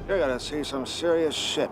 You're gonna see some serious shit.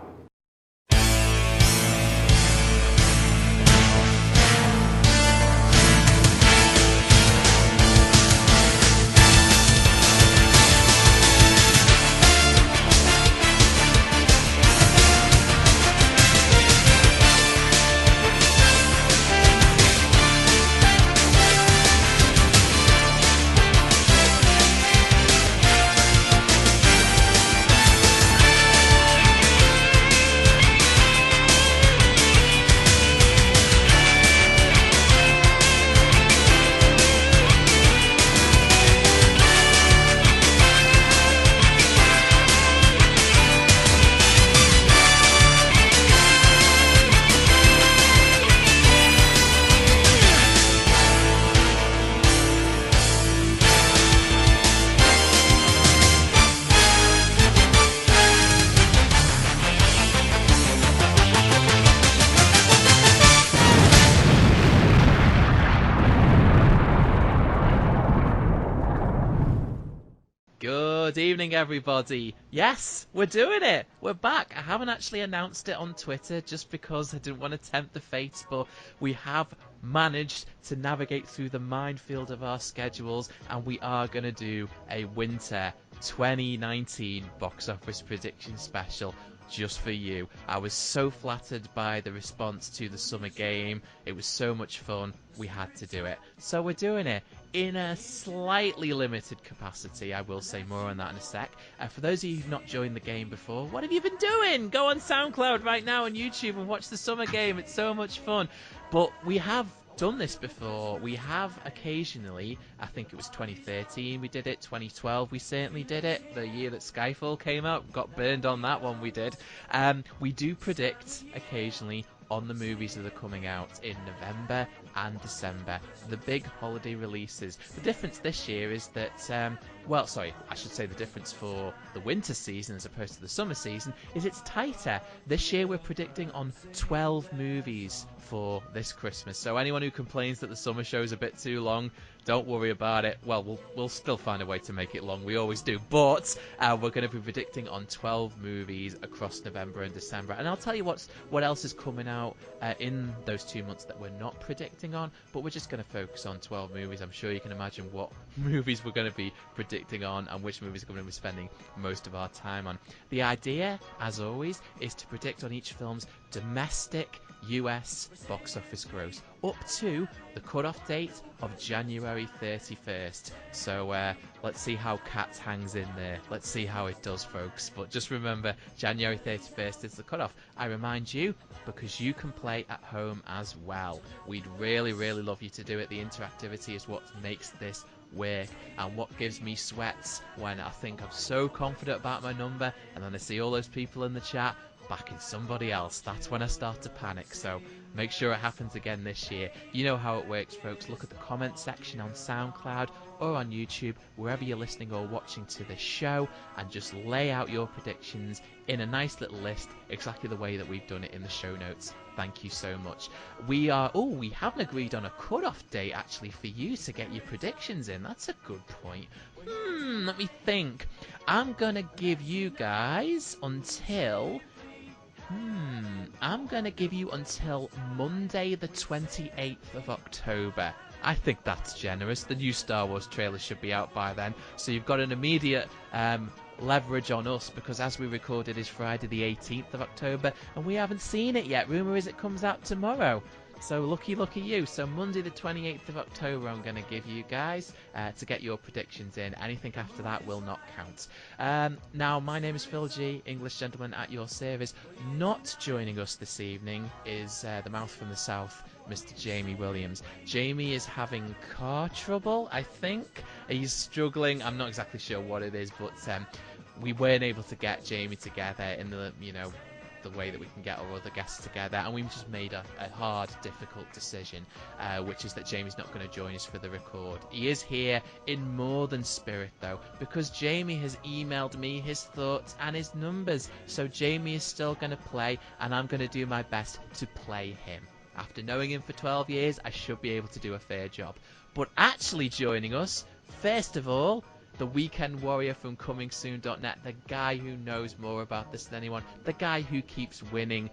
Good evening, everybody. Yes, we're doing it. We're back. I haven't actually announced it on Twitter just because I didn't want to tempt the fates, but we have managed to navigate through the minefield of our schedules, and we are going to do a winter 2019 box office prediction special just for you. I was so flattered by the response to the summer game. It was so much fun. We had to do it. So we're doing it in a slightly limited capacity. I will say more on that in a sec. For those of you who've not joined the game before, what have you been doing? Go on SoundCloud right now and YouTube and watch the summer game. It's so much fun. But we have done this before. We have occasionally, I think it was 2013 we did it, 2012 we certainly did it, the year that Skyfall came out, got burned on that one we did. We do predict occasionally on the movies that are coming out in November and December, the big holiday releases. The difference this year is that, the difference for the winter season as opposed to the summer season is it's tighter. This year we're predicting on 12 movies for this Christmas. So anyone who complains that the summer show's a bit too long, don't worry about it. Well, we'll still find a way to make it long. We always do. But we're going to be predicting on 12 movies across November and December. And I'll tell you what else is coming out in those 2 months that we're not predicting on. But we're just going to focus on 12 movies. I'm sure you can imagine what movies we're going to be predicting on and which movies we're going to be spending most of our time on. The idea, as always, is to predict on each film's domestic US box office gross up to the cutoff date of January 31st. So let's see how Cats hangs in there. Let's see how it does, folks. But just remember, January 31st is the cutoff. I remind you, because you can play at home as well. We'd really, really love you to do it. The interactivity is what makes this work and what gives me sweats when I think I'm so confident about my number and then I see all those people in the chat backing somebody else. That's when I start to panic. So make sure it happens again this year. You know how it works, folks. Look at the comment section on SoundCloud or on YouTube, wherever you're listening or watching to this show, and just lay out your predictions in a nice little list, exactly the way that we've done it in the show notes. Thank you so much. We haven't agreed on a cutoff date actually for you to get your predictions in. That's a good point. Let me think. I'm gonna give you guys until Monday the 28th of October. I think that's generous. The new Star Wars trailer should be out by then, so you've got an immediate leverage on us, because as we recorded is Friday the 18th of October and we haven't seen it yet. Rumour is it comes out tomorrow. So lucky you. So Monday the 28th of October I'm going to give you guys to get your predictions in. Anything after that will not count. Now, my name is Phil G, English gentleman at your service. Not joining us this evening is the mouth from the south, Mr. Jamie Williams. Jamie is having car trouble, I think. He's struggling. I'm not exactly sure what it is, but we weren't able to get Jamie together in the way that we can get our other guests together, and we've just made a hard, difficult decision, which is that Jamie's not going to join us for the record. He is here in more than spirit, though, because Jamie has emailed me his thoughts and his numbers, so Jamie is still going to play, and I'm going to do my best to play him. After knowing him for 12 years, I should be able to do a fair job. But actually joining us, first of all, the weekend warrior from comingsoon.net, the guy who knows more about this than anyone, the guy who keeps winning.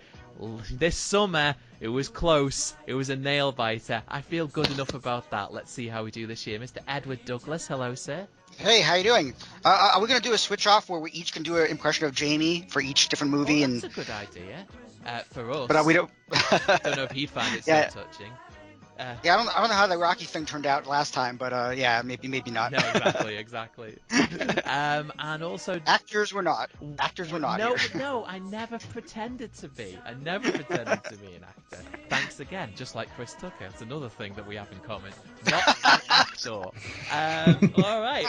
This summer, it was close. It was a nail-biter. I feel good enough about that. Let's see how we do this year. Mr. Edward Douglas, hello, sir. Hey, how you doing? Are we going to do a switch-off where we each can do an impression of Jamie for each different movie? That's a good idea. For us. But we don't... don't know if he'd find it so touching. I don't know how the Rocky thing turned out last time, but maybe not. No, exactly. And also actors were not. No, I never pretended to be. an actor. Thanks again. Just like Chris Tucker, it's another thing that we have in common. Not an actor. All right.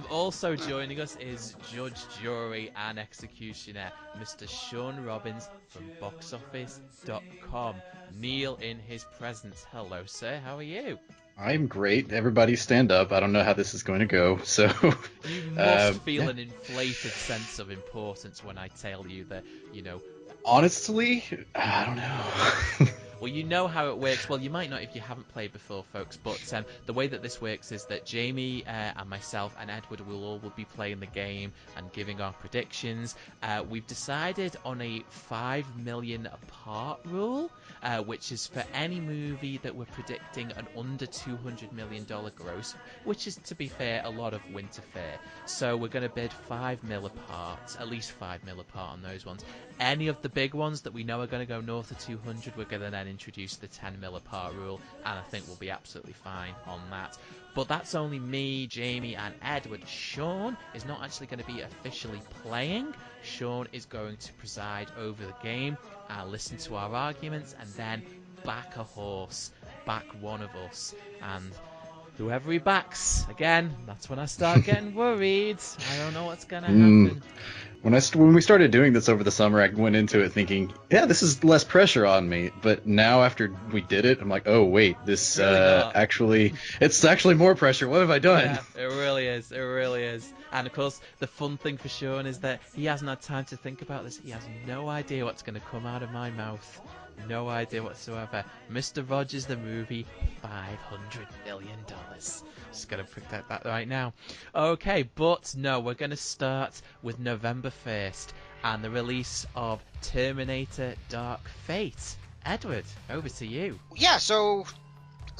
Also joining us is judge, jury, and executioner, Mr. Shawn Robbins from BoxOffice.com. Kneel in his presence. Hello, sir. How are you? I'm great. Everybody stand up. I don't know how this is going to go, so... You must feel an inflated sense of importance when I tell you that, Honestly, I don't know. Well, you know how it works. Well, you might not if you haven't played before, folks, but the way that this works is that Jamie and myself and Edward will be playing the game and giving our predictions. We've decided on a 5 million apart rule, which is for any movie that we're predicting an under $200 million gross, which is, to be fair, a lot of winter fare. So we're going to bid 5 mil apart, at least 5 mil apart on those ones. Any of the big ones that we know are going to go north of 200, we're going to then introduce the 10 mil apart rule, and I think we'll be absolutely fine on that. But that's only me, Jamie, and Edward. Shawn is not actually going to be officially playing. Shawn is going to preside over the game, listen to our arguments, and then back a horse, back one of us. And whoever he backs, again, that's when I start getting worried. I don't know what's going to happen. When we started doing this over the summer, I went into it thinking, yeah, this is less pressure on me. But now after we did it, I'm like, oh, wait, this it's actually more pressure. What have I done? Yeah, it really is. It really is. And, of course, the fun thing for Shawn is that he hasn't had time to think about this. He has no idea what's going to come out of my mouth. No idea whatsoever. Mr. Rogers, the movie, $500 million. Just going to protect that right now. Okay, but no, we're going to start with November 1st and the release of Terminator Dark Fate. Edward, over to you. Yeah, so,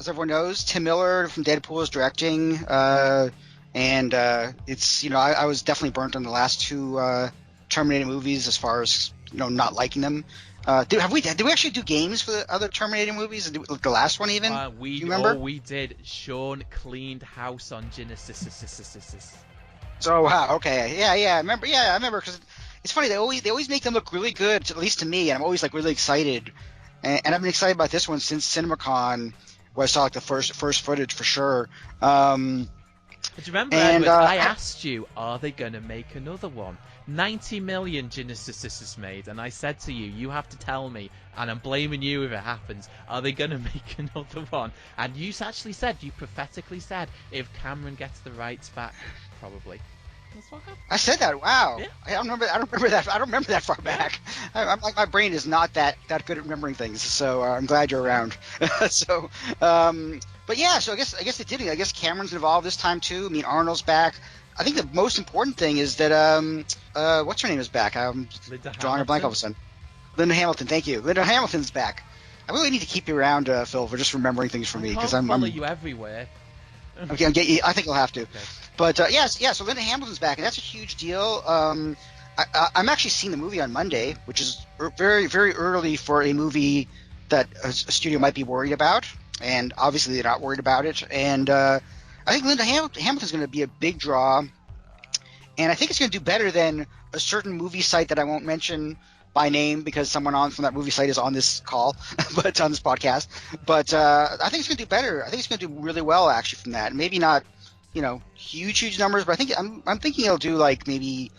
as everyone knows, Tim Miller from Deadpool is directing, and it's, I was definitely burnt on the last two Terminator movies as far as, not liking them. Did we actually do games for the other Terminator movies? Like the last one even? Do you remember? Oh, we did. Shawn cleaned house on Genysis. So wow, okay, I remember because it's funny. They always make them look really good, at least to me, and I'm always like really excited. And I've been excited about this one since CinemaCon, where I saw like the first footage for sure. But you remember, Edward, I asked you, are they going to make another one? 90 million Genysis is made, and I said to you, you have to tell me, and I'm blaming you if it happens, are they going to make another one? And you actually said, you prophetically said, if Cameron gets the rights back, probably. That's what happened. I said that. Wow. Yeah. I don't remember that. I don't remember that far back. I'm like, my brain is not that good at remembering things. So I'm glad you're around. But yeah. So I guess they did it. I guess Cameron's involved this time too. I mean, Arnold's back. I think the most important thing is that what's her name is back. I'm drawing a blank all of a sudden. Linda Hamilton. Thank you. Linda Hamilton's back. I really need to keep you around, Phil, for just remembering things for me because I'm follow you everywhere. Okay, I think I'll have to. Okay. But so Linda Hamilton's back, and that's a huge deal. I'm actually seeing the movie on Monday, which is very, very early for a movie that a studio might be worried about, and obviously they're not worried about it. And I think Linda Hamilton's going to be a big draw, and I think it's going to do better than a certain movie site that I won't mention by name because someone from that movie site is on this call, but on this podcast. But I think it's going to do better. I think it's going to do really well actually from that. Maybe not, huge numbers, but I think I'm thinking it'll do like maybe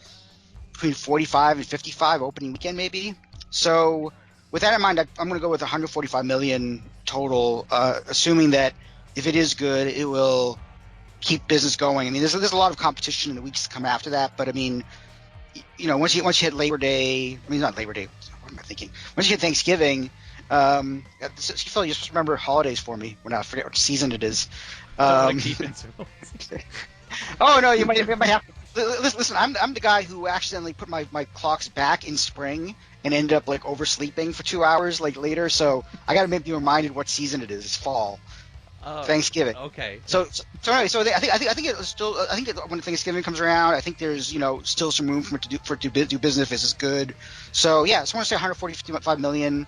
between 45 and 55 opening weekend maybe. So with that in mind, I'm going to go with 145 million total, assuming that if it is good, it will keep business going. I mean, there's a lot of competition in the weeks to come after that, but I mean, once you hit Labor Day, I mean, not Labor Day, what am I thinking? Once you hit Thanksgiving, Phil, you just remember holidays for me when I forget what season it is. Oh no, you might have to. Listen, I'm the guy who accidentally put my clocks back in spring and ended up like oversleeping for 2 hours like later. So I got to be reminded what season it is. It's fall. Thanksgiving. Okay. So anyway, I think it was still. I think that when Thanksgiving comes around, I think there's still some room for it to do business if this is good. So yeah, so I want to say 145 million.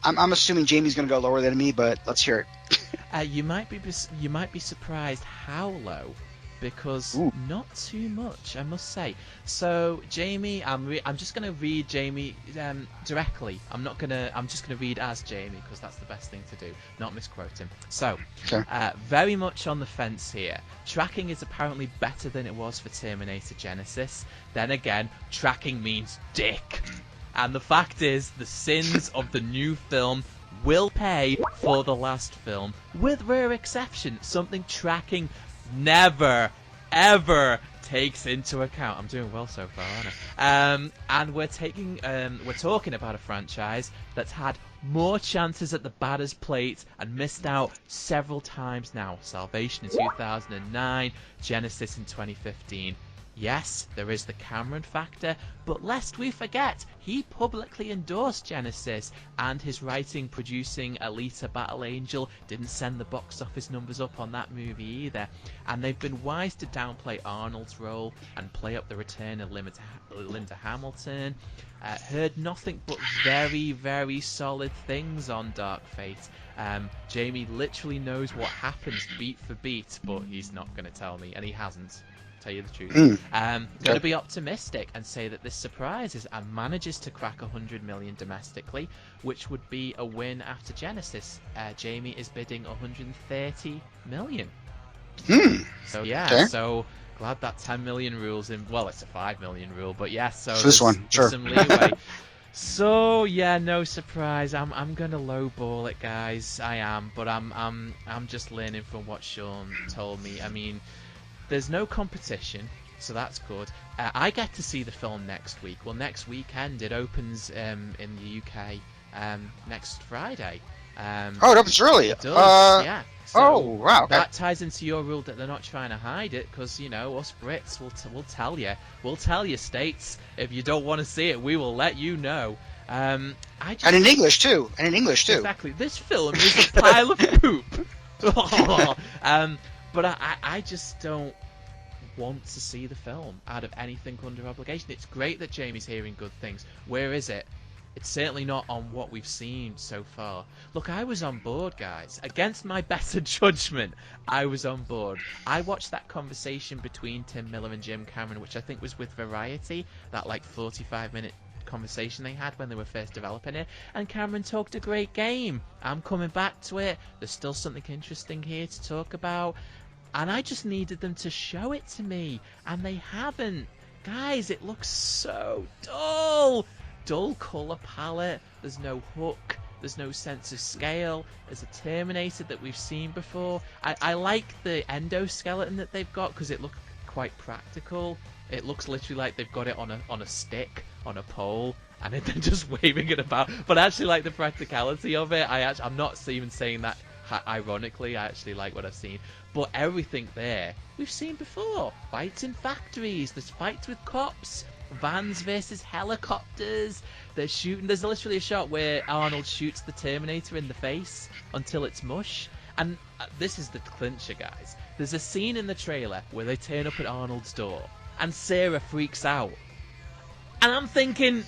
I'm assuming Jamie's going to go lower than me, but let's hear it. You might be surprised how low, because not too much, I must say. So Jamie, I'm just going to read Jamie directly. I'm just going to read as Jamie because that's the best thing to do, not misquote him. So, very much on the fence here. Tracking is apparently better than it was for Terminator Genysis. Then again, tracking means dick. And the fact is, the sins of the new film will pay for the last film, with rare exception, something tracking never, ever takes into account. I'm doing well so far, aren't I? And we're talking about a franchise that's had more chances at the batter's plate and missed out several times now. Salvation in 2009, Genysis in 2015. Yes, there is the Cameron factor, but lest we forget, he publicly endorsed Genysis, and his writing, producing Alita Battle Angel didn't send the box office numbers up on that movie either. And they've been wise to downplay Arnold's role and play up the return of Linda Hamilton. Heard nothing but very, very solid things on Dark Fate. Jamie literally knows what happens beat for beat, but he's not going to tell me, and he hasn't. Tell you the truth. Going to be optimistic and say that this surprises and manages to crack 100 million domestically, which would be a win after Genysis. Jamie is bidding 130 million. So yeah, so glad that 10 million rules in. Well, it's a 5 million rule, but yeah. So this one, sure. Some leeway. So yeah, no surprise. I'm gonna lowball it, guys. I am, but I'm just learning from what Sean told me. I mean, there's no competition, so that's good. I get to see the film next week. Well, next weekend it opens in the UK next Friday. It opens early. It does, yeah. So wow. Okay. That ties into your rule that they're not trying to hide it, because us Brits will tell you. We'll tell you, States, if you don't want to see it, we will let you know. And in English too. Exactly. This film is a pile of poop. But I just don't want to see the film out of anything under obligation. It's great that Jamie's hearing good things. Where is it? It's certainly not on what we've seen so far. Look, I was on board, guys. Against my better judgment, I was on board. I watched that conversation between Tim Miller and Jim Cameron, which I think was with Variety, that 45-minute conversation they had when they were first developing it, and Cameron talked a great game. I'm coming back to it. There's still something interesting here to talk about, and I just needed them to show it to me, and they haven't. Guys, it looks so dull colour palette. There's no hook, there's no sense of scale. There's a Terminator that we've seen before. I like the endoskeleton that they've got because it looks quite practical. It looks literally like they've got it on a stick, on a pole, and they're just waving it about. But I actually like the practicality of it. I'm not even saying that ironically. I actually like what I've seen. But everything there, we've seen before. Fights in factories, there's fights with cops, vans versus helicopters, they're shooting. There's literally a shot where Arnold shoots the Terminator in the face until it's mush. And this is the clincher, guys. There's a scene in the trailer where they turn up at Arnold's door, and Sarah freaks out. And I'm thinking,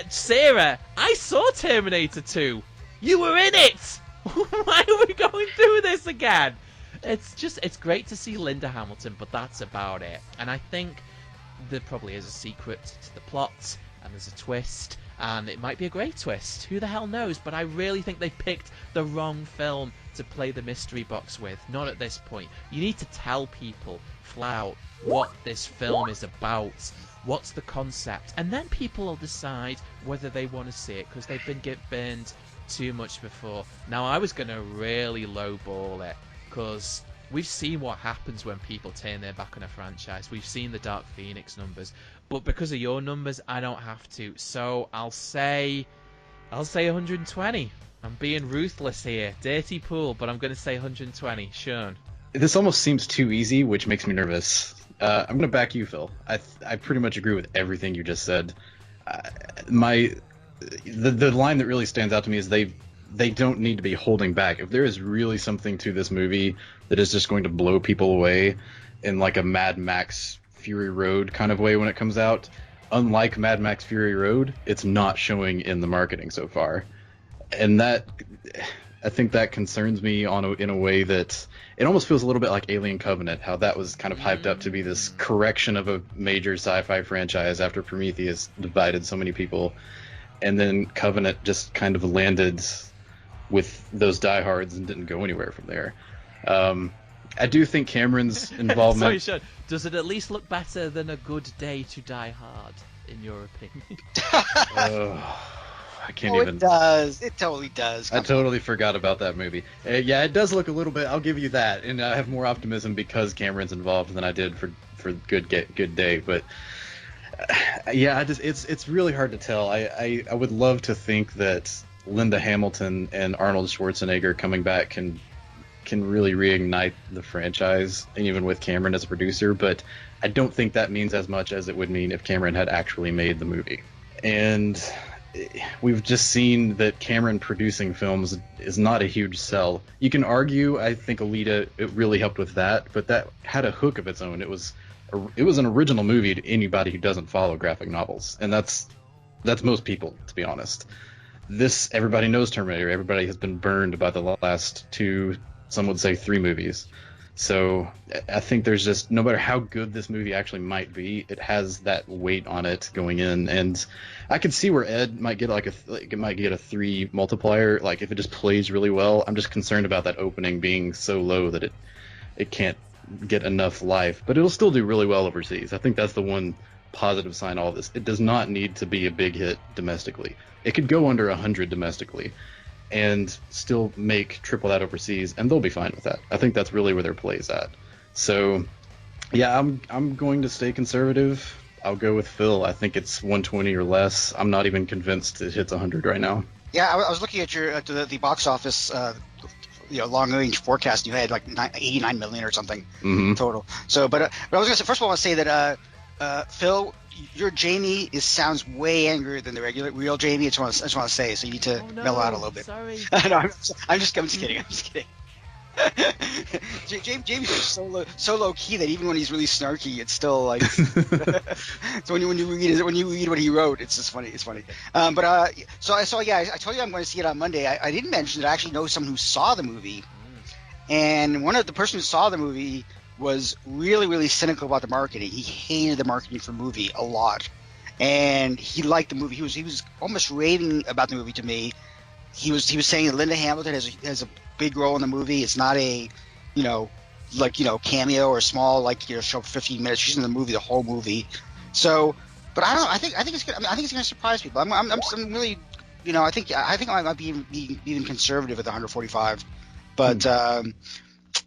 Sarah, I saw Terminator 2. You were in it! Why are we going through this again? It's great to see Linda Hamilton, but that's about it. And I think there probably is a secret to the plot, and there's a twist, and it might be a great twist. Who the hell knows? But I really think they picked the wrong film to play the mystery box with. Not at this point. You need to tell people flat out what this film is about. What's the concept? And then people will decide whether they want to see it, because they've been burned too much before. Now, I was going to really lowball it, because we've seen what happens when people turn their back on a franchise. We've seen the Dark Phoenix numbers. But because of your numbers, I don't have to. So I'll say 120. I'm being ruthless here. Dirty pool, but I'm going to say 120. Sean. This almost seems too easy, which makes me nervous. I'm going to back you, Phil. I pretty much agree with everything you just said. The line that really stands out to me is they don't need to be holding back. If there is really something to this movie that is just going to blow people away in like a Mad Max Fury Road kind of way when it comes out, unlike Mad Max Fury Road, it's not showing in the marketing so far. And that, I think that concerns me in a way that it almost feels a little bit like Alien Covenant, how that was kind of hyped up to be this correction of a major sci-fi franchise after Prometheus divided so many people. And then Covenant just kind of landed with those diehards and didn't go anywhere from there. I do think Cameron's involvement... Sorry, Sean. Does it at least look better than A Good Day to Die Hard, in your opinion? I can't even... It does. It totally does. I totally forgot about that movie. Yeah, it does look a little bit... I'll give you that. And I have more optimism because Cameron's involved than I did for Good Day. But... yeah, it's really hard to tell. I would love to think that Linda Hamilton and Arnold Schwarzenegger coming back can really reignite the franchise, and even with Cameron as a producer, but I don't think that means as much as it would mean if Cameron had actually made the movie. And we've just seen that Cameron producing films is not a huge sell. You can argue, I think Alita, it really helped with that, but that had a hook of its own. It was an original movie to anybody who doesn't follow graphic novels, and that's most people, to be honest. Everybody knows Terminator. Everybody has been burned by the last 2, some would say 3 movies. So I think there's just, no matter how good this movie actually might be, it has that weight on it going in. And I could see where Ed might get it might get a 3 multiplier. Like if it just plays really well. I'm just concerned about that opening being so low that it can't get enough life, but it'll still do really well overseas. I think that's the one positive sign of all this. It does not need to be a big hit domestically. It could go under 100 domestically and still make triple that overseas, and they'll be fine with that. I think that's really where their play is at. So yeah, I'm going to stay conservative. I'll go with Phil. I think it's 120 or less. I'm not even convinced it hits 100 right now. Yeah, I was looking at the box office long range forecast. You had like 89 million or something total. So, but I was gonna say, first of all, I want to say that Phil, your Jamie sounds way angrier than the real Jamie. I just want to say, so you need to mellow out a little bit. Sorry. No, I'm just kidding. Jamie's so low key that even when he's really snarky, it's still like. So when you read what he wrote, it's just funny. It's funny. I told you I'm going to see it on Monday. I didn't mention that I actually know someone who saw the movie, and the person who saw the movie was really, really cynical about the marketing. He hated the marketing for the movie a lot, and he liked the movie. He was almost raving about the movie to me. He was saying that Linda Hamilton has a big role in the movie. It's not a cameo or small show for 15 minutes. She's in the movie the whole movie. So, but I don't know. I think it's good. I think it's going to surprise people. I'm really, I think I might be even conservative at the 145. But I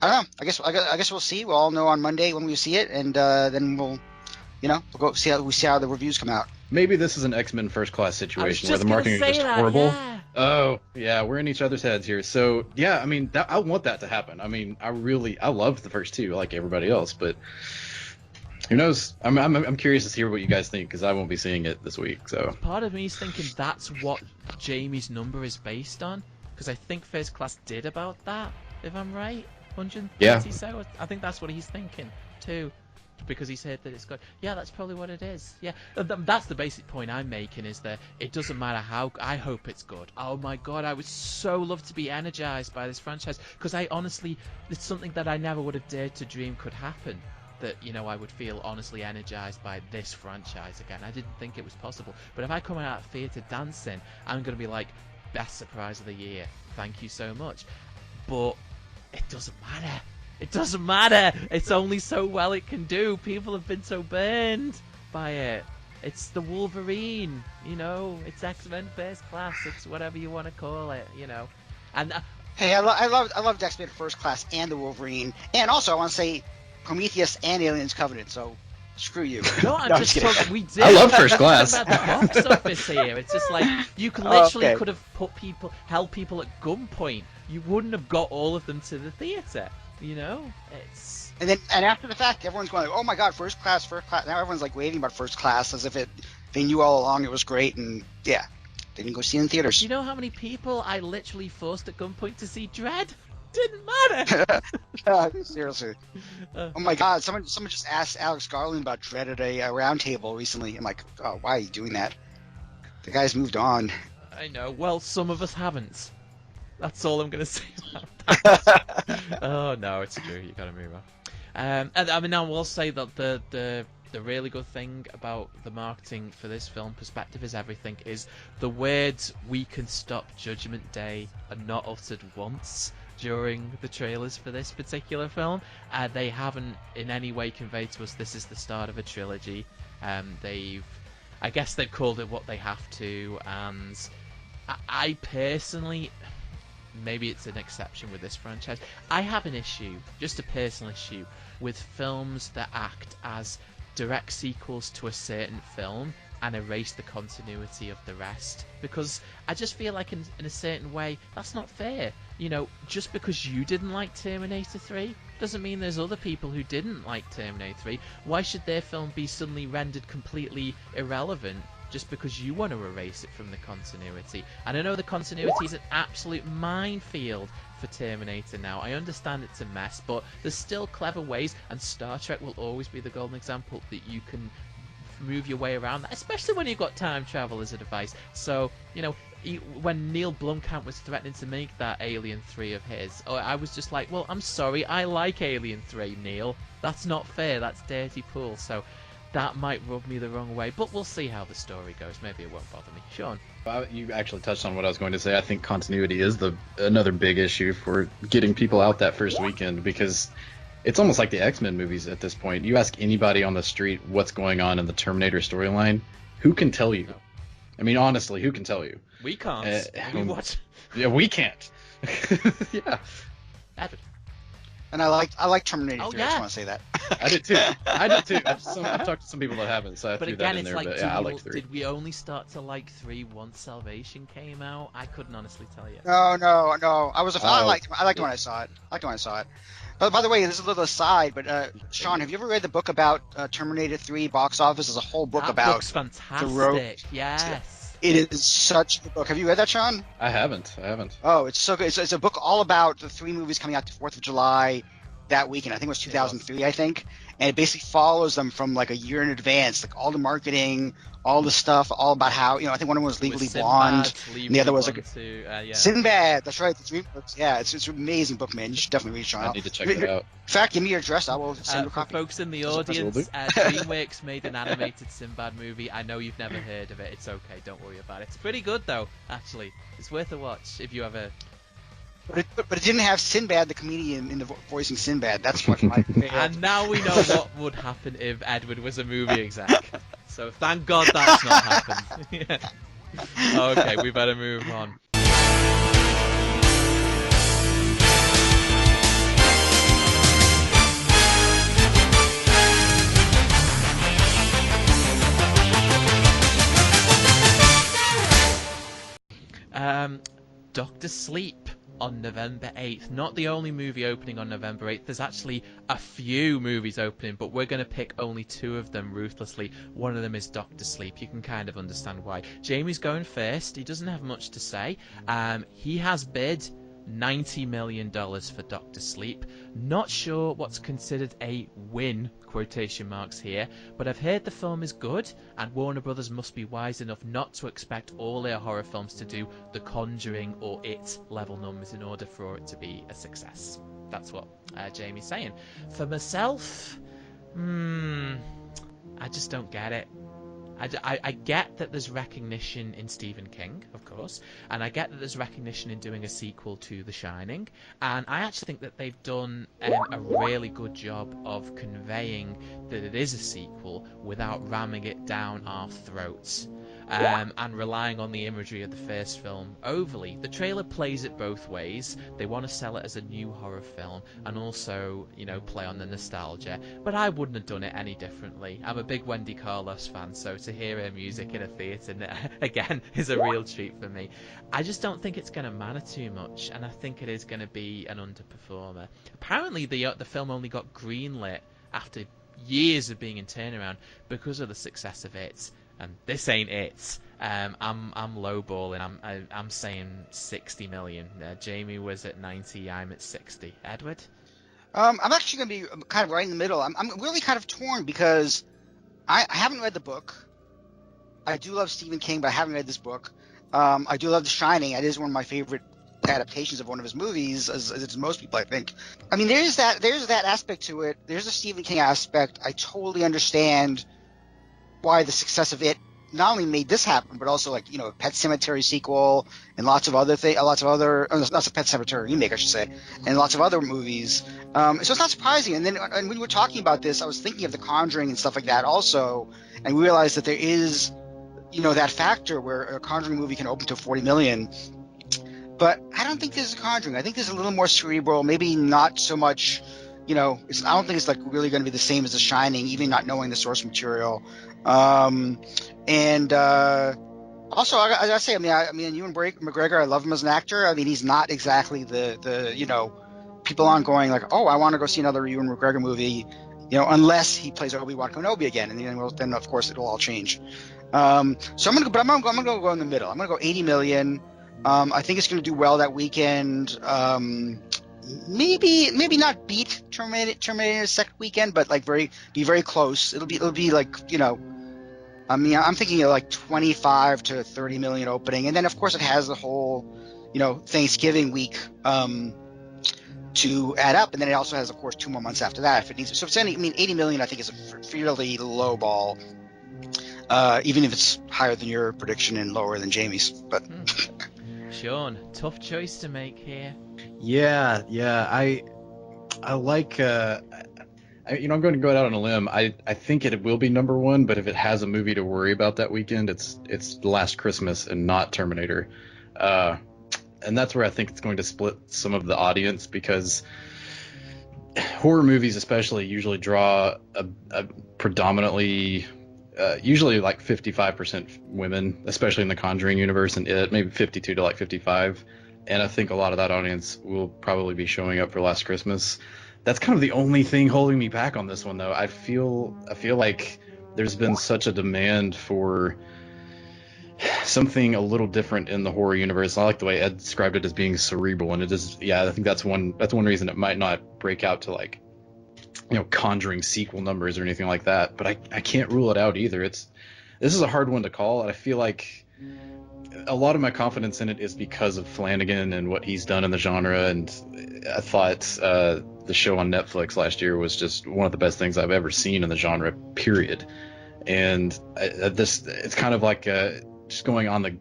don't know. I guess we'll see. We'll all know on Monday when we see it, and then we'll go see how the reviews come out. Maybe this is an X-Men First Class situation where the marketing is just horrible. Yeah. Oh, yeah, we're in each other's heads here. So, yeah, I mean, I want that to happen. I mean, I loved the first 2 like everybody else, but who knows? I'm curious to hear what you guys think, because I won't be seeing it this week. So part of me is thinking that's what Jamie's number is based on, because I think First Class did about that, if I'm right. 130 so. I think that's what he's thinking too. because he said that it's good. Yeah, that's probably what it is. Yeah, that's the basic point I'm making, is that it doesn't matter how. I hope it's good. Oh my god, I would so love to be energized by this franchise, because I honestly, it's something that I never would have dared to dream could happen. That, you know, I would feel honestly energized by this franchise again. I didn't think it was possible. But if I come out of theatre dancing, I'm going to be like, best surprise of the year. Thank you so much. But it doesn't matter. It doesn't matter. It's only so well it can do. People have been so burned by it. It's the Wolverine, you know. It's X-Men First Class. It's whatever you want to call it, you know. And Hey, I loved X-Men First Class and the Wolverine, and also I want to say Prometheus and Aliens Covenant. So screw you. no, I'm just talking. We did. I love First Class. About the box office here. It's just like you could literally could have held people at gunpoint. You wouldn't have got all of them to the theater. You know, it's. And after the fact, everyone's going like, "Oh my God, First Class, First Class!" Now everyone's like raving about First Class as if they knew all along it was great, and yeah, they didn't go see it in theaters. You know how many people I literally forced at gunpoint to see Dredd? Didn't matter. Seriously. Oh my God, someone just asked Alex Garland about Dredd at a round table recently. I'm like, oh, why are you doing that? The guy's moved on. I know. Well, some of us haven't. That's all I'm going to say about that. Oh, no, it's true. You got to move on. And I mean, I will say that the really good thing about the marketing for this film, perspective is everything, is the words "we can stop Judgment Day" are not uttered once during the trailers for this particular film. They haven't in any way conveyed to us this is the start of a trilogy. I guess they've called it what they have to, and I personally, maybe it's an exception with this franchise, I have an issue, just a personal issue, with films that act as direct sequels to a certain film and erase the continuity of the rest, because I just feel like in a certain way that's not fair. You know, just because you didn't like Terminator 3 doesn't mean there's other people who didn't like Terminator 3. Why should their film be suddenly rendered completely irrelevant just because you want to erase it from the continuity? And I know the continuity is an absolute minefield for Terminator now. I understand it's a mess, but there's still clever ways, and Star Trek will always be the golden example that you can move your way around that, especially when you've got time travel as a device. So, you know, when Neil Blomkamp was threatening to make that Alien 3 of his, I was just like, well, I'm sorry, I like Alien 3, Neil. That's not fair, that's dirty pool. So that might rub me the wrong way, but we'll see how the story goes. Maybe it won't bother me. Sean? You actually touched on what I was going to say. I think continuity is another big issue for getting people out that first weekend, because it's almost like the X-Men movies at this point. You ask anybody on the street what's going on in the Terminator storyline, who can tell you? I mean, honestly, who can tell you? We can't. We watch. Yeah, we can't. Yeah. Edward. And I like Terminator 3. Yeah. I just want to say that. I did too. I've talked to some people that haven't, so I but threw again, that in it's there. like, But yeah, I like 3. did we only start to like 3 once Salvation came out? I couldn't honestly tell you. No. I liked it when I saw it. But by the way, this is a little aside, but Sean, have you ever read the book about Terminator 3 box office? There's a whole book about book's fantastic. the road. Yes. It is such a book. Have you read that, Sean? I haven't. Oh, it's so good. It's a book all about the 3 movies coming out the 4th of July that weekend. I think it was 2003, I think. And it basically follows them from like a year in advance, like all the marketing, all the stuff, all about how, you know, I think one of them was Legally Blonde, and the other was like Sinbad. That's right. It's an amazing book, man. You should definitely read it, Sean. I need to check it out. In fact, give me your address. I will send you a For copy. folks in the audience, DreamWorks made an animated Sinbad movie. I know you've never heard of it. It's okay. Don't worry about it. It's pretty good, though, actually. It's worth a watch if you ever... But it didn't have Sinbad, the comedian, in the voicing Sinbad. That's what my favorite. And now we know what would happen if Edward was a movie exec. So thank God that's not happened. Yeah. Okay, we better move on. Dr. Sleep on November 8th. Not the only movie opening on November 8th. There's actually a few movies opening, but we're going to pick only 2 of them ruthlessly. One of them is Dr. Sleep. You can kind of understand why. Jamie's going first. He doesn't have much to say. He has bid $90 million for Doctor Sleep. Not sure what's considered a win, quotation marks here, but I've heard the film is good, and Warner Brothers must be wise enough not to expect all their horror films to do The Conjuring or It level numbers in order for it to be a success. That's what Jamie's saying. For myself, I just don't get it. I get that there's recognition in Stephen King, of course, and I get that there's recognition in doing a sequel to The Shining, and I actually think that they've done a really good job of conveying that it is a sequel without ramming it down our throats. And relying on the imagery of the first film overly. The trailer plays it both ways. They want to sell it as a new horror film and also, play on the nostalgia. But I wouldn't have done it any differently. I'm a big Wendy Carlos fan, so to hear her music in a theatre, again, is a real treat for me. I just don't think it's going to matter too much, and I think it is going to be an underperformer. Apparently, the film only got greenlit after years of being in turnaround because of the success of it. And this ain't it. I'm lowballing. I'm saying 60 million. Jamie was at 90. I'm at 60. Edward? I'm actually going to be kind of right in the middle. I'm really kind of torn because I haven't read the book. I do love Stephen King, but I haven't read this book. I do love The Shining. It is one of my favorite adaptations of one of his movies, as it's most people, I think. I mean, there's that aspect to it. There's a Stephen King aspect. I totally understand why the success of it not only made this happen, but also Pet Sematary sequel and lots of Pet Sematary remake, I should say, and lots of other movies. So it's not surprising. And then when we were talking about this, I was thinking of The Conjuring and stuff like that also, and we realized that there is, that factor where a Conjuring movie can open to 40 million. But I don't think this is a Conjuring. I think this is a little more cerebral, maybe not so much. I don't think it's really going to be the same as The Shining, even not knowing the source material. Also, I gotta say, I mean, Ewan McGregor, I love him as an actor. I mean, he's not exactly the people aren't going like, oh, I want to go see another Ewan McGregor movie, unless he plays Obi-Wan Kenobi again, and then of course it'll all change. So I'm gonna go in the middle. I'm gonna go 80 million. I think it's gonna do well that weekend. Maybe not beat Terminator's second weekend, but be very close. It'll be I'm thinking of 25 to 30 million opening, and then of course it has the whole Thanksgiving week to add up, and then it also has of course 2 more months after that if it needs to. So it's 80 million I think is a fairly low ball, even if it's higher than your prediction and lower than Jamie's. But Sean, tough choice to make here. Yeah, I like. I'm going to go out on a limb. I think it will be number one, but if it has a movie to worry about that weekend, it's Last Christmas and not Terminator, and that's where I think it's going to split some of the audience because horror movies, especially, usually draw a predominantly. Usually 55% women, especially in the Conjuring universe, and maybe 52 to 55. And I think a lot of that audience will probably be showing up for Last Christmas. That's kind of the only thing holding me back on this one, though. I feel like there's been such a demand for something a little different in the horror universe. I like the way Ed described it as being cerebral, and it is. Yeah, I think that's one reason it might not break out to Conjuring sequel numbers or anything like that. But I can't rule it out either. This is a hard one to call, and I feel like a lot of my confidence in it is because of Flanagan and what he's done in the genre. And I thought the show on Netflix last year was just one of the best things I've ever seen in the genre, period. And it's kind of like just going on the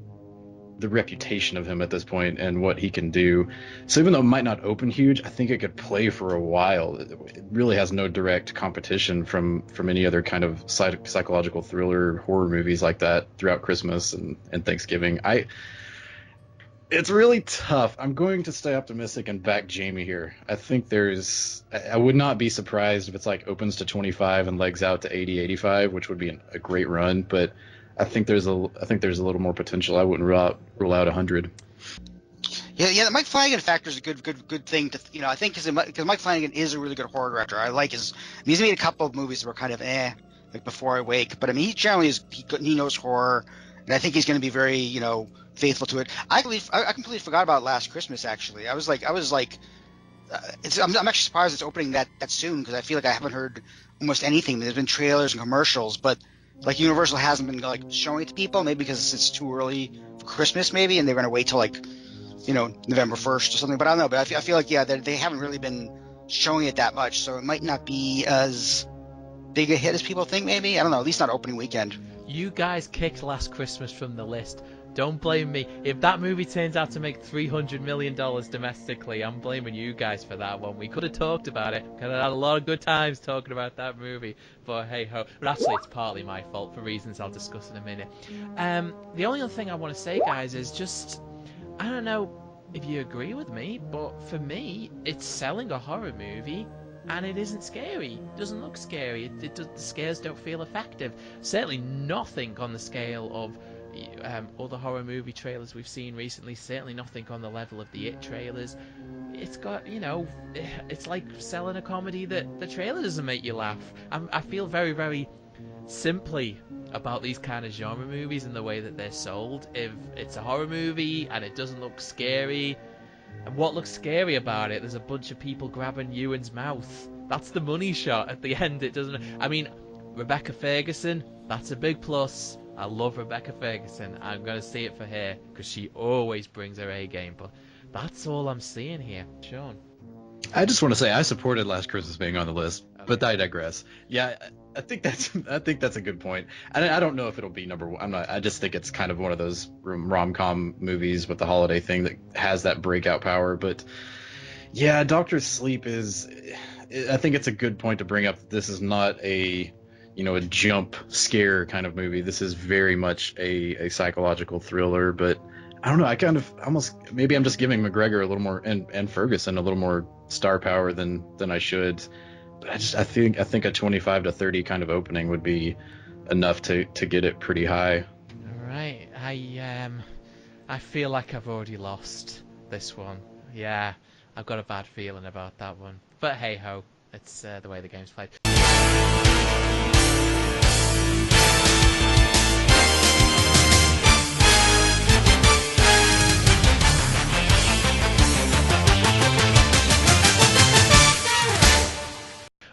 reputation of him at this point and what he can do. So even though it might not open huge, I think it could play for a while. It really has no direct competition from any other kind of psychological thriller horror movies like that throughout Christmas and Thanksgiving. It's really tough. I'm going to stay optimistic and back Jamie here. I think I would not be surprised if it's opens to 25 and legs out to 80, 85, which would be a great run, but I think there's a little more potential. I wouldn't rule out 100. Yeah, the Mike Flanagan factor is a good thing to I think because Mike Flanagan is a really good horror director. I like he's made a couple of movies that were kind of like Before I Wake, but I mean he generally he knows horror, and I think he's going to be very, faithful to it. I completely forgot about Last Christmas. Actually, I was like, I'm actually surprised it's opening that soon, because I feel like I haven't heard almost anything. There's been trailers and commercials, but like Universal hasn't been like showing it to people. Maybe because it's too early for Christmas, maybe, and they're going to wait till like November 1st or something. But I don't know. But I feel like they haven't really been showing it that much, so it might not be as big a hit as people think. Maybe, I don't know. At least not opening weekend. You guys kicked Last Christmas from the list. Don't blame me. If that movie turns out to make $300 million domestically, I'm blaming you guys for that one. We could have talked about it. Could have had a lot of good times talking about that movie. But hey ho. But actually, it's partly my fault for reasons I'll discuss in a minute. The only other thing I want to say, guys, is just, I don't know if you agree with me, but for me, it's selling a horror movie. And it isn't scary. It doesn't look scary. The scares don't feel effective. Certainly nothing on the scale of other horror movie trailers we've seen recently. Certainly nothing on the level of the It trailers. It's got, it's like selling a comedy that the trailer doesn't make you laugh. I feel very, very simply about these kind of genre movies and the way that they're sold. If it's a horror movie and it doesn't look scary, and what looks scary about it? There's a bunch of people grabbing Ewan's mouth. That's the money shot at the end. It doesn't. I mean, Rebecca Ferguson. That's a big plus. I love Rebecca Ferguson. I'm gonna see it for her because she always brings her A game. But that's all I'm seeing here, Sean. I just want to say I supported Last Christmas being on the list, but I digress. Yeah, I think that's a good point. I don't know if it'll be number one. I just think it's kind of one of those rom-com movies with the holiday thing that has that breakout power. But yeah, Doctor Sleep is. I think it's a good point to bring up. This is not a jump scare kind of movie. This is very much a psychological thriller. But I don't know. I kind of almost, maybe I'm just giving McGregor a little more and Ferguson a little more star power than I should. But I think a 25 to 30 kind of opening would be enough to get it pretty high. All right. I feel like I've already lost this one. Yeah, I've got a bad feeling about that one. But hey ho, it's the way the game's played.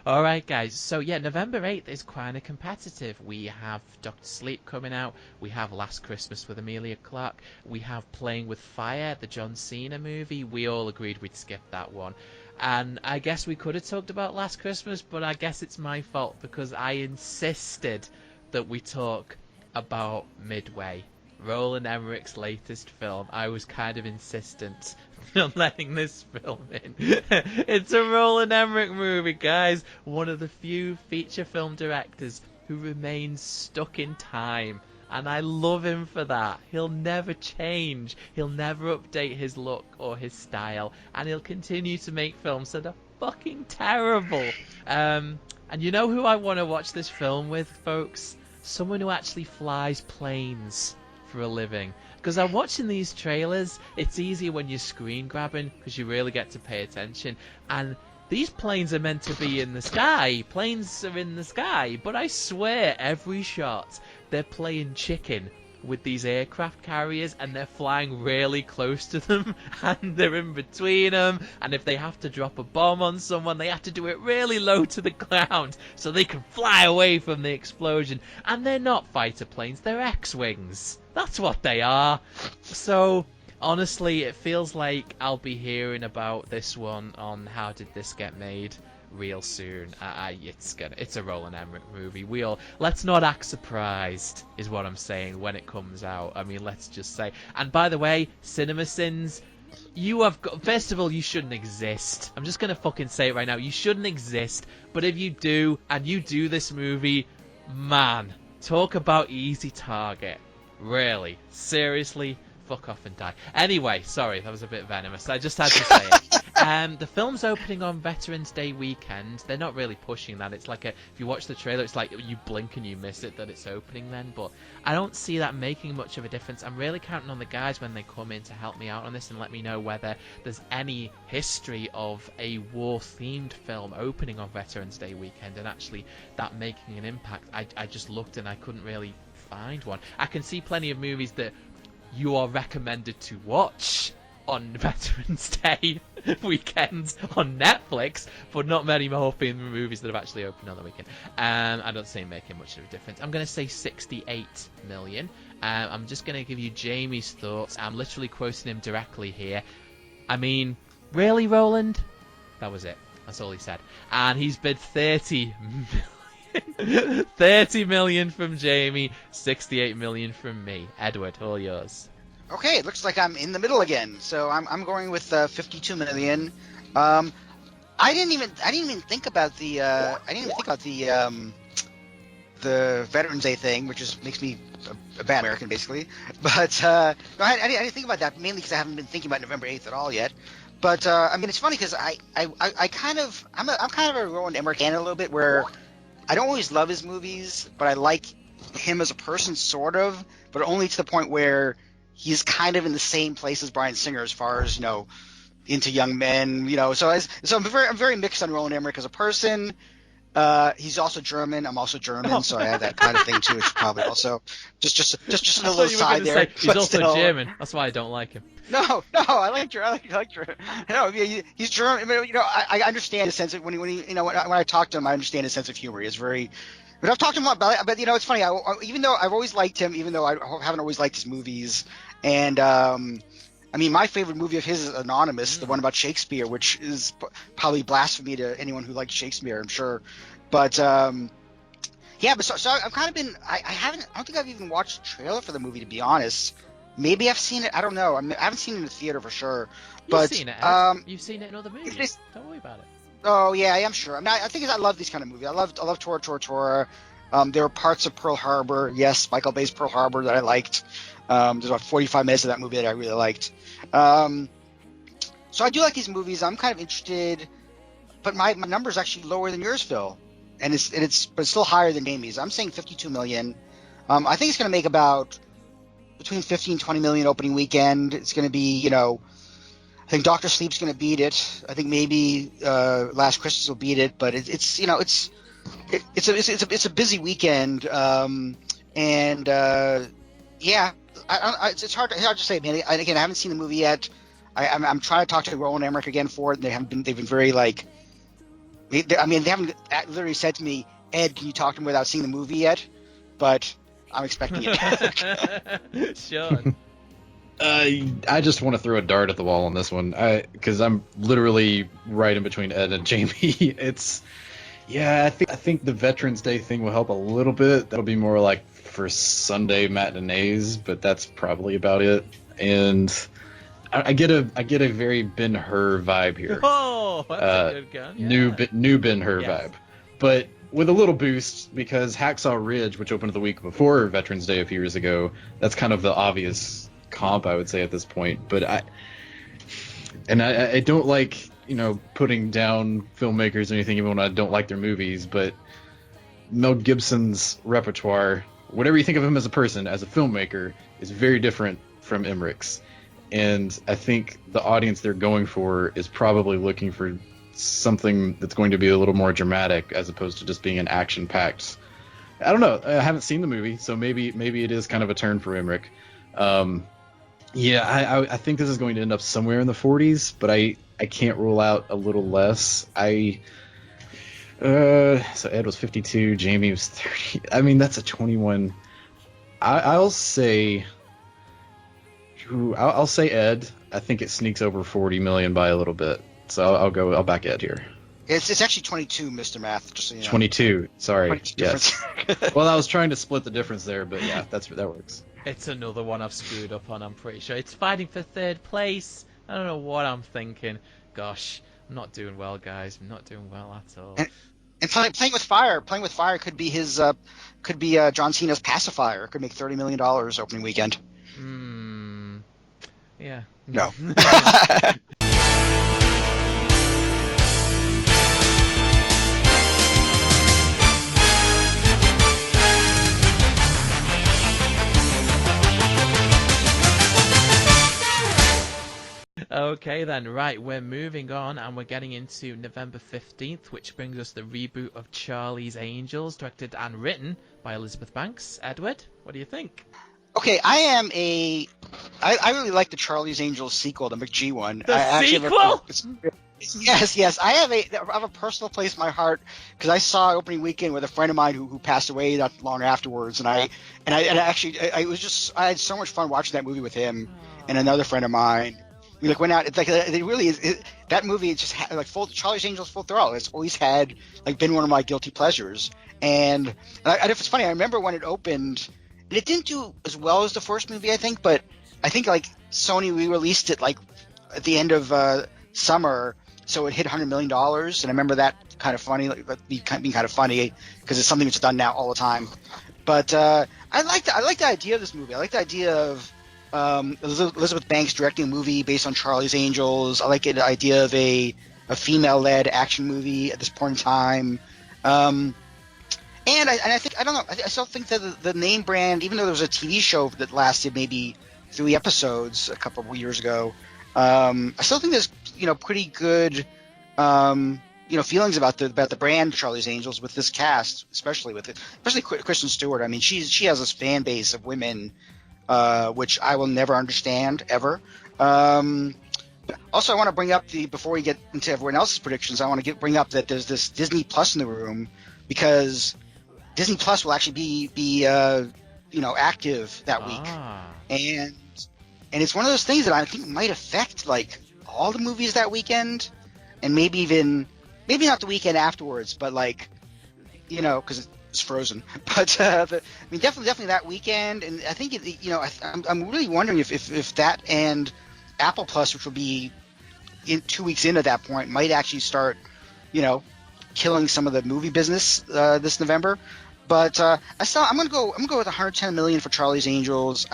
Alright guys, so yeah, November 8th is kind of competitive. We have Dr. Sleep coming out, we have Last Christmas with Emilia Clarke, we have Playing with Fire, the John Cena movie. We all agreed we'd skip that one. And I guess we could have talked about Last Christmas, but I guess it's my fault because I insisted that we talk about Midway, Roland Emmerich's latest film. I was kind of insistent on letting this film in. It's a Roland Emmerich movie, guys. One of the few feature film directors who remains stuck in time. And I love him for that. He'll never change. He'll never update his look or his style. And he'll continue to make films that are fucking terrible. And you know who I want to watch this film with, folks? Someone who actually flies planes for a living. Because I'm watching these trailers, it's easy when you're screen grabbing because you really get to pay attention. And these planes are meant to be in the sky. Planes are in the sky. But I swear, every shot, they're playing chicken with these aircraft carriers and they're flying really close to them and they're in between them, and if they have to drop a bomb on someone they have to do it really low to the ground so they can fly away from the explosion. And they're not fighter planes, they're X-Wings. That's what they are. So honestly, it feels like I'll be hearing about this one on How Did This Get Made real soon. It's a Roland Emmerich movie. Let's not act surprised is what I'm saying when it comes out. I mean, let's just say. And by the way, CinemaSins, first of all, you shouldn't exist. I'm just gonna fucking say it right now. You shouldn't exist. But if you do, and you do this movie, man, talk about easy target. Really, seriously, fuck off and die. Anyway, sorry, that was a bit venomous. I just had to say it. The film's opening on Veterans Day weekend. They're not really pushing that. It's like if you watch the trailer, it's like you blink and you miss it that it's opening then. But I don't see that making much of a difference. I'm really counting on the guys when they come in to help me out on this and let me know whether there's any history of a war-themed film opening on Veterans Day weekend and actually that making an impact. I just looked and I couldn't really find one. I can see plenty of movies that you are recommended to watch on Veterans Day weekend on Netflix, but not many more movies that have actually opened on the weekend. I don't see it making much of a difference. I'm going to say 68 million. I'm just going to give you Jamie's thoughts. I'm literally quoting him directly here. I mean, really, Roland? That was it. That's all he said. And he's bid 30 million. 30 million from Jamie, 68 million from me. Edward, all yours. Okay, it looks like I'm in the middle again. So I'm going with 52 million. I didn't even think about the the Veterans Day thing, which makes me a bad American basically. But no, I didn't think about that mainly because I haven't been thinking about November 8th at all yet. But I mean, it's funny because I'm kind of a Roland Emmerich fan a little bit, where I don't always love his movies, but I like him as a person, sort of, but only to the point where he's kind of in the same place as Bryan Singer as far as, Into Young Men, So I'm very mixed on Roland Emmerich as a person. He's also German. I'm also German, so I have that kind of thing too. Which probably also just a little side there. He's also German. That's why I don't like him. No, I like German. No, he's German. I understand his sense of when I talk to him, I understand his sense of humor. He's very. But I've talked to him about, but it's funny. Even though I've always liked him, even though I haven't always liked his movies, and I mean, my favorite movie of his is Anonymous, the one about Shakespeare, which is probably blasphemy to anyone who likes Shakespeare, I'm sure. But yeah, but so I've kind of been. I don't think I've even watched a trailer for the movie, to be honest. Maybe I've seen it. I don't know. I haven't seen it in the theater for sure. But you've seen it. Ed. You've seen it in other movies. Don't worry about it. Oh yeah, I am sure. I mean, I think I love these kind of movies. I love Tora. There were parts of Pearl Harbor. Yes, Michael Bay's Pearl Harbor that I liked. There's about 45 minutes of that movie that I really liked. So I do like these movies. I'm kind of interested, but my number is actually lower than yours, Phil, but it's still higher than Jamie's. I'm saying 52 million. I think it's going to make about between 15 and 20 million opening weekend. It's going to be, I think Dr. Sleep's going to beat it. I think maybe Last Christmas will beat it, but it's a busy weekend, and yeah, it's hard to say, man. Again, I haven't seen the movie yet. I'm trying to talk to Roland Emmerich again for it. They've been very like, they haven't literally said to me, Ed, can you talk to him without seeing the movie yet? But I'm expecting it. Sean. I just want to throw a dart at the wall on this one, because I'm literally right in between Ed and Jamie. I think the Veterans Day thing will help a little bit. That'll be more like for Sunday matinees, but that's probably about it. And I get a very Ben-Hur vibe here. Oh, that's a good gun. Yeah. New Ben-Hur vibe, but with a little boost, because Hacksaw Ridge, which opened the week before Veterans Day a few years ago, that's kind of the obvious comp, I would say, at this point. But I don't like putting down filmmakers or anything, even when I don't like their movies, but Mel Gibson's repertoire, whatever you think of him as a person, as a filmmaker, is very different from Emmerich's. And I think the audience they're going for is probably looking for something that's going to be a little more dramatic, as opposed to just being an action-packed. I don't know. I haven't seen the movie, so maybe it is kind of a turn for Emmerich. I think this is going to end up somewhere in the 40s, but I can't rule out a little less. So Ed was 52, Jamie was 30. I mean, that's a 21. I'll say Ed. I think it sneaks over 40 million by a little bit. So I'll back Ed here. It's actually 22, Mr. Math, just so you know. 22. Sorry. 22 yes. Well, I was trying to split the difference there, but yeah, that works. It's another one I've screwed up on, I'm pretty sure. It's fighting for third place. I don't know what I'm thinking. Gosh, I'm not doing well, guys. I'm not doing well at all. And playing with fire could be John Cena's pacifier. It could make $30 million opening weekend. Yeah. No. Okay then, right, we're moving on and we're getting into November 15th, which brings us the reboot of Charlie's Angels, directed and written by Elizabeth Banks. Edward, what do you think? Okay, I really like the Charlie's Angels sequel, the McG one. The sequel? Yes. I have a personal place in my heart because I saw opening weekend with a friend of mine who passed away not long afterwards, and I had so much fun watching that movie with him and another friend of mine. We went out. It's like it really is. That movie is just Charlie's Angels full throttle. It's always had been one of my guilty pleasures. And it's funny. I remember when it opened, and it didn't do as well as the first movie, I think. But I think Sony re-released it at the end of summer, so it hit $100 million. And I remember that kind of funny, being kind of funny because it's something that's done now all the time. But I like the idea of this movie. I like the idea of Elizabeth Banks directing a movie based on Charlie's Angels. I like the idea of a female-led action movie at this point in time. And I still think that the name brand, even though there was a TV show that lasted maybe 3 episodes a couple of years ago, I still think there's pretty good feelings about the brand Charlie's Angels with this cast, especially Kristen Stewart. I mean, she has this fan base of women, which I will never understand ever. Also, I want to bring up before we get into everyone else's predictions, I want to bring up that there's this Disney Plus in the room because Disney Plus will actually be active that week, and it's one of those things that I think might affect all the movies that weekend, and maybe not the weekend afterwards, but because it's Frozen. But definitely that weekend, and I think I'm really wondering if that and Apple Plus, which will be 2 weeks into that point, might actually start killing some of the movie business this November. But I'm gonna go with 110 million for Charlie's Angels.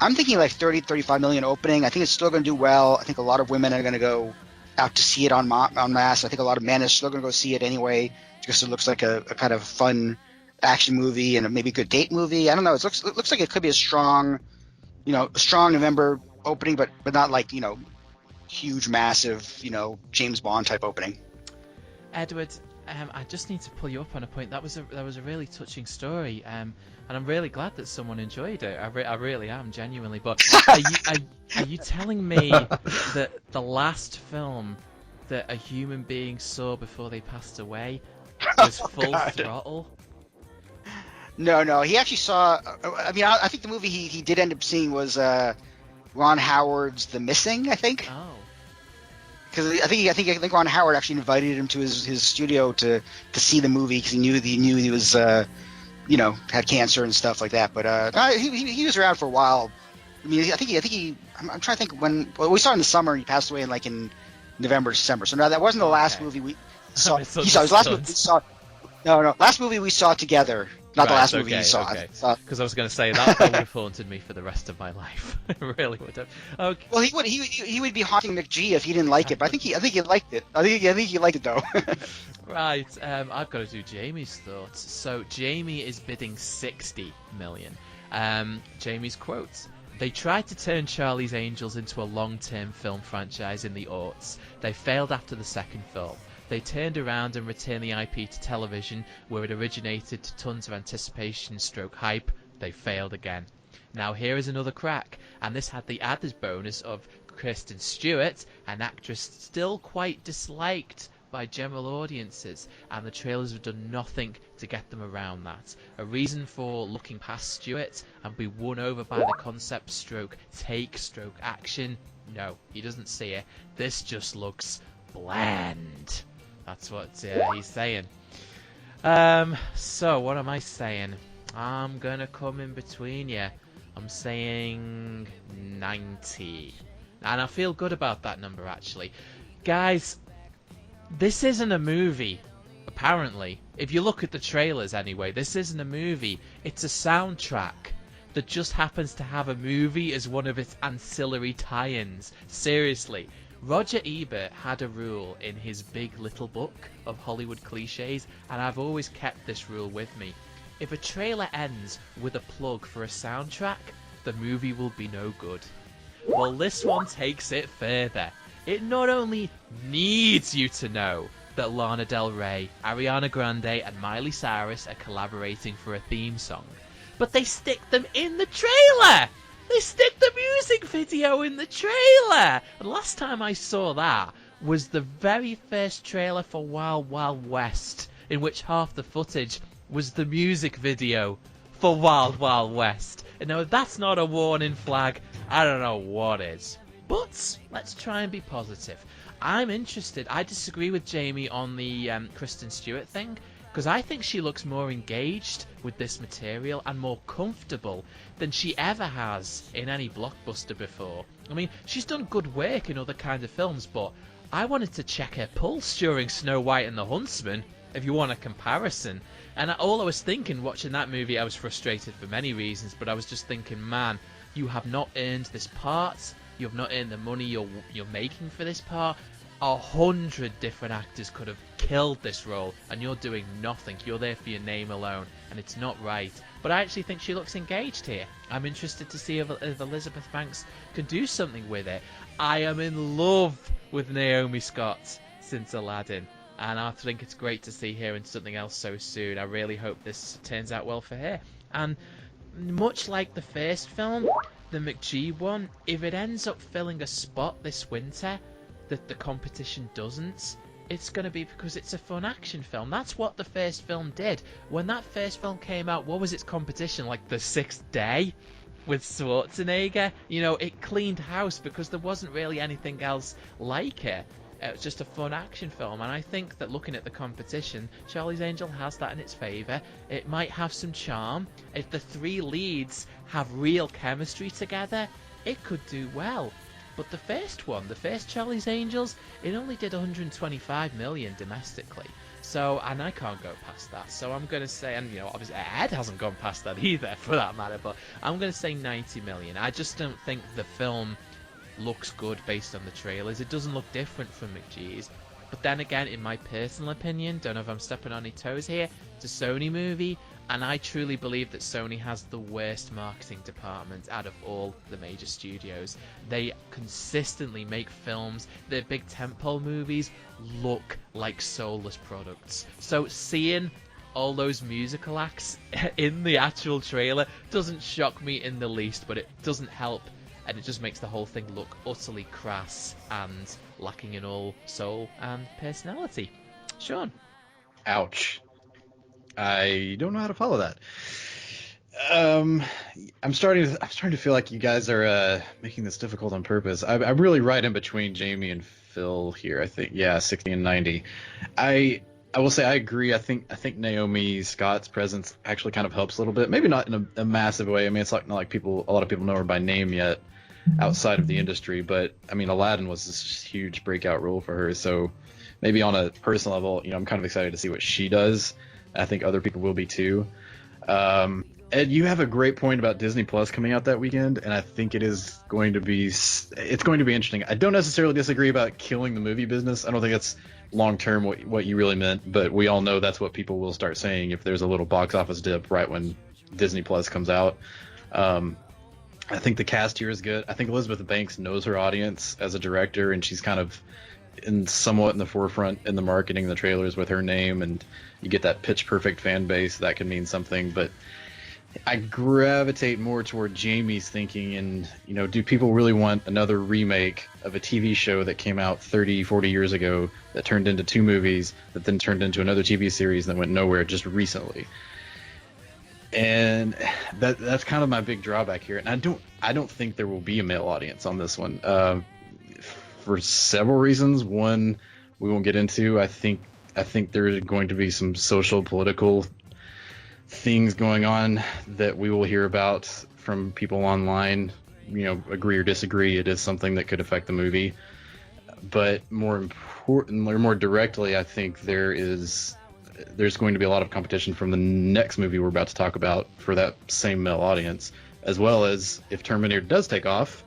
I'm thinking 30-35 million opening. I think it's still going to do well. I think a lot of women are going to go out to see it en masse. I think a lot of men are still going to go see it anyway because it looks like a kind of fun action movie and maybe a good date movie. I don't know. It looks like it could be a strong November opening, but not huge, massive, James Bond type opening. Edward, I just need to pull you up on a point. That was a really touching story, and I'm really glad that someone enjoyed it. I really am, genuinely. But are you telling me that the last film that a human being saw before they passed away was Full Throttle? No. He actually saw. I think the movie he did end up seeing was Ron Howard's The Missing. I think. Oh. Because I think Ron Howard actually invited him to his studio to see the movie because he knew he was had cancer and stuff like that. But he was around for a while. I mean, I'm trying to think when. Well, we saw in the summer. He passed away in November, December. So no, that wasn't the last movie we saw. He saw his last movie. Last movie we saw together. Not the last movie you saw. Because I was going to say that would have haunted me for the rest of my life. It really would have. Okay. Well, he would be haunting McG if he didn't like it. But I think he liked it. I think he liked it though. Right. I've got to do Jamie's thoughts. So Jamie is bidding 60 million. Jamie's quote: "They tried to turn Charlie's Angels into a long-term film franchise in the aughts. They failed after the second film. They turned around and returned the IP to television, where it originated to tons of anticipation / hype. They failed again. Now here is another crack, and this had the added bonus of Kristen Stewart, an actress still quite disliked by general audiences, and the trailers have done nothing to get them around that. A reason for looking past Stewart and be won over by the concept / take / action? No, he doesn't see it. This just looks bland." That's what he's saying. So what am I saying? I'm gonna come in between you. I'm saying 90. And I feel good about that number, actually. Guys, this isn't a movie, apparently. If you look at the trailers anyway, this isn't a movie. It's a soundtrack that just happens to have a movie as one of its ancillary tie-ins. Seriously. Roger Ebert had a rule in his big little book of Hollywood cliches, and I've always kept this rule with me. If a trailer ends with a plug for a soundtrack, the movie will be no good. Well, this one takes it further. It not only needs you to know that Lana Del Rey, Ariana Grande, and Miley Cyrus are collaborating for a theme song, but they stick them in the trailer! They stick the music video in the trailer! And last time I saw that was the very first trailer for Wild Wild West, in which half the footage was the music video for Wild Wild West. And now if that's not a warning flag, I don't know what is. But let's try and be positive. I'm interested. I disagree with Jamie on the Kristen Stewart thing, because I think she looks more engaged with this material and more comfortable than she ever has in any blockbuster before. I mean, she's done good work in other kinds of films, but I wanted to check her pulse during Snow White and the Huntsman, if you want a comparison. And all I was thinking watching that movie, I was frustrated for many reasons, but I was just thinking, man, you have not earned this part. You have not earned the money you're making for this part. 100 different actors could have killed this role, and you're doing nothing. You're there for your name alone, and it's not right. But I actually think she looks engaged here. I'm interested to see if Elizabeth Banks can do something with it. I am in love with Naomi Scott since Aladdin, and I think it's great to see her in something else so soon. I really hope this turns out well for her. And much like the first film, the McGee one, if it ends up filling a spot this winter that the competition doesn't, it's going to be because it's a fun action film. That's what the first film did. When that first film came out, what was its competition? Like The Sixth Day with Schwarzenegger? You know, it cleaned house because there wasn't really anything else like it. It was just a fun action film, and I think that looking at the competition, Charlie's Angel has that in its favour. It might have some charm. If the three leads have real chemistry together, it could do well. But the first one, the first Charlie's Angels, it only did 125 million domestically. So, and I can't go past that. So I'm going to say, and you know, obviously Ed hasn't gone past that either for that matter, but I'm going to say 90 million. I just don't think the film looks good based on the trailers. It doesn't look different from McGee's. But then again, in my personal opinion, don't know if I'm stepping on any toes here, it's a Sony movie, and I truly believe that Sony has the worst marketing department out of all the major studios. They consistently make films, their big tentpole movies look like soulless products. So seeing all those musical acts in the actual trailer doesn't shock me in the least, but it doesn't help, and it just makes the whole thing look utterly crass and lacking in all soul and personality. Sean? Ouch. I don't know how to follow that. I'm starting to feel like you guys are making this difficult on purpose. I'm really right in between Jamie and Phil here. I think 60 and 90. I will say I agree. I think Naomi Scott's presence actually kind of helps a little bit. Maybe not in a massive way. I mean, it's not like a lot of people know her by name yet outside of the industry. But I mean, Aladdin was this huge breakout role for her. So maybe on a personal level, I'm kind of excited to see what she does. I think other people will be too. Ed, you have a great point about Disney Plus coming out that weekend, and I think it's going to be interesting. I don't necessarily disagree about killing the movie business. I don't think that's long term what you really meant, but we all know that's what people will start saying if there's a little box office dip right when Disney Plus comes out. I think the cast here is good. I think Elizabeth Banks knows her audience as a director, and she's kind of somewhat in the forefront in the marketing, the trailers with her name, and you get that pitch perfect fan base. That can mean something, but I gravitate more toward Jamie's thinking, and do people really want another remake of a TV show that came out 30-40 years ago that turned into 2 movies that then turned into another TV series that went nowhere just recently? And that's kind of my big drawback here, and I don't think there will be a male audience on this one for several reasons. One we won't get into. I think there's going to be some social political things going on that we will hear about from people online. Agree or disagree, it is something that could affect the movie. But more importantly, more directly, I think there's going to be a lot of competition from the next movie we're about to talk about for that same male audience, as well as if Terminator does take off,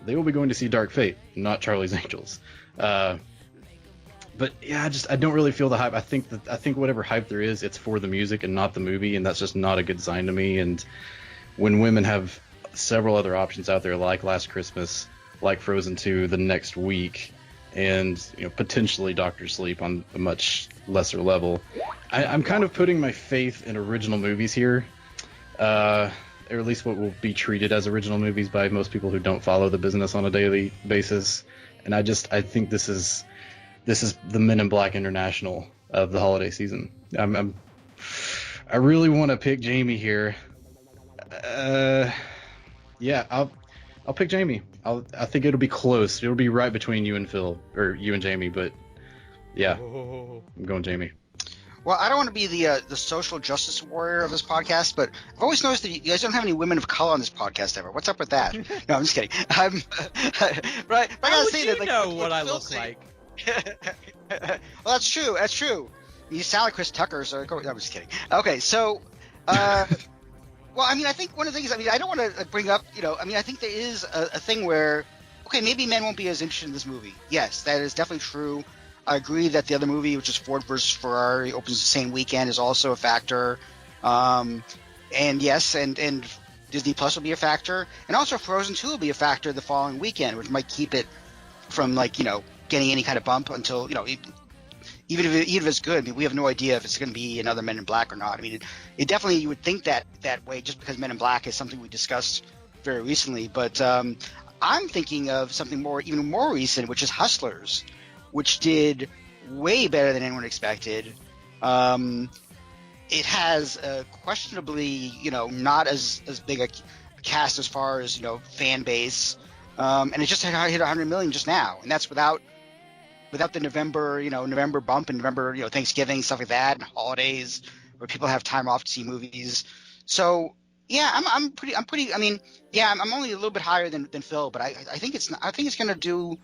they will be going to see Dark Fate, not Charlie's Angels. But yeah, I don't really feel the hype. I think whatever hype there is, it's for the music and not the movie, and that's just not a good sign to me. And when women have several other options out there, like Last Christmas, like Frozen 2 the next week, and potentially Doctor Sleep on a much lesser level. I'm kind of putting my faith in original movies here, or at least what will be treated as original movies by most people who don't follow the business on a daily basis. And I think this is the Men in Black International of the holiday season. I really want to pick Jamie here. Yeah, I'll pick Jamie. I think it'll be close. It'll be right between you and Phil, or you and Jamie. But yeah, I'm going Jamie. Well, I don't want to be the social justice warrior of this podcast, but I've always noticed that you guys don't have any women of color on this podcast ever. What's up with that? No, I'm just kidding. Right. But I gotta say that, like, know what I look like? Well, that's true. That's true. You sound like Chris Tucker. So no, I'm just kidding. Okay, so, well, I mean, I think one of the things. I mean, I don't want to bring up. I mean, I think there is a thing where, okay, maybe men won't be as interested in this movie. Yes, that is definitely true. I agree that the other movie, which is Ford versus Ferrari, opens the same weekend, is also a factor. And yes, and Disney Plus will be a factor, and also Frozen 2 will be a factor the following weekend, which might keep it from getting any kind of bump until even if it's good. I mean, we have no idea if it's going to be another Men in Black or not. I mean, it definitely, you would think that way just because Men in Black is something we discussed very recently. But I'm thinking of something even more recent, which is Hustlers, which did way better than anyone expected. It has questionably, not as big a cast as far as fan base, and it just hit 100 million just now, and that's without the November bump and November, Thanksgiving, stuff like that, and holidays where people have time off to see movies. So yeah, I'm pretty. I mean, yeah, I'm only a little bit higher than Phil, but I think it's going to do.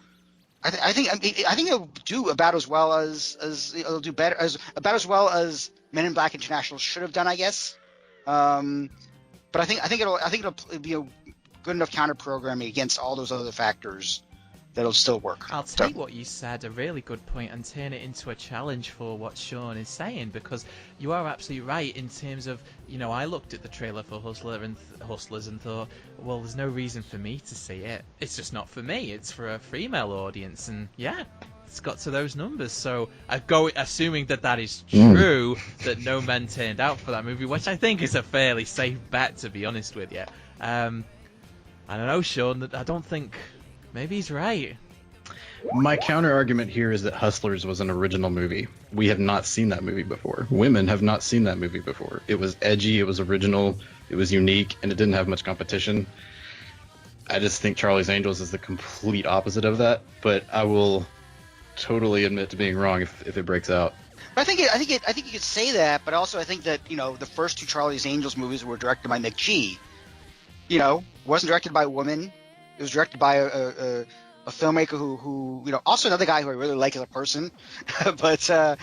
I think it'll do about as well as it'll do better about as well as Men in Black International should have done, I guess. But I think it'll be a good enough counter programming against all those other factors that'll still work. I'll take what you said, a really good point, and turn it into a challenge for what Sean is saying, because you are absolutely right in terms of, I looked at the trailer for Hustlers and thought, well, there's no reason for me to see it. It's just not for me. It's for a female audience, and yeah, it's got to those numbers. So I go assuming that is true, that no men turned out for that movie, which I think is a fairly safe bet, to be honest with you. I don't know, Sean. I don't think. Maybe he's right. My counter argument here is that Hustlers was an original movie. We have not seen that movie before. Women have not seen that movie before. It was edgy, it was original, it was unique, and it didn't have much competition. I just think Charlie's Angels is the complete opposite of that, but I will totally admit to being wrong if it breaks out. But I think you could say that, but also I think that the first two Charlie's Angels movies were directed by McG. Wasn't directed by a woman. It was directed by a filmmaker who also another guy who I really like as a person. But yeah,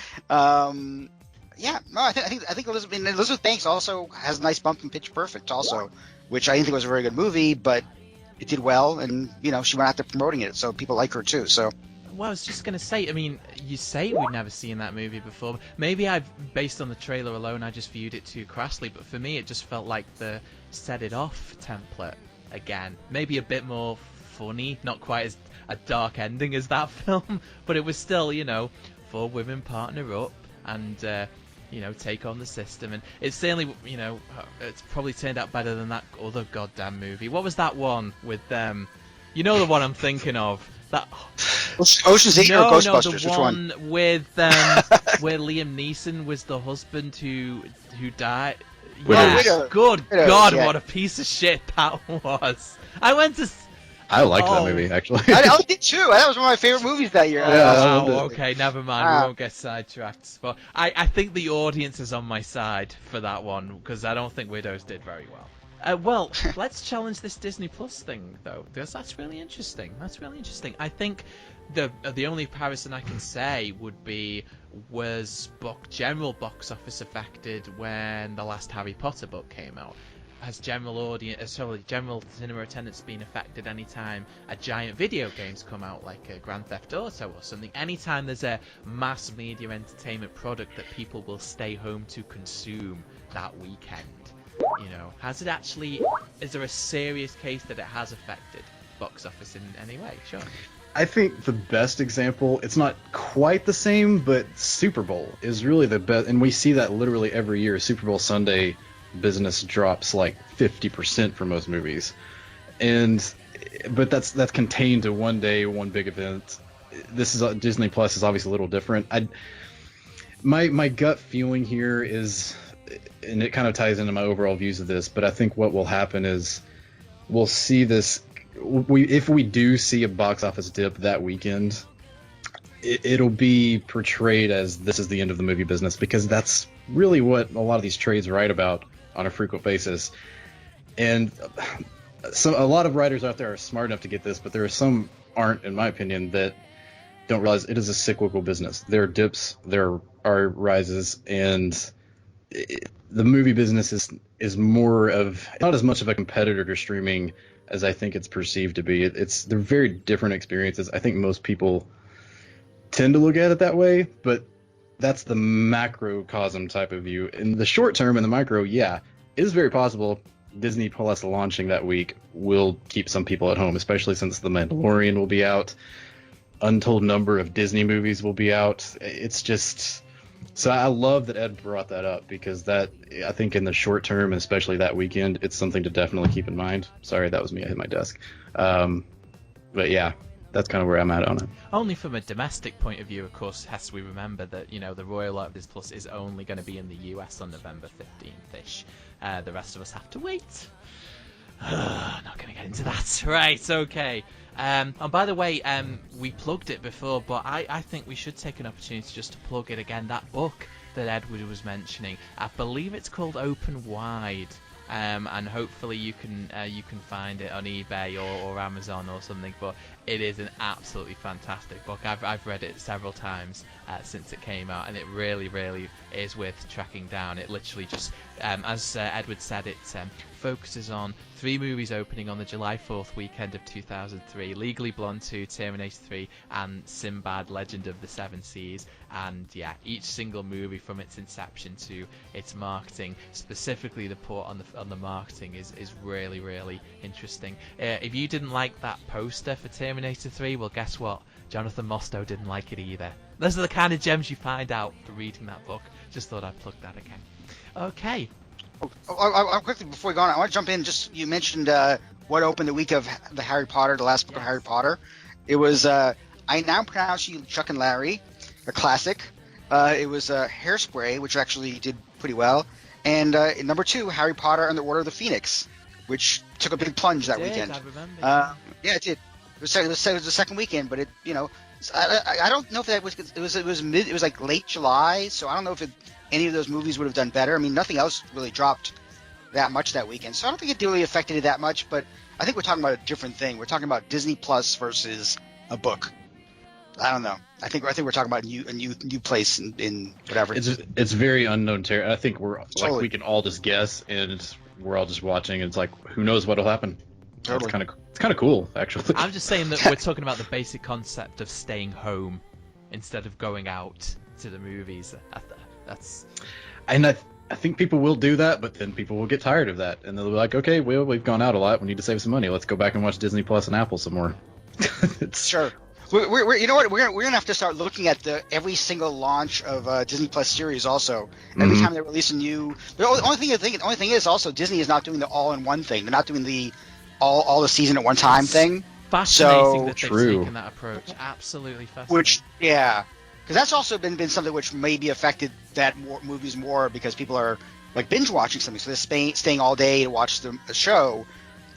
no, I think Elizabeth Banks also has a nice bump in Pitch Perfect also, which I didn't think was a very good movie, but it did well, and she went out there promoting it, so people like her too. So. Well, I was just going to say, I mean, you say we've never seen that movie before. Maybe based on the trailer alone, I just viewed it too crassly, but for me it just felt like the Set It Off template again. Maybe a bit more funny, not quite as a dark ending as that film, but it was still, 4 women partner up and, take on the system. And it's certainly, it's probably turned out better than that other goddamn movie. What was that one with them? The one I'm thinking of. That Ocean's 8 or Ghostbusters? The one which one? With where Liam Neeson was the husband who died. Yeah, good God, what a piece of shit that was. I liked that movie, actually. I did too. That was one of my favorite movies that year. Yeah, okay, never mind. We won't get sidetracked. But I think the audience is on my side for that one, because I don't think Widows did very well. Well, let's challenge this Disney Plus thing, though, because that's really interesting. I think the only comparison I can say would be, was general box office affected when the last Harry Potter book came out? has general cinema attendance been affected anytime a giant video game's come out, like a Grand Theft Auto or something? Anytime there's a mass media entertainment product that people will stay home to consume that weekend, is there a serious case that it has affected box office in any way? Sure. I think the best example, it's not quite the same, but Super Bowl is really the best, and we see that literally every year. Super Bowl Sunday business drops like 50% for most movies, but that's contained to one day, one big event. This is Disney Plus is obviously a little different. My gut feeling here is, and it kind of ties into my overall views of this, but I think what will happen is we'll see this. If we do see a box office dip that weekend, it'll be portrayed as this is the end of the movie business, because that's really what a lot of these trades write about on a frequent basis. And a lot of writers out there are smart enough to get this, but there are some aren't, in my opinion, that don't realize it is a cyclical business. There are dips, there are rises, and the movie business is more of, not as much of a competitor to streaming as I think it's perceived to be. They're very different experiences. I think most people tend to look at it that way, but that's the macrocosm type of view. In the short term, in the micro, yeah, it is very possible Disney Plus launching that week will keep some people at home, especially since The Mandalorian will be out. Untold number of Disney movies will be out. It's just... So I love that Ed brought that up, because that, I think in the short term, especially that weekend, it's something to definitely keep in mind. Sorry, that was me. I hit my desk. But yeah, that's kind of where I'm at on it. Only from a domestic point of view, of course, has we remember that, the Royal Out of Disney Plus is only going to be in the US on November 15th-ish. The rest of us have to wait. Not going to get into that. Right, okay. And by the way, we plugged it before, but I think we should take an opportunity just to plug it again. That book that Edward was mentioning, I believe it's called Open Wide, and hopefully you can find it on eBay or Amazon or something. But it is an absolutely fantastic book. I've read it several times since it came out, and it really, really is worth tracking down. It literally just, as Edward said, it focuses on 3 movies opening on the July 4th weekend of 2003, Legally Blonde 2, Terminator 3, and Sinbad Legend of the Seven Seas. And yeah, each single movie from its inception to its marketing, specifically the port on the marketing, is really, really interesting. If you didn't like that poster for Terminator 3, well, guess what? Jonathan Mostow didn't like it either. Those are the kind of gems you find out for reading that book. Just thought I'd plug that again. Okay. I'll quickly, before we go on, I want to jump in. Just, you mentioned what opened the week of the Harry Potter, the last book of Harry Potter. It was I Now Pronounce You Chuck and Larry, a classic. It was Hairspray, which actually did pretty well, and number 2, Harry Potter and the Order of the Phoenix, which took a big plunge that weekend. I remember. Yeah, it did. It was the second weekend, but it, I don't know if that it was like late July, so I don't know if any of those movies would have done better. I mean, nothing else really dropped that much that weekend, so I don't think it really affected it that much. But I think we're talking about a different thing. We're talking about Disney Plus versus a book. I don't know. I think we're talking about a new place in whatever. It's very unknown territory. I think Totally. like we can all just guess, and we're all just watching. And it's like, who knows what'll happen? Totally. It's kind of cool, actually. I'm just saying that we're talking about the basic concept of staying home instead of going out to the movies. And I think people will do that, but then people will get tired of that, and they'll be like, okay, well, we've gone out a lot. We need to save some money. Let's go back and watch Disney Plus and Apple some more. Sure. We're you know what? We're gonna have to start looking at every single launch of Disney Plus series. Also, every time they release a new. The only thing is also Disney is not doing the all-in-one thing. They're not doing the all the season at one time thing. Fascinating that they've True. taken that approach. Absolutely fascinating. Which, yeah, because that's also been something which maybe affected movies more, because people are like binge watching something, so they're staying all day to watch the show.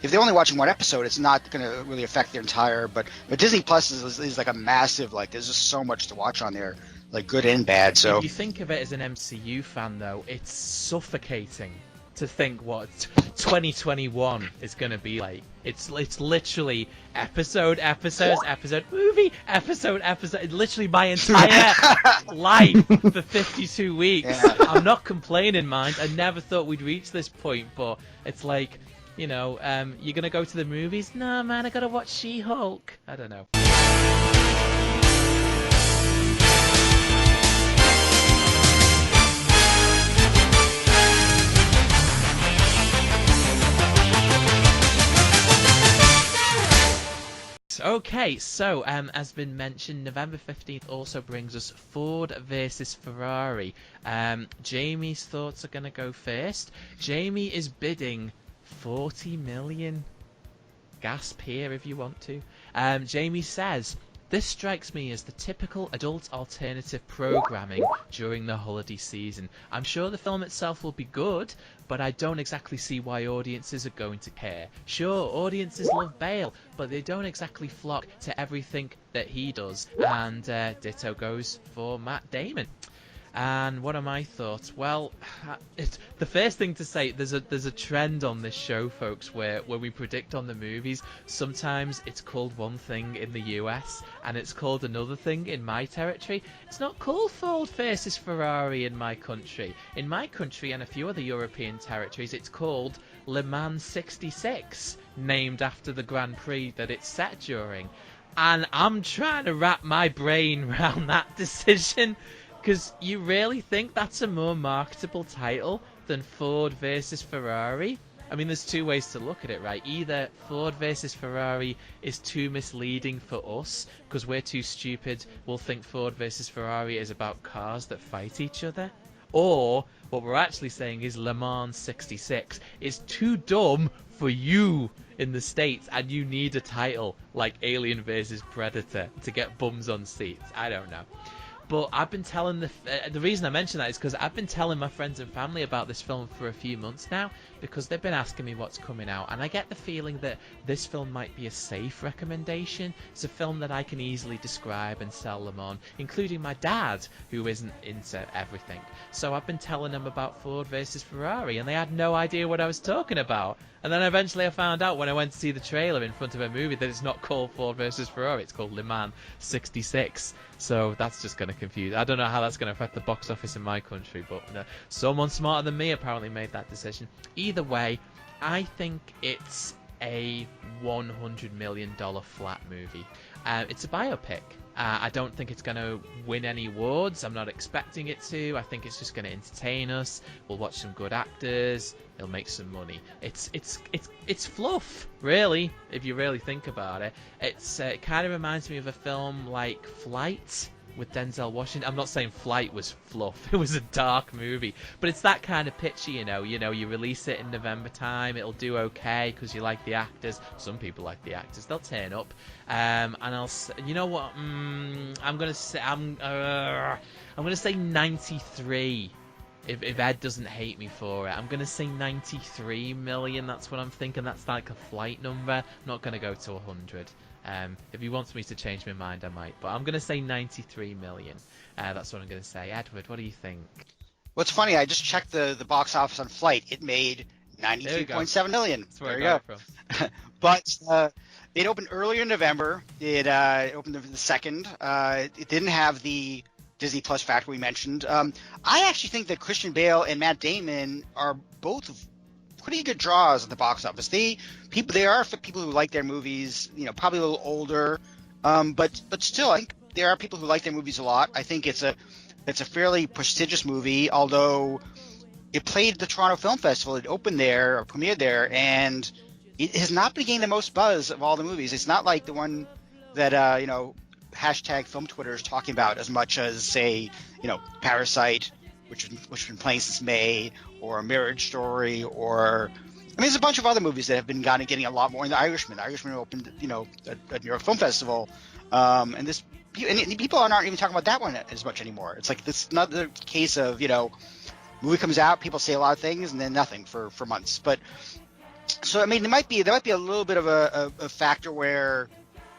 If they're only watching one episode, it's not going to really affect their entire. But Disney Plus is like a massive, like, there's just so much to watch on there, like good and bad. So if you think of it as an MCU fan, though, it's suffocating to think what 2021 is going to be like. It's literally episode, movie, episode. It's literally my entire life for 52 weeks. Yeah. I'm not complaining, mind. I never thought we'd reach this point, but it's like, you know, you're going to go to the movies? Nah, man, I got to watch She-Hulk. I don't know. Okay, so as been mentioned, November 15th also brings us Ford versus Ferrari. Jamie's thoughts are going to go first. Jamie is bidding 40 million. Gasp here if you want to. Jamie says, "This strikes me as the typical adult alternative programming during the holiday season. I'm sure the film itself will be good, but I don't exactly see why audiences are going to care. Sure, audiences love Bale, but they don't exactly flock to everything that he does." And ditto goes for Matt Damon. And what are my thoughts? Well, the first thing to say, there's a trend on this show, folks, where we predict on the movies, sometimes it's called one thing in the US and it's called another thing in my territory. It's not called Ford versus Ferrari in my country. In my country and a few other European territories, it's called Le Mans 66, named after the Grand Prix that it's set during. And I'm trying to wrap my brain around that decision. Because you really think that's a more marketable title than Ford versus Ferrari? I mean, there's two ways to look at it, right? Either Ford versus Ferrari is too misleading for us, because we're too stupid, we'll think Ford versus Ferrari is about cars that fight each other. Or, what we're actually saying is Le Mans 66 is too dumb for you in the States, and you need a title like Alien versus Predator to get bums on seats. I don't know. But I've been telling the reason I mention that is because I've been telling my friends and family about this film for a few months now, because they've been asking me what's coming out, and I get the feeling that this film might be a safe recommendation. It's a film that I can easily describe and sell them on, including my dad, who isn't into everything. So I've been telling them about Ford versus Ferrari, and they had no idea what I was talking about. And then eventually I found out when I went to see the trailer in front of a movie that it's not called Ford versus Ferrari, it's called Le Mans 66. So that's just going to confuse. I don't know how that's going to affect the box office in my country, but someone smarter than me apparently made that decision. Either way, I think it's a $100 million flat movie. It's a biopic. I don't think it's going to win any awards. I'm not expecting it to. I think it's just going to entertain us. We'll watch some good actors. It'll make some money. It's fluff, really, if you really think about it. It kind of reminds me of a film like Flight with Denzel Washington. I'm not saying Flight was fluff. It was a dark movie. But it's that kind of picture, you know. You release it in November time. It'll do okay because you like the actors. Some people like the actors. They'll turn up. And you know what? I'm gonna say 93. If Ed doesn't hate me for it, I'm gonna say 93 million. That's what I'm thinking. That's like a flight number. I'm not gonna go to 100. If he wants me to change my mind, I might. But I'm gonna say 93 million. That's what I'm gonna say. Edward, what do you think? What's funny, I just checked the box office on Flight. It made 93.7 million. That's where there I you got go. it from. But it opened earlier in November. It opened the 2nd. It didn't have the Disney Plus factor we mentioned. I actually think that Christian Bale and Matt Damon are both pretty good draws at the box office. They are for people who like their movies, probably a little older, but still, I think there are people who like their movies a lot. I think it's a fairly prestigious movie, although it played at the Toronto Film Festival. It opened there or premiered there, and it has not been getting the most buzz of all the movies. It's not like the one that hashtag film Twitter is talking about as much as, say, Parasite, which has been playing since May, or Marriage Story, or there's a bunch of other movies that have been getting a lot more. In The Irishman. The Irishman opened, at New York Film Festival, and people aren't even talking about that one as much anymore. It's like this another case of movie comes out, people say a lot of things, and then nothing for months. But so there might be a little bit of a factor where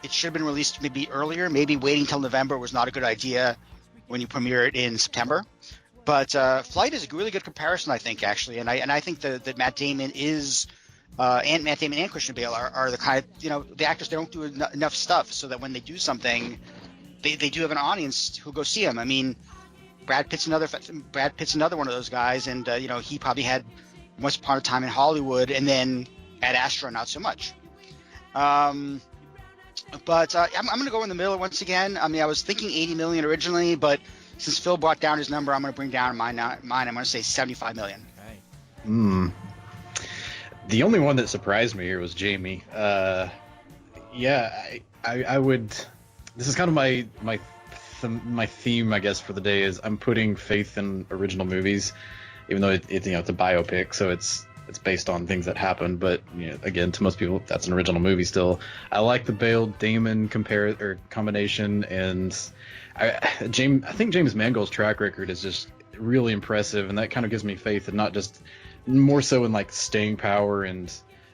it should have been released maybe earlier. Maybe waiting till November was not a good idea when you premiere it in September. But Flight is a really good comparison, I think, actually, and I think that Matt Damon is and Matt Damon and Christian Bale are the kind of the actors that don't do enough stuff so that when they do something, they do have an audience who go see them. I mean, Brad Pitt's another one of those guys, and he probably had Once Upon a Time in Hollywood, and then Ad Astra not so much. But I'm going to go in the middle once again. I mean, I was thinking 80 million originally, but since Phil brought down his number, I'm going to bring down mine. I'm going to say 75 million. Okay. The only one that surprised me here was Jamie. I would. This is kind of my theme, I guess, for the day is I'm putting faith in original movies, even though it's a biopic, so it's based on things that happen. But again, to most people, that's an original movie still. I like the Bale Damon combination, and I think James Mangold's track record is just really impressive, and that kind of gives me faith, and not just more so in like staying power and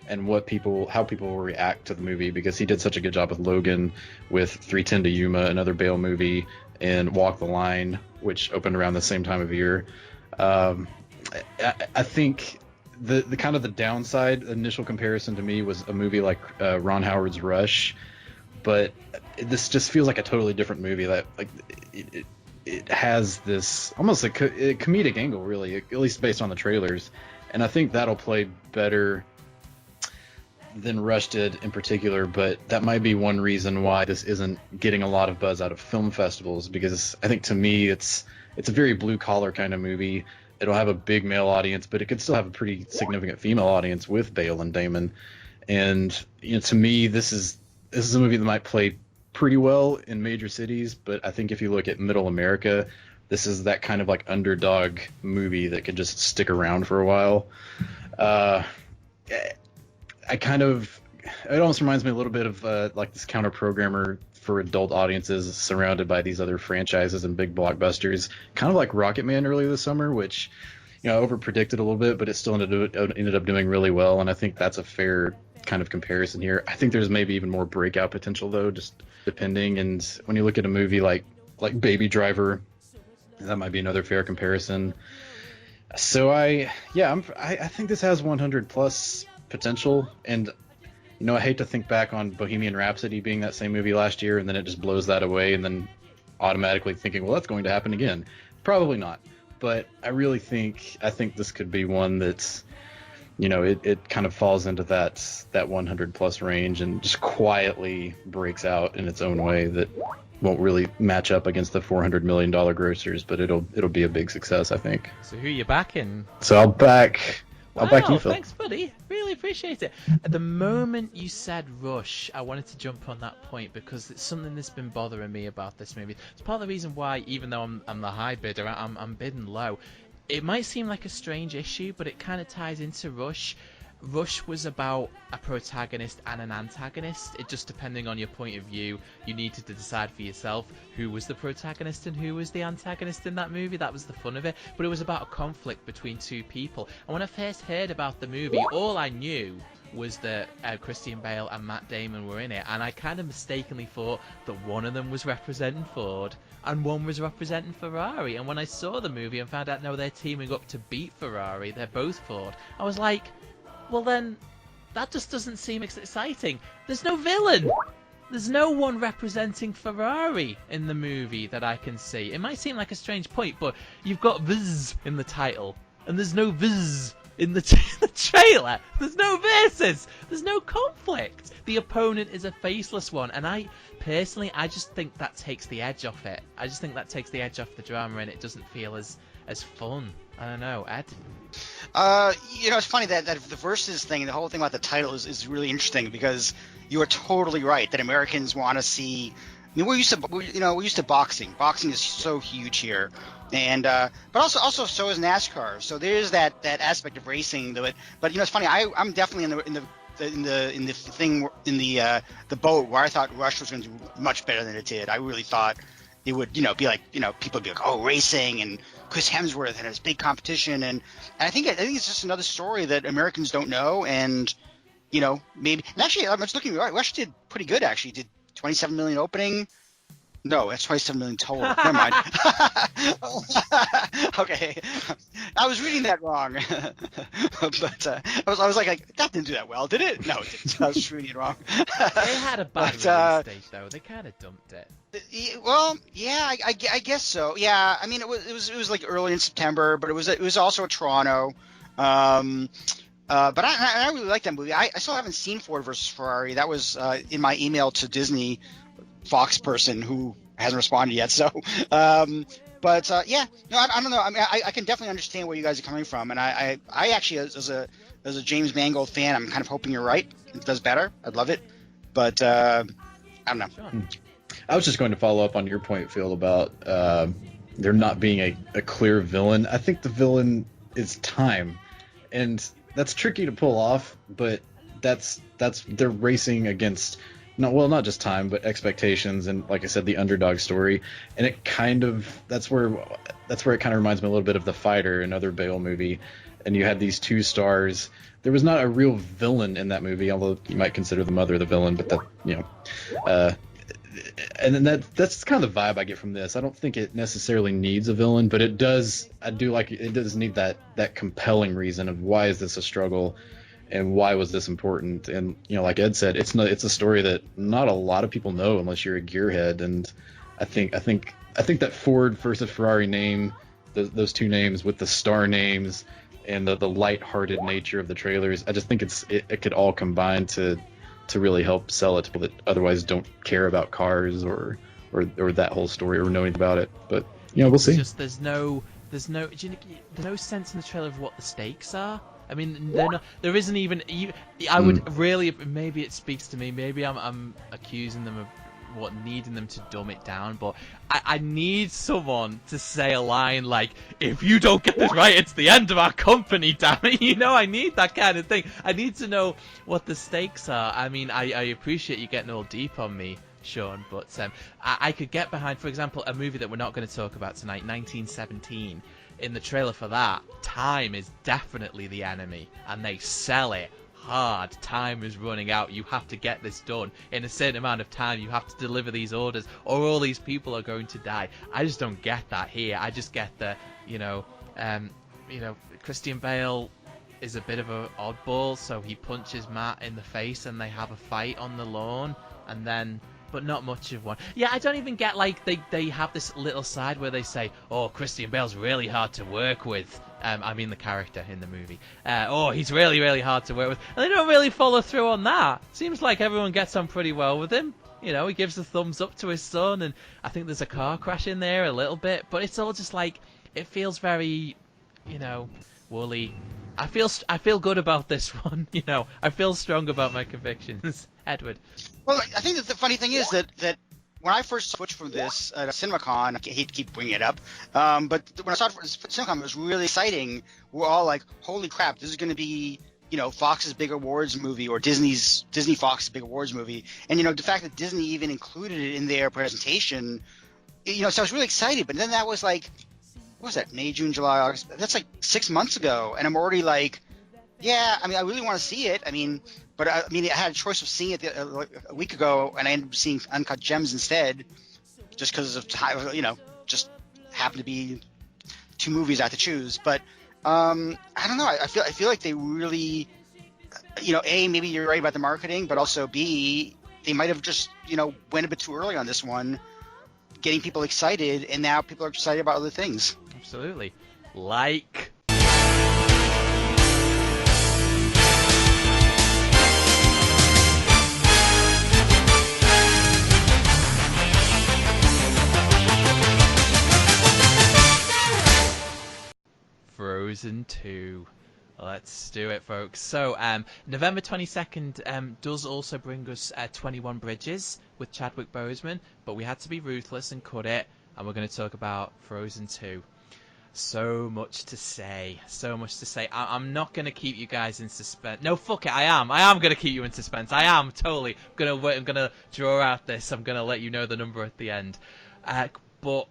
how people will react to the movie, because he did such a good job with Logan, with 3:10 to Yuma, another Bale movie, and Walk the Line, which opened around the same time of year. I think the kind of the downside initial comparison to me was a movie like Ron Howard's Rush, but this just feels like a totally different movie that like it has this almost a comedic angle, really, at least based on the trailers, and I think that'll play better than Rush did in particular. But that might be one reason why this isn't getting a lot of buzz out of film festivals, because I think to me it's a very blue collar kind of movie. It'll have a big male audience, but it could still have a pretty significant female audience with Bale and Damon. And to me, this is a movie that might play pretty well in major cities, but I think if you look at middle America, this is that kind of like underdog movie that could just stick around for a while. It almost reminds me a little bit of like this counter programmer for adult audiences surrounded by these other franchises and big blockbusters, kind of like Rocketman earlier this summer, which over predicted a little bit, but it still ended up doing really well. And I think that's a fair kind of comparison here. I think there's maybe even more breakout potential though, just depending. And when you look at a movie like Baby Driver, that might be another fair comparison. So I think this has 100 plus potential. And I hate to think back on Bohemian Rhapsody being that same movie last year, and then it just blows that away, and then automatically thinking, well, that's going to happen again. Probably not. But I think this could be one that's, it kind of falls into that 100 plus range and just quietly breaks out in its own way that won't really match up against the $400 million grossers, but it'll be a big success, I think. So who are you backing? So I'll back you, Phil. Thanks, buddy. Really appreciate it. At the moment you said Rush, I wanted to jump on that point because it's something that's been bothering me about this movie. It's part of the reason why, even though I'm the high bidder, I'm bidding low. It might seem like a strange issue, but it kind of ties into Rush. Rush was about a protagonist and an antagonist. It just, depending on your point of view, you needed to decide for yourself who was the protagonist and who was the antagonist in that movie. That was the fun of it. But it was about a conflict between two people. And when I first heard about the movie, all I knew was that Christian Bale and Matt Damon were in it, and I kind of mistakenly thought that one of them was representing Ford and one was representing Ferrari. And when I saw the movie and found out, no, they're teaming up to beat Ferrari, they're both Ford, I was like, well then, that just doesn't seem exciting. There's no villain. There's no one representing Ferrari in the movie that I can see. It might seem like a strange point, but you've got Viz in the title, and there's no Viz in the trailer. There's no versus. There's no conflict. The opponent is a faceless one, and I just think that takes the edge off it. I just think that takes the edge off the drama, and it doesn't feel as fun. I don't know, Ed? It's funny that the versus thing, the whole thing about the title is really interesting, because you are totally right that Americans want to see. I mean, we're used to boxing. Boxing is so huge here, and but also so is NASCAR. So there's that aspect of racing to it. But it's funny. I'm definitely in the boat where I thought Rush was going to do much better than it did. I really thought it would, be like, people would be like, oh, racing and Chris Hemsworth and it's big competition, and I think it's just another story that Americans don't know, and maybe. And actually, I'm just looking. Rush did pretty good. Actually, did 27 million opening. No, that's 27 million total. Never mind. Okay, I was reading that wrong. But I was like, that didn't do that well, did it? No, it didn't. I was just reading it wrong. They had a bad release date though. They kind of dumped it. Well, yeah, I guess so. Yeah, I mean, it was like early in September, but it was also at Toronto. But I really like that movie. I still haven't seen Ford versus Ferrari. That was in my email to Disney Fox person who hasn't responded yet. So, yeah, no, I don't know. I mean, I can definitely understand where you guys are coming from, and I actually, as a James Mangold fan, I'm kind of hoping you're right. It does better. I'd love it, but I don't know. Sure. I was just going to follow up on your point, Phil, about there not being a clear villain. I think the villain is time, and that's tricky to pull off. But that's they're racing against not just time, but expectations, and like I said, the underdog story. And it kind of that's where it kind of reminds me a little bit of The Fighter, another Bale movie. And you had these two stars. There was not a real villain in that movie, although you might consider the mother the villain. But and then that's kind of the vibe I get from this. I don't think it necessarily needs a villain, but it does. I do like it does need that compelling reason of why is this a struggle, and why was this important. And like Ed said, it's a story that not a lot of people know unless you're a gearhead. And I think that Ford versus Ferrari name, those two names with the star names and the light-hearted nature of the trailers, I just think it could all combine to really help sell it to people that otherwise don't care about cars or that whole story or know anything about it. But we'll see. It's just there's no sense in the trailer of what the stakes are. I mean, there isn't even. I would really, maybe it speaks to me. Maybe I'm accusing them of needing them to dumb it down, but I need someone to say a line like, if you don't get this right, it's the end of our company, damn it. I need that kind of thing. I need to know what the stakes are. I mean, I appreciate you getting all deep on me, Sean, but I could get behind, for example, a movie that we're not going to talk about tonight, 1917. In the trailer for that, time is definitely the enemy, and they sell it hard. Time is running out. You have to get this done in a certain amount of time. You have to deliver these orders, or all these people are going to die. I just don't get that here. I just get that, Christian Bale is a bit of an oddball, so he punches Matt in the face, and they have a fight on the lawn, and then. But not much of one. Yeah, I don't even get, like, they have this little side where they say, oh, Christian Bale's really hard to work with. I mean the character in the movie. He's really, really hard to work with. And they don't really follow through on that. Seems like everyone gets on pretty well with him. He gives a thumbs up to his son, and I think there's a car crash in there a little bit. But it's all just like, it feels very, woolly. I feel good about this one. I feel strong about my convictions. Edward. Well, I think that the funny thing is that when I first switched from this at CinemaCon, I hate to keep bringing it up, but when I saw it for CinemaCon, it was really exciting. We're all like, holy crap, this is going to be, Fox's big awards movie, or Disney Fox's big awards movie. And, the fact that Disney even included it in their presentation, so I was really excited. But then that was like, what was that, May, June, July, August? That's like 6 months ago. And I'm already like, yeah, I mean, I really want to see it. But I had a choice of seeing it a week ago, and I ended up seeing Uncut Gems instead, just because of time. Just happened to be two movies I had to choose. But I don't know. I feel like they really, A, maybe you're right about the marketing, but also B, they might have just went a bit too early on this one, getting people excited, and now people are excited about other things. Absolutely, like. Frozen 2. Let's do it, folks. So, November 22nd does also bring us 21 Bridges with Chadwick Boseman, but we had to be ruthless and cut it, and we're going to talk about Frozen 2. So much to say. I'm not going to keep you guys in suspense. No, fuck it, I am going to keep you in suspense. I am, totally. I'm going to draw out this. I'm going to let you know the number at the end. But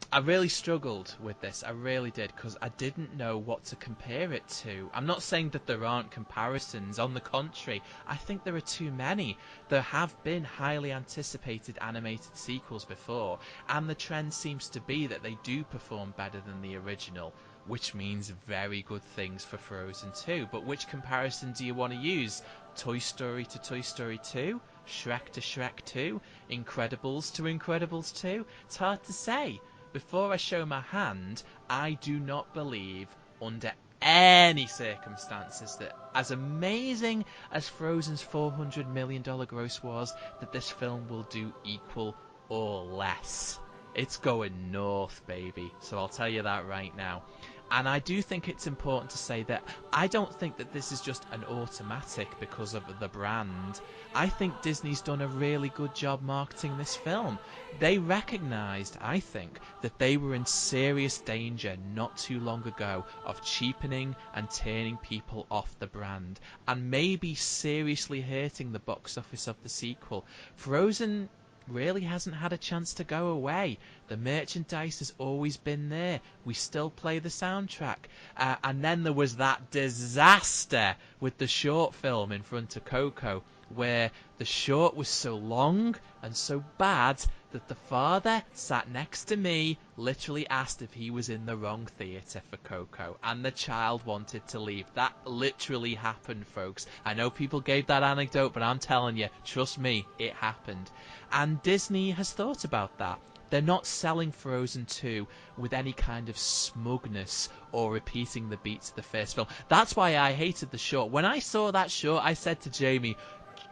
I really struggled with this. I really did, because I didn't know what to compare it to. I'm not saying that there aren't comparisons. On the contrary, I think there are too many. There have been highly anticipated animated sequels before, and the trend seems to be that they do perform better than the original, which means very good things for Frozen 2. But which comparison do you want to use? Toy Story to Toy Story 2? Shrek to Shrek 2? Incredibles to Incredibles 2? It's hard to say. Before I show my hand, I do not believe, under any circumstances, that as amazing as Frozen's $400 million gross was, that this film will do equal or less. It's going north, baby. So I'll tell you that right now. And I do think it's important to say that I don't think that this is just an automatic because of the brand. I think Disney's done a really good job marketing this film. They recognised, I think, that they were in serious danger not too long ago of cheapening and turning people off the brand, and maybe seriously hurting the box office of the sequel. Frozen really hasn't had a chance to go away. The merchandise has always been there. We still play the soundtrack. And then there was that disaster with the short film in front of Coco, where the short was so long and so bad that the father sat next to me literally asked if he was in the wrong theatre for Coco, and the child wanted to leave. That literally happened, folks. I know people gave that anecdote, but I'm telling you, trust me, it happened. And Disney has thought about that. They're not selling Frozen 2 with any kind of smugness or repeating the beats of the first film. That's why I hated the short. When I saw that short, I said to Jamie,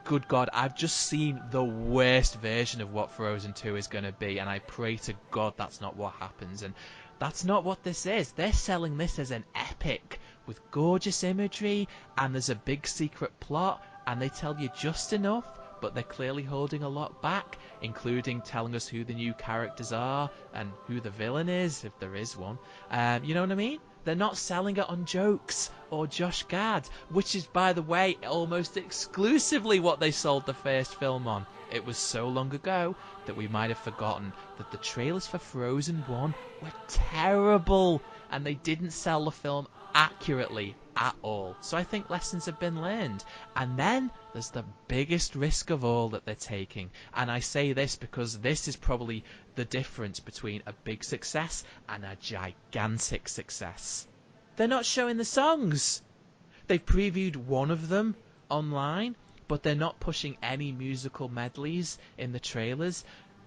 good God, I've just seen the worst version of what Frozen 2 is going to be, and I pray to God that's not what happens. And that's not what this is. They're selling this as an epic with gorgeous imagery, and there's a big secret plot, and they tell you just enough, but they're clearly holding a lot back, including telling us who the new characters are and who the villain is, if there is one. You know what I mean? They're not selling it on jokes or Josh Gad, which is, by the way, almost exclusively what they sold the first film on. It was so long ago that we might have forgotten that the trailers for Frozen 1 were terrible, and they didn't sell the film accurately at all. So I think lessons have been learned. And then there's the biggest risk of all that they're taking. And I say this because this is probably the difference between a big success and a gigantic success. They're not showing the songs. They've previewed one of them online, but they're not pushing any musical medleys in the trailers.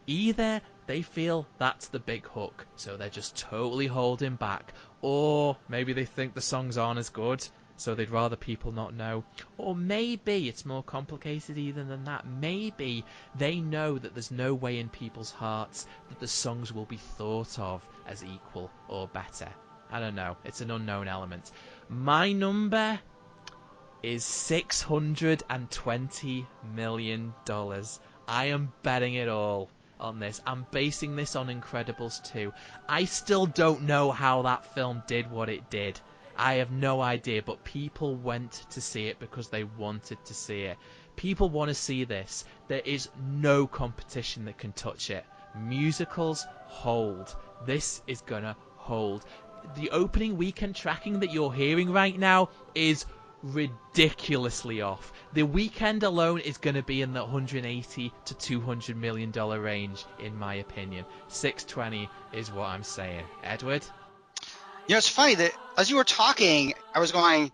Either they feel that's the big hook, so they're just totally holding back, or maybe they think the songs aren't as good, so they'd rather people not know. Or maybe it's more complicated even than that. Maybe they know that there's no way in people's hearts that the songs will be thought of as equal or better. I don't know. It's an unknown element. My number is $620 million. I am betting it all on this. I'm basing this on Incredibles 2. I still don't know how that film did what it did. I have no idea, but people went to see it because they wanted to see it. People want to see this. There is no competition that can touch it. Musicals hold. This is gonna hold. The opening weekend tracking that you're hearing right now is ridiculously off. The weekend alone is going to be in the $180 to $200 million range, in my opinion. 620 is what I'm saying. Edward? You know, it's funny that as you were talking, I was going,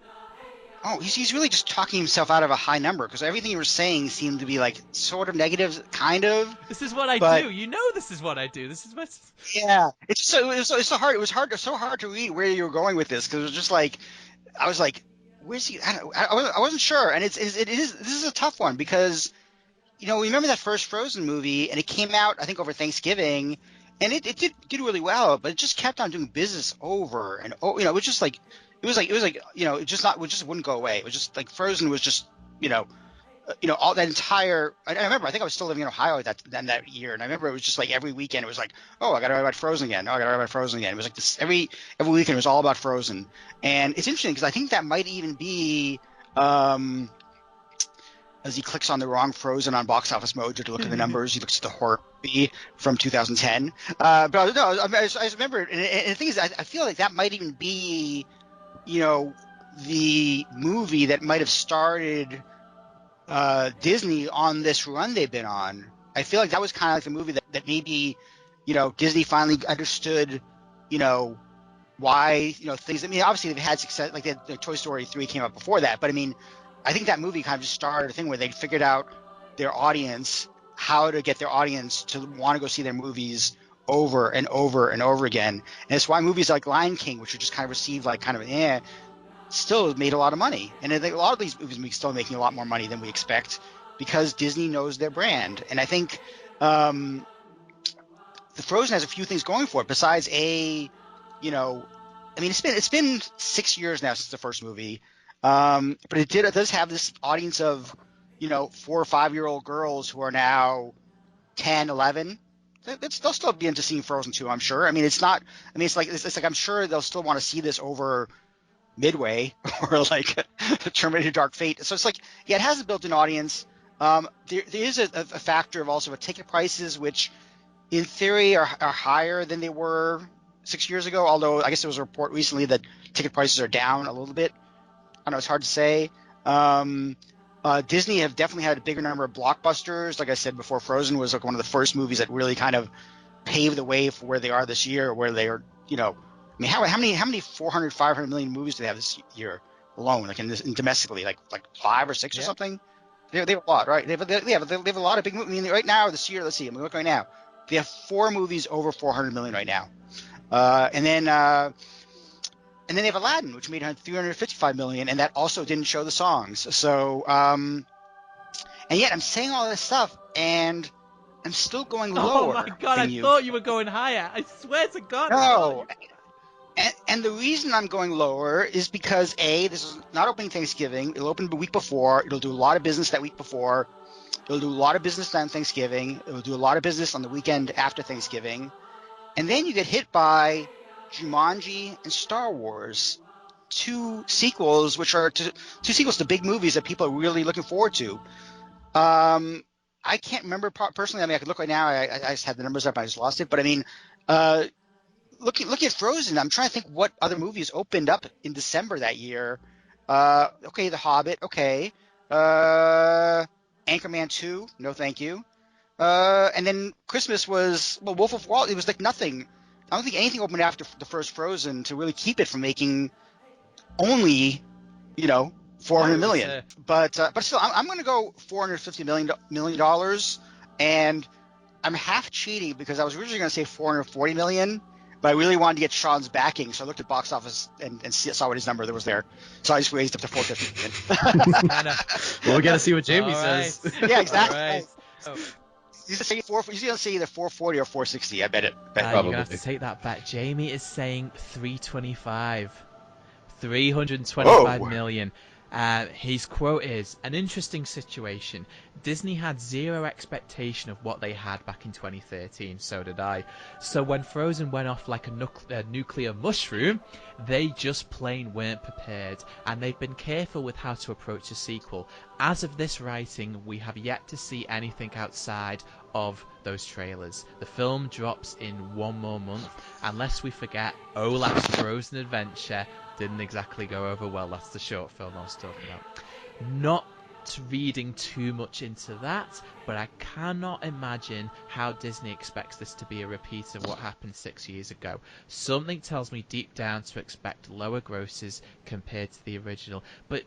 oh, he's really just talking himself out of a high number, because everything you were saying seemed to be like sort of negative, kind of. This is what I do. You know this is what I do. This is what... Yeah. It's just it's so hard. It was so hard to read where you were going with this, because it was just like, I was like, where's he? I wasn't sure, and this is a tough one, because, you know, remember that first Frozen movie, and it came out, I think, over Thanksgiving, and it did really well, but it just kept on doing business over and over. You know, it was like you know, it just wouldn't go away. It was just like Frozen was just, you know, all that entire. I remember, I think I was still living in Ohio that year, and I remember it was just like every weekend it was like, oh, I got to write about Frozen again. Oh, I got to write about Frozen again. It was like this every weekend it was all about Frozen, and it's interesting because I think that might even be. As he clicks on the wrong Frozen on Box Office Mojo to look at the numbers, he looks at the horror movie from 2010. But no, I just remember, and the thing is, I feel like that might even be, the movie that might have started Disney on this run they've been on. I feel like that was kind of like the movie that maybe, Disney finally understood, why, things. I mean, obviously they've had success. Like the Toy Story 3 came out before that, but I mean, I think that movie kind of just started a thing where they figured out their audience, how to get their audience to want to go see their movies over and over and over again. And it's why movies like Lion King, which are just kind of received like kind of still made a lot of money. And I think a lot of these movies are still making a lot more money than we expect because Disney knows their brand. And I think the Frozen has a few things going for it besides I mean, it's been 6 years now since the first movie, but it does have this audience of 4 or 5 year old girls who are now 10, 11. They'll still be into seeing Frozen 2, I'm sure. I mean, it's like I'm sure they'll still want to see this over Midway or like Terminator Dark Fate. So it's like, yeah, it has a built-in audience. There is a factor of also ticket prices, which in theory are higher than they were 6 years ago, although I guess there was a report recently that ticket prices are down a little bit. I don't know, it's hard to say. Disney have definitely had a bigger number of blockbusters. Like I said before, Frozen was like one of the first movies that really kind of paved the way for where they are this year, where they are, I mean, how many 400, 500 million movies do they have this year alone, like in domestically, like 5 or 6 or something? They have a lot, right? They have a lot of big movies. I mean, right now this year, let's see, I'm looking right now. They have 4 movies over 400 million right now, and then they have Aladdin, which made 355 million, and that also didn't show the songs. So, and yet I'm saying all this stuff, and I'm still going lower. Oh my god! I thought you were going higher. I swear to God. No. And the reason I'm going lower is because this is not opening Thanksgiving. It'll open the week before. It'll do a lot of business that week before. It'll do a lot of business on Thanksgiving. It'll do a lot of business on the weekend after Thanksgiving. And then you get hit by Jumanji and Star Wars, 2 sequels, which are 2 sequels to big movies that people are really looking forward to. I can't remember personally. I mean, I could look right now. I just had the numbers up. I just lost it. But I mean, Look at Frozen. I'm trying to think what other movies opened up in December that year. Okay, The Hobbit. Okay. Anchorman 2. No, thank you. And then Christmas was, Wolf of Wall. It was like nothing. I don't think anything opened after the first Frozen to really keep it from making only, 400 million. But still, I'm going to go $450 million. And I'm half cheating because I was originally going to say 440 million. But I really wanted to get Sean's backing, so I looked at box office and saw what his number was there. So I just raised up to 450 million. Well, we got to see what Jamie says. Yeah, exactly. Right. He's going to say either 440 or 460. I bet it. You're going to have to take that back. Jamie is saying 325. 325 million. His quote is, an interesting situation. Disney had zero expectation of what they had back in 2013, so did I. So when Frozen went off like a nuclear mushroom, they just plain weren't prepared, and they've been careful with how to approach a sequel. As of this writing, we have yet to see anything outside of those trailers. The film drops in 1 more month, unless we forget Olaf's Frozen Adventure didn't exactly go over well. That's the short film I was talking about. Not reading too much into that, but I cannot imagine how Disney expects this to be a repeat of what happened 6 years ago. Something tells me deep down to expect lower grosses compared to the original. But,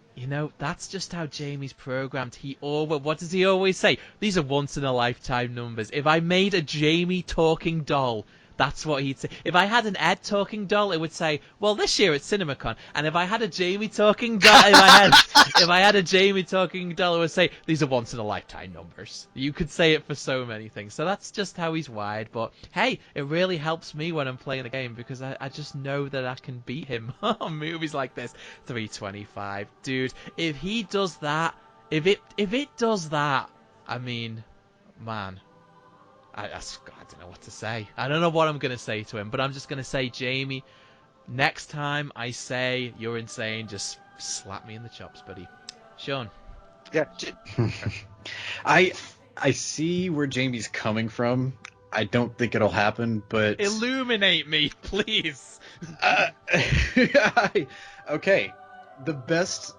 that's just how Jamie's programmed. What does he always say? These are once-in-a-lifetime numbers. If I made a Jamie talking doll, that's what he'd say. If I had an Ed talking doll, it would say, well, this year it's CinemaCon. And if I had a Jamie talking doll, if I had a Jamie talking doll, it would say, these are once in a lifetime numbers. You could say it for so many things. So that's just how he's wired. But hey, it really helps me when I'm playing a game because I just know that I can beat him on movies like this. 325, dude. If he does that, if it does that, I mean, man. I don't know what to say. I don't know what I'm going to say to him, but I'm just going to say, Jamie, next time I say you're insane, just slap me in the chops, buddy. Sean. Yeah. I see where Jamie's coming from. I don't think it'll happen, but Illuminate me, please. Okay, the best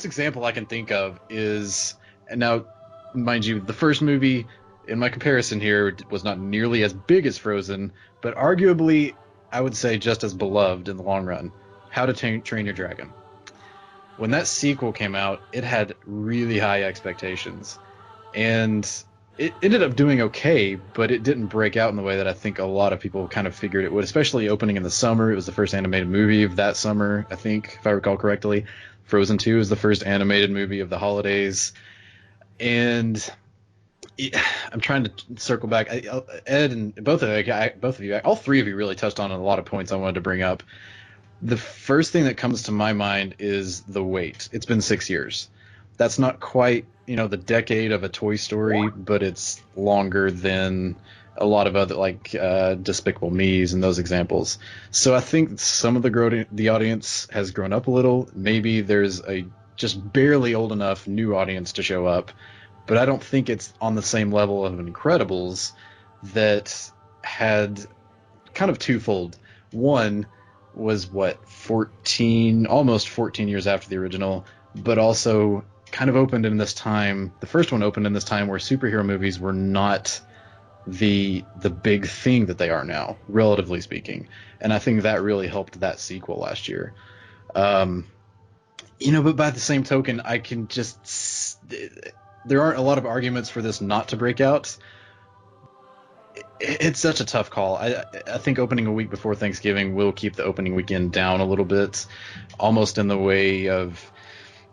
example I can think of is, and now, mind you, the first movie in my comparison here was not nearly as big as Frozen, but arguably I would say just as beloved in the long run. How to Train Your Dragon. When that sequel came out, it had really high expectations, and it ended up doing okay, but it didn't break out in the way that I think a lot of people kind of figured it would, especially opening in the summer. It was the first animated movie of that summer, I think, if I recall correctly. Frozen 2 is the first animated movie of the holidays. And I'm trying to circle back. Ed and both of you, all three of you really touched on a lot of points I wanted to bring up. The first thing that comes to my mind is the wait. It's been 6 years. That's not quite, the decade of a Toy Story, but it's longer than a lot of other, like Despicable Me's and those examples. So I think some of the audience has grown up a little. Maybe there's a just barely old enough new audience to show up, but I don't think it's on the same level of Incredibles that had kind of twofold. One was almost 14 years after the original, but also kind of opened in this time. The first one opened in this time where superhero movies were not the big thing that they are now, relatively speaking. And I think that really helped that sequel last year. But by the same token, I can just, there aren't a lot of arguments for this not to break out. It's such a tough call. I think opening a week before Thanksgiving will keep the opening weekend down a little bit, almost in the way of,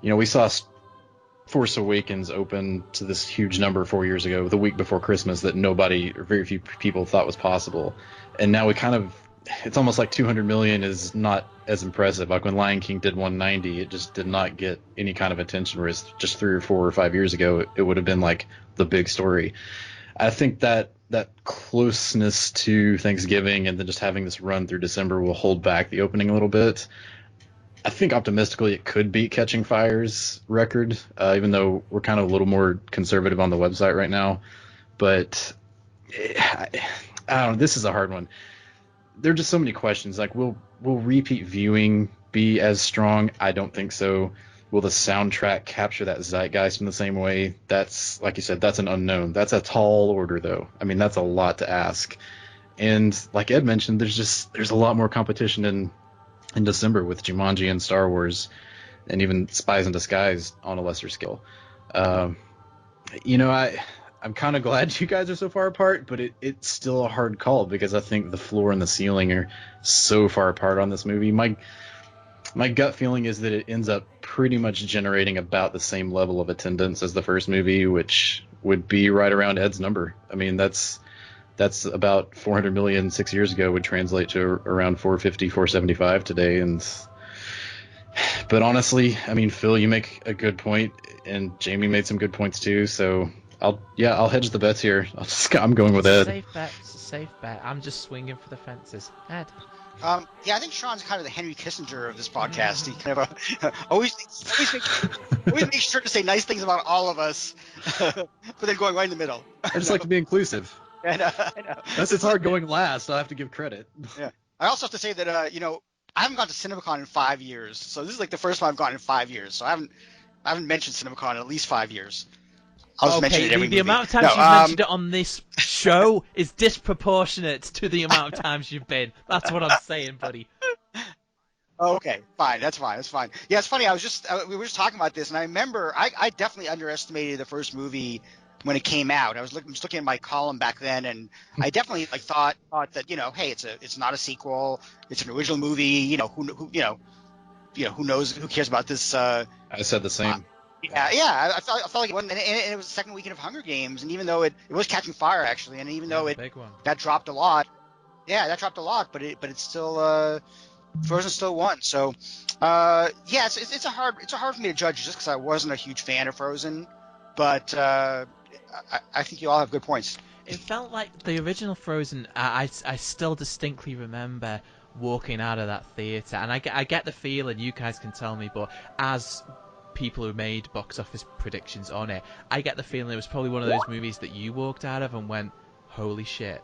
we saw Force Awakens open to this huge number 4 years ago, the week before Christmas, that nobody or very few people thought was possible. And now it's almost like 200 million is not as impressive. Like when Lion King did 190, it just did not get any kind of attention, whereas just 3 or 4 or 5 years ago, it would have been like the big story. I think that closeness to Thanksgiving and then just having this run through December will hold back the opening a little bit. I think optimistically it could beat Catching Fire's record, even though we're kind of a little more conservative on the website right now. But I don't know. This is a hard one. There are just so many questions. Like, will repeat viewing be as strong? I don't think so. Will the soundtrack capture that zeitgeist in the same way? That's, like you said, that's an unknown. That's a tall order, though. I mean, that's a lot to ask. And like Ed mentioned, there's a lot more competition in December with Jumanji and Star Wars, and even Spies in Disguise on a lesser scale. I'm kind of glad you guys are so far apart, but it's still a hard call because I think the floor and the ceiling are so far apart on this movie. My gut feeling is that it ends up pretty much generating about the same level of attendance as the first movie, which would be right around Ed's number. I mean, that's about 400 million 6 years ago would translate to around 450, 475 today. But honestly, I mean, Phil, you make a good point, and Jamie made some good points too. So I'll hedge the bets here. I'm going with Ed. Safe bet. I'm just swinging for the fences. Ed. I think Sean's kind of the Henry Kissinger of this podcast. He kind of always makes sure to say nice things about all of us, but then going right in the middle. I just like to be inclusive. I know. It's hard going last, so I have to give credit. Yeah. I also have to say that I haven't gone to CinemaCon in 5 years, so this is like the first time I've gone in 5 years. So I haven't mentioned CinemaCon in at least 5 years. I'll just mention it every the movie. amount of times you've mentioned it on this show is disproportionate to the amount of times you've been. That's what I'm saying, buddy. Okay, fine. That's fine. Yeah, it's funny. We were just talking about this, and I remember I definitely underestimated the first movie when it came out. I was just looking at my column back then, and I definitely thought that hey, it's not a sequel. It's an original movie. Who knows? Who cares about this? I said the same. I felt like it wasn't, and it was the second weekend of Hunger Games, and even though it was Catching Fire actually, and even though that dropped a lot, but it's still Frozen still won. So it's hard for me to judge just because I wasn't a huge fan of Frozen, but I think you all have good points. It felt like the original Frozen. I still distinctly remember walking out of that theater, and I get the feeling, you guys can tell me, but as people who made box office predictions on it, I get the feeling it was probably one of those movies that you walked out of and went, holy shit.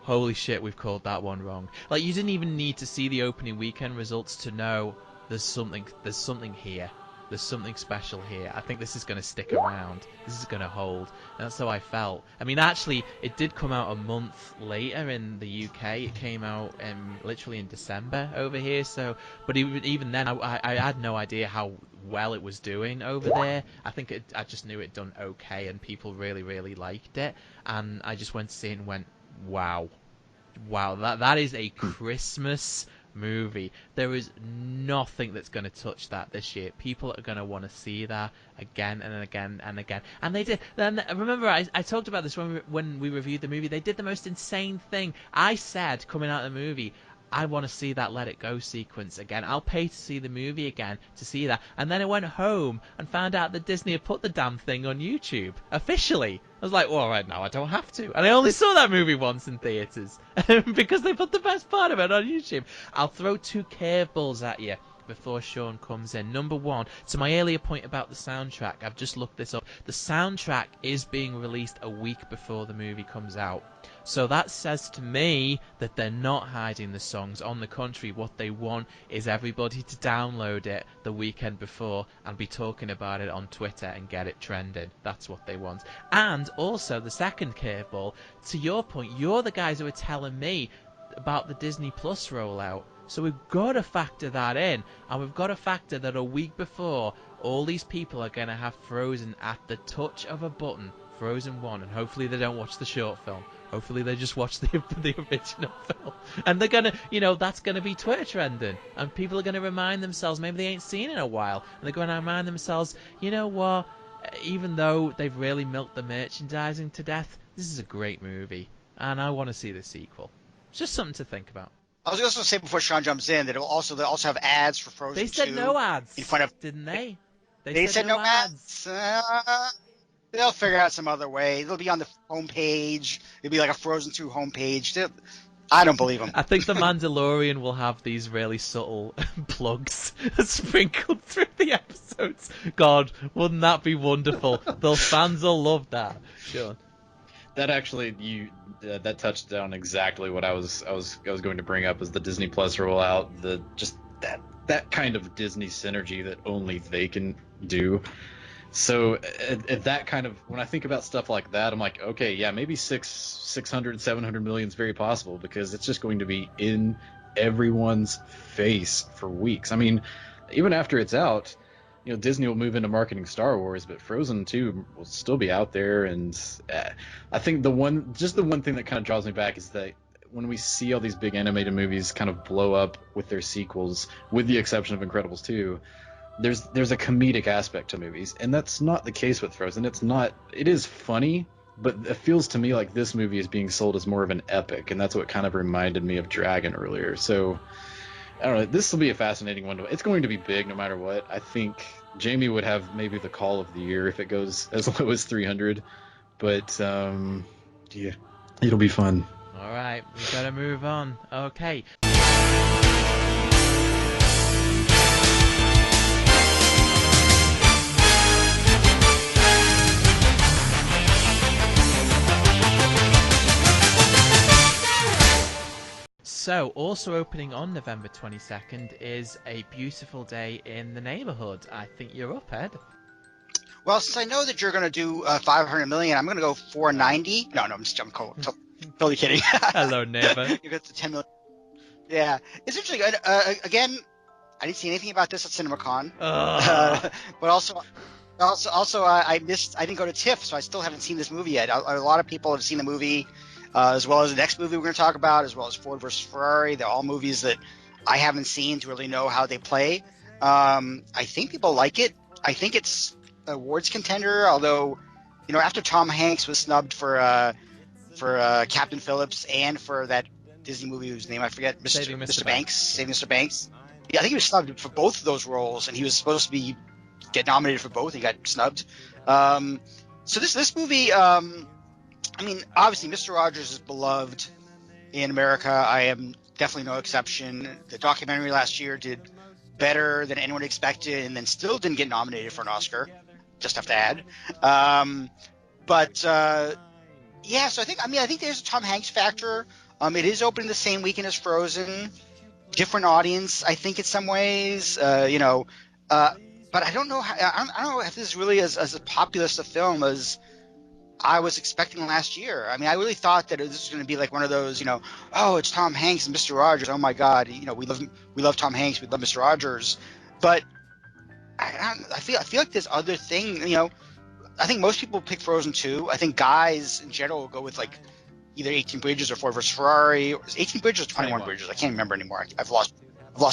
Holy shit, we've called that one wrong. Like, you didn't even need to see the opening weekend results to know there's something here. There's something special here. I think this is going to stick around. This is going to hold. And that's how I felt. I mean, actually, it did come out a month later in the UK. It came out literally in December over here. So, but even then, I had no idea how well it was doing over there. I think I just knew it done okay, and people really, really liked it. And I just went to see it and went, wow, that is a Christmas movie. There is nothing that's going to touch that this year. People are going to want to see that again and again and again. And they did. Then remember, I talked about this when we reviewed the movie. They did the most insane thing. I said coming out of the movie, I want to see that Let It Go sequence again. I'll pay to see the movie again to see that. And then I went home and found out that Disney had put the damn thing on YouTube officially. I was like, well, right now I don't have to. And I only saw that movie once in theaters because they put the best part of it on YouTube. I'll throw two curveballs at you before Sean comes in. Number one, to my earlier point about the soundtrack, I've just looked this up. The soundtrack is being released a week before the movie comes out. So that says to me that they're not hiding the songs. On the contrary, what they want is everybody to download it the weekend before and be talking about it on Twitter and get it trending. That's what they want. And also, the second curveball, to your point, you're the guys who are telling me about the Disney Plus rollout. So we've got to factor that in, and we've got to factor that a week before, all these people are going to have Frozen at the touch of a button, Frozen 1, and hopefully they don't watch the short film. Hopefully they just watch the original film. And they're going to, that's going to be Twitter trending. And people are going to remind themselves, maybe they ain't seen it in a while, and they're going to remind themselves, you know what, even though they've really milked the merchandising to death, this is a great movie, and I want to see the sequel. It's just something to think about. I was also say before Sean jumps in that they'll also have ads for Frozen 2. They said no ads, in front of, didn't they? They said no ads. They'll figure out some other way. It'll be on the homepage. It'll be like a Frozen 2 homepage. I don't believe them. I think The Mandalorian will have these really subtle plugs sprinkled through the episodes. God, wouldn't that be wonderful? Those fans will love that. Sure. That actually, that touched on exactly what I was going to bring up, is the Disney Plus rollout. That kind of Disney synergy that only they can do. So at that kind of, when I think about stuff like that, I'm like, okay, yeah, maybe 600, 700 million is very possible, because it's just going to be in everyone's face for weeks. I mean, even after it's out, Disney will move into marketing Star Wars, but Frozen 2 will still be out there. And I think the one thing that kind of draws me back is that when we see all these big animated movies kind of blow up with their sequels, with the exception of Incredibles 2, there's a comedic aspect to movies, and that's not the case with Frozen. It is funny, but it feels to me like this movie is being sold as more of an epic, and that's what kind of reminded me of Dragon earlier. So I don't know, this will be a fascinating one. It's going to be big no matter what. I think Jamie would have maybe the call of the year if it goes as low as 300, but yeah, it'll be fun. All right, we've got to move on. Okay. So, also opening on November 22nd is A Beautiful Day in the Neighborhood. I think you're up, Ed. Well, since I know that you're going to do 500 million, I'm going to go 490. No, I'm totally kidding. Hello, neighbor. You got the 10 million. Yeah, it's interesting. Again, I didn't see anything about this at CinemaCon, but also I didn't go to TIFF, so I still haven't seen this movie yet. A lot of people have seen the movie. As well as the next movie we're going to talk about, as well as Ford versus Ferrari. They're all movies that I haven't seen to really know how they play. I think people like it. I think it's awards contender, although, after Tom Hanks was snubbed for Captain Phillips and for that Disney movie whose name I forget, Mr. Banks, Saving Mr. Banks. Yeah, I think he was snubbed for both of those roles, and he was supposed to get nominated for both. He got snubbed. So this movie. I mean, obviously, Mr. Rogers is beloved in America. I am definitely no exception. The documentary last year did better than anyone expected, and then still didn't get nominated for an Oscar. Just have to add. But Yeah, so I think there's a Tom Hanks factor. It is opening the same weekend as Frozen. Different audience, I think, in some ways. But I don't know. I don't know if this is really as populous a film as I was expecting last year. I mean, I really thought that this was going to be like one of those, oh, it's Tom Hanks and Mr. Rogers. Oh my God, we love Tom Hanks, we love Mr. Rogers. But I feel like this other thing, I think most people pick Frozen 2. I think guys in general will go with like either 18 Bridges or Ford versus Ferrari. Or 18 Bridges or 21 Bridges? I can't remember anymore. I've lost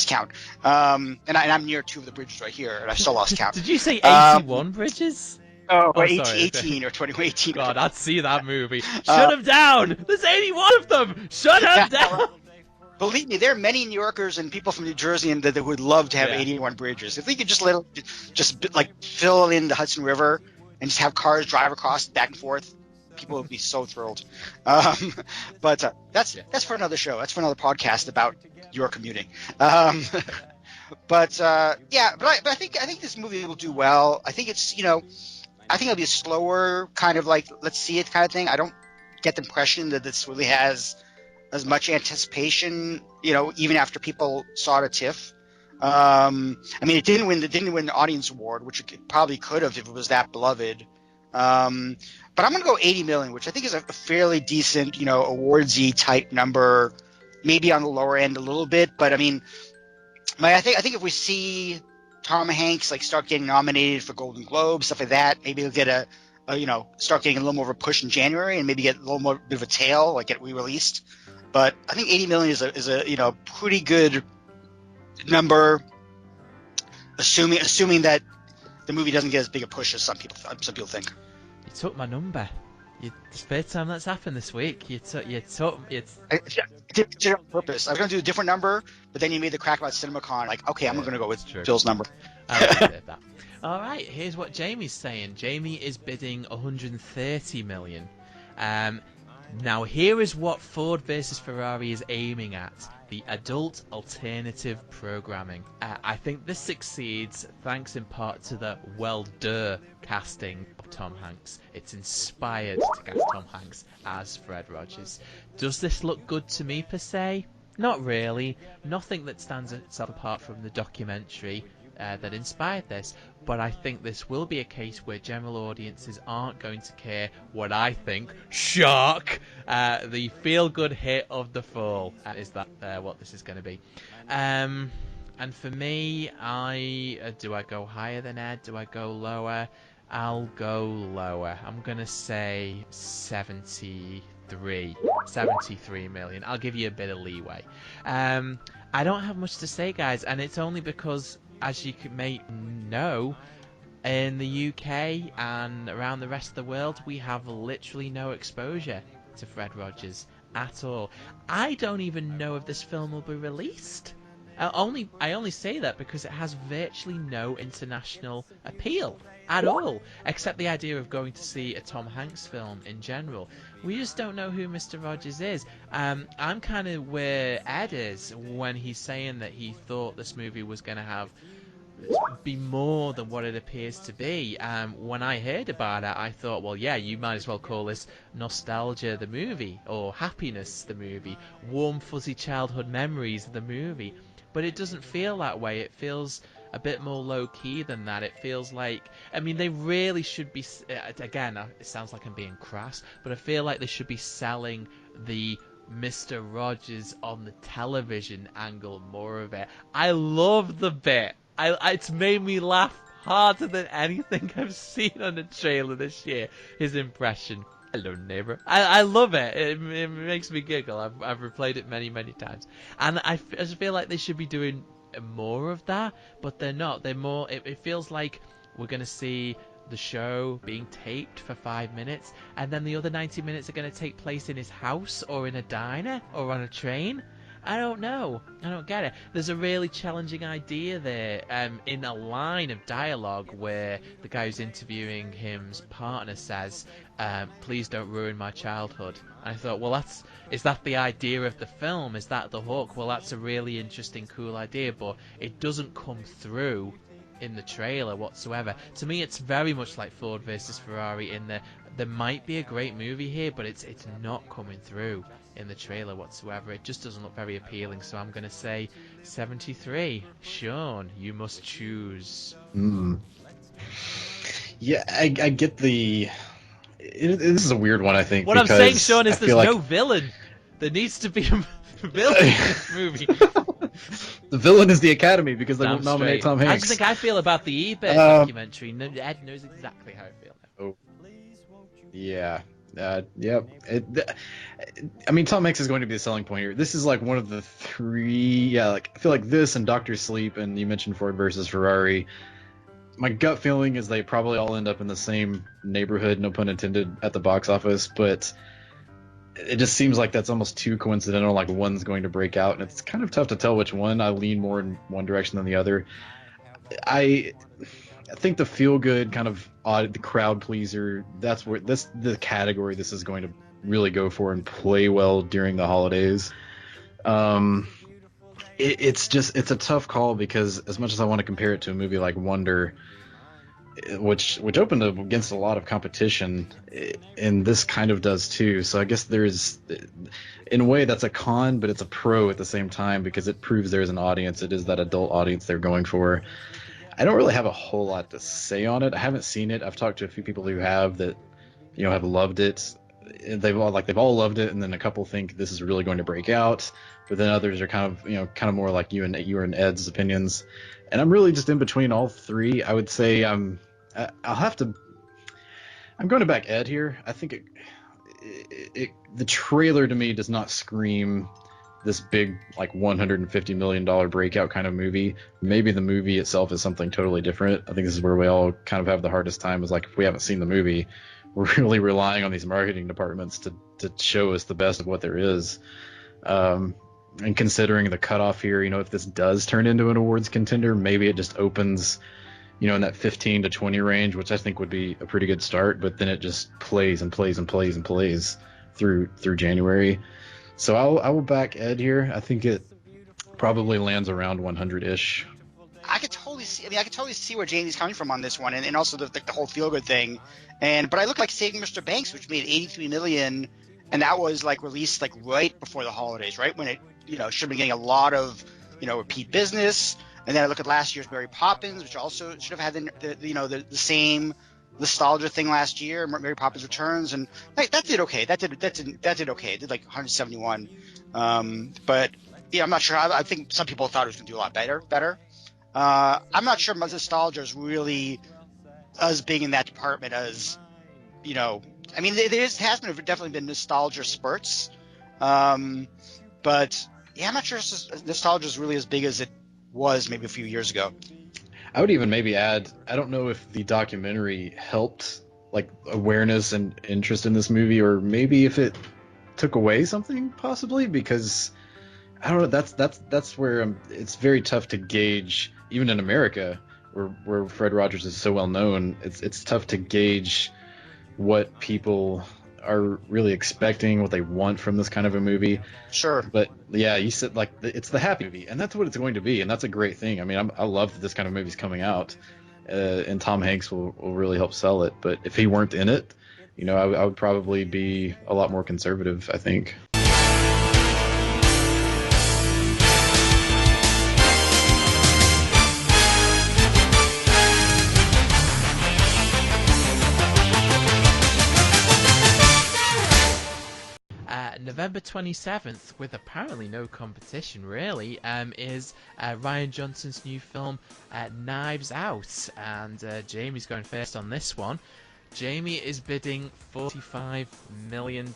count. And I'm near 2 of the bridges right here, and I've still lost count. Did you say 81 bridges? Oh, sorry, 18 or 21, 18. God, I'd see that movie. Shut him down! There's 81 of them! Shut him down! Believe me, there are many New Yorkers and people from New Jersey that would love to have 81 bridges. If we could just fill in the Hudson River and just have cars drive across back and forth, people would be so thrilled. But that's for another show. That's for another podcast about your commuting. But I think this movie will do well. I think it's I think it'll be a slower kind of like let's see it kind of thing. I don't get the impression that this really has as much anticipation, even after people saw it at TIFF. I mean, it didn't win the audience award, which it probably could have if it was that beloved. But I'm going to go 80 million, which I think is a fairly decent, awardsy type number, maybe on the lower end a little bit. But I mean, I think if we see Tom Hanks start getting nominated for Golden Globe, stuff like that, maybe he'll get start getting a little more of a push in January, and maybe get a little more bit of a tail, get re-released. But I think 80 million is a pretty good number, assuming that the movie doesn't get as big a push as some people think. You took my number. It's the first time that's happened this week. I did it on purpose. I was going to do a different number, but then you made the crack about CinemaCon. Okay, I'm going to go with Phil's number. I appreciate that. All right, here's what Jamie's saying. Jamie is bidding 130 million. Now, here is what Ford versus Ferrari is aiming at. The adult alternative programming. I think this succeeds thanks in part to the casting of Tom Hanks. It's inspired to cast Tom Hanks as Fred Rogers. Does this look good to me per se? Not really. Nothing that stands itself apart from the documentary that inspired this, but I think this will be a case where general audiences aren't going to care what I think. Shock! The feel-good hit of the fall. Is that what this is going to be? And for me, do I go higher than Ed? Do I go lower? I'll go lower. I'm going to say 73 million. I'll give you a bit of leeway. I don't have much to say, guys, and it's only because, as you may know, in the UK and around the rest of the world, we have literally no exposure to Fred Rogers at all. I don't even know if this film will be released. I only say that because it has virtually no international appeal at all, except the idea of going to see a Tom Hanks film in general. We just don't know who Mr. Rogers is. I'm kind of where Ed is when he's saying that he thought this movie was going to be more than what it appears to be. When I heard about it, I thought, well, yeah, you might as well call this Nostalgia the movie, or Happiness the movie, Warm Fuzzy Childhood Memories the movie. But it doesn't feel that way. It feels a bit more low-key than that. It feels like, they really should be, again, it sounds like I'm being crass, but I feel like they should be selling the Mr. Rogers on the television angle more of it. I love the bit. It's made me laugh harder than anything I've seen on the trailer this year. His impression. Hello, neighbor. I love it. It makes me giggle. I've replayed it many, many times. And I just feel like they should be doing more of that, but they're not. They're more. It feels like we're going to see the show being taped for 5 minutes, and then the other 90 minutes are going to take place in his house or in a diner or on a train. I don't know. I don't get it. There's a really challenging idea there in a line of dialogue where the guy who's interviewing him's partner says, please don't ruin my childhood. And I thought, well, is that the idea of the film? Is that the hook? Well, that's a really interesting, cool idea, but it doesn't come through in the trailer whatsoever. To me, it's very much like Ford versus Ferrari in there might be a great movie here, but it's not coming through in the trailer whatsoever. It just doesn't look very appealing, so I'm going to say 73. Sean, you must choose. Yeah, I get the... this is a weird one, I think. What I'm saying, because Sean, is I there's feel like no villain. There needs to be a villain in this movie. the villain is the Academy because they won't Damn nominate straight. Tom How Hanks. do you think I feel about the eBay documentary? Ed knows exactly how I feel now. Oh. Yeah. Yep. I mean, Tom Hanks is going to be the selling point here. This is like one of the three. Yeah, like I feel like this and Doctor Sleep, and you mentioned Ford versus Ferrari. My gut feeling is they probably all end up in the same neighborhood, no pun intended, at the box office. But it just seems like that's almost too coincidental. Like one's going to break out, and it's kind of tough to tell which one. I lean more in one direction than the other. I think the feel good kind of odd, the crowd pleaser, that's where the category this is going to really go for and play well during the holidays. It's a tough call because as much as I want to compare it to a movie like Wonder, which opened up against a lot of competition, and this kind of does too. So I guess there's, in a way, that's a con, but it's a pro at the same time because it proves there's an audience. It is that adult audience they're going for. I don't really have a whole lot to say on it. I haven't seen it. I've talked to a few people who have that, have loved it. They've all loved it, and then a couple think this is really going to break out, but then others are kind of more like you and Ed's opinions. And I'm really just in between all three. I would say I'm going to back Ed here. I think the trailer to me does not scream this big like $150 million breakout kind of movie. Maybe the movie itself is something totally different. I think this is where we all kind of have the hardest time, is like if we haven't seen the movie, we're really relying on these marketing departments to show us the best of what there is. And considering the cutoff here, if this does turn into an awards contender, maybe it just opens, in that 15 to 20 range, which I think would be a pretty good start, but then it just plays and plays and plays and plays through January. So I will back Ed here. I think it probably lands around 100-ish. I could totally see where Jamie's coming from on this one, and also the whole feel good thing. But I look like Saving Mr. Banks, which made $83 million, and that was like released like right before the holidays, right when it should have been getting a lot of repeat business. And then I look at last year's Mary Poppins, which also should have had the same nostalgia thing last year. Mary Poppins Returns, and that did okay. That did okay. It did like 171. But yeah, I'm not sure. I think some people thought it was going to do a lot better. I'm not sure nostalgia is really as big in that department as I mean, definitely been nostalgia spurts, but yeah, I'm not sure nostalgia is really as big as it was maybe a few years ago. I would even maybe add, I don't know if the documentary helped like awareness and interest in this movie, or maybe if it took away something possibly, because I don't know. That's where it's very tough to gauge, even in America, where Fred Rogers is so well known. It's tough to gauge what people are really expecting, what they want from this kind of a movie. Sure. But yeah, you said like it's the happy movie, and that's what it's going to be, and that's a great thing. I mean, I love that this kind of movie's coming out, and Tom Hanks will really help sell it. But if he weren't in it, I would probably be a lot more conservative, I think. November 27th, with apparently no competition really, is Rian Johnson's new film, Knives Out, and Jamie's going first on this one. Jamie is bidding $45 million,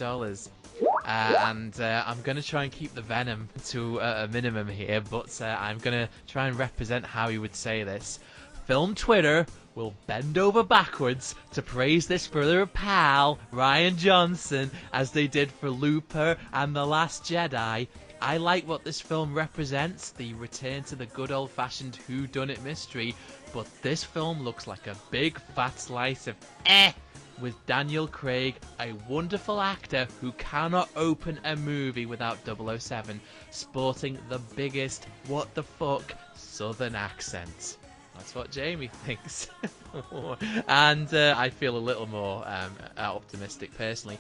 and I'm going to try and keep the venom to a minimum here, but I'm going to try and represent how he would say this. Film Twitter will bend over backwards to praise this for their pal, Rian Johnson, as they did for Looper and The Last Jedi. I like what this film represents, the return to the good old-fashioned whodunit mystery, but this film looks like a big fat slice of with Daniel Craig, a wonderful actor who cannot open a movie without 007, sporting the biggest what the fuck southern accent. That's what Jamie thinks. And I feel a little more optimistic personally.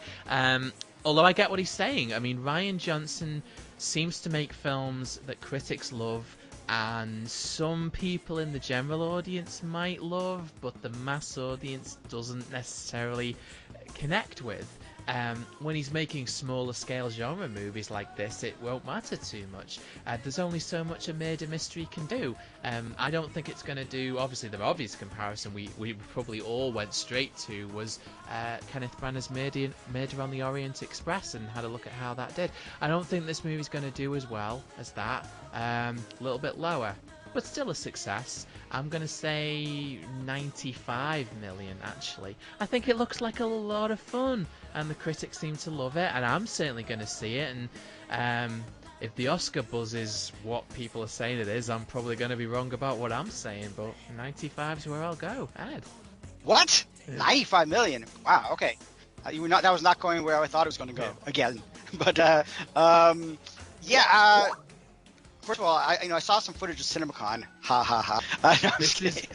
Although I get what he's saying. I mean, Rian Johnson seems to make films that critics love and some people in the general audience might love, but the mass audience doesn't necessarily connect with. When he's making smaller scale genre movies like this, it won't matter too much. There's only so much a murder mystery can do. I don't think it's going to do, obviously the obvious comparison we probably all went straight to was Kenneth Branagh's Murder on the Orient Express, and had a look at how that did. I don't think this movie's going to do as well as that. A little bit lower, but still a success. I'm going to say 95 million, actually. I think it looks like a lot of fun, and the critics seem to love it, and I'm certainly going to see it. And if the Oscar buzz is what people are saying it is, I'm probably going to be wrong about what I'm saying, but 95 is where I'll go. Ed? What? 95 million? Wow, okay. That was not going where I thought it was going to go, again. But, first of all, I saw some footage of CinemaCon. Ha ha ha. This is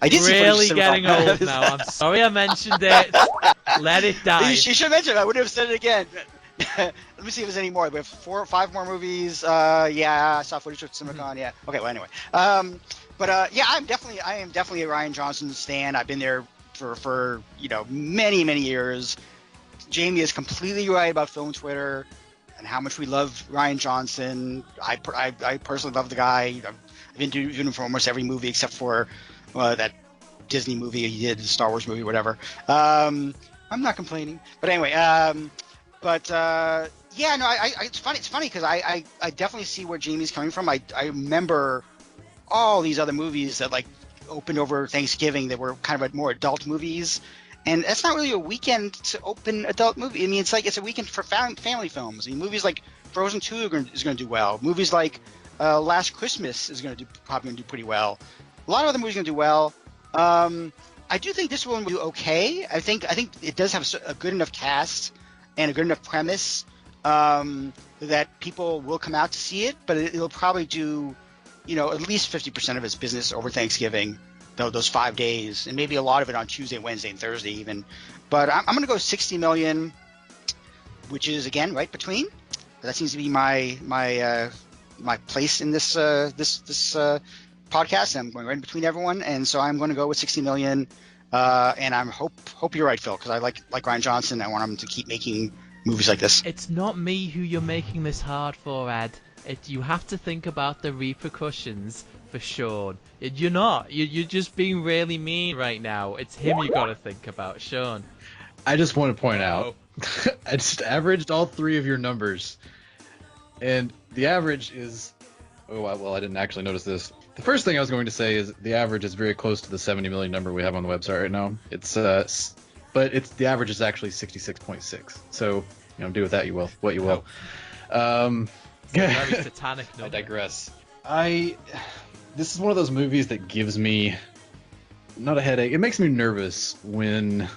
I did really see getting old now. I'm sorry I mentioned it. Let it die. You should mention it. I wouldn't have said it again. Let me see if there's any more. We have 4 or 5 more movies. I saw footage of CinemaCon. Yeah. Okay. Well, anyway. I am definitely a Rian Johnson stan. I've been there for many years. Jamie is completely right about film Twitter and how much we love Rian Johnson. I personally love the guy. I've been doing him for almost every movie except for that Disney movie he did, the Star Wars movie, whatever. I'm not complaining. But anyway, it's funny because I definitely see where Jamie's coming from. I remember all these other movies that like opened over Thanksgiving that were kind of more adult movies. And that's not really a weekend to open adult movie. I mean, it's a weekend for family films. I mean, movies like Frozen 2 is going to do well. Movies like Last Christmas is probably going to do pretty well. A lot of other movies are going to do well. I do think this one will do okay. I think it does have a good enough cast and a good enough premise that people will come out to see it. But it'll probably do, at least 50% of its business over Thanksgiving. Those 5 days, and maybe a lot of it on Tuesday, Wednesday, and Thursday even. But I'm going to go 60 million, which is again right between. That seems to be my place in this podcast. I'm going right in between everyone, and so I'm going to go with 60 million. And I hope you're right, Phil, because I like Rian Johnson. I want him to keep making movies like this. It's not me who you're making this hard for, Ed. You have to think about the repercussions for Sean. You're not. You're just being really mean right now. It's him you got to think about, Sean. I just want to point out, I just averaged all 3 of your numbers, and the average is. I didn't actually notice this. The first thing I was going to say is the average is very close to the 70 million number we have on the website right now. But the average is actually 66.6. So do with that what you will. Very satanic number. I digress. This is one of those movies that gives me not a headache. It makes me nervous when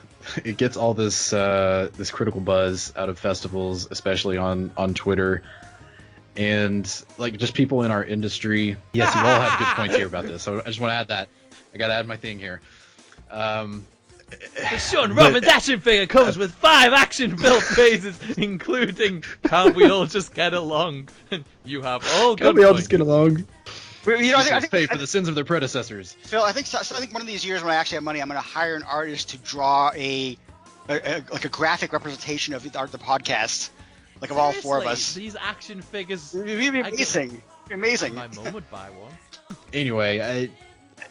it gets all this critical buzz out of festivals, especially on Twitter, and like just people in our industry. Yes, you all have good points here about this, so I just want to add that. I got to add my thing here. The Shawn Robbins action figure comes with 5 action-filled phrases, including "Can't we all just get along?" You have all good Can't we all points. just get along? I think pay for the sins of their predecessors. Phil, I think one of these years when I actually have money, I'm going to hire an artist to draw a graphic representation of the podcast, like of all 4 of us. These action figures. It'd be amazing. Amazing. My mom would buy one. Anyway,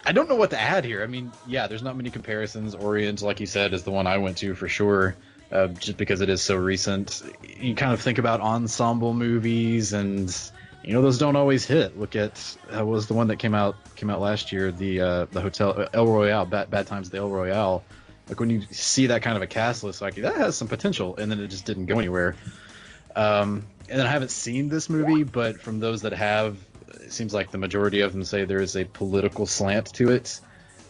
I don't know what to add here. I mean, yeah, there's not many comparisons. Orient, like you said, is the one I went to for sure, just because it is so recent. You kind of think about ensemble movies, and those don't always hit. Look at what was the one that came out last year, the Hotel El Royale, Bad Times at the El Royale. Like when you see that kind of a cast list, like that has some potential, and then it just didn't go anywhere. And then I haven't seen this movie, but from those that have, it seems like the majority of them say there is a political slant to it,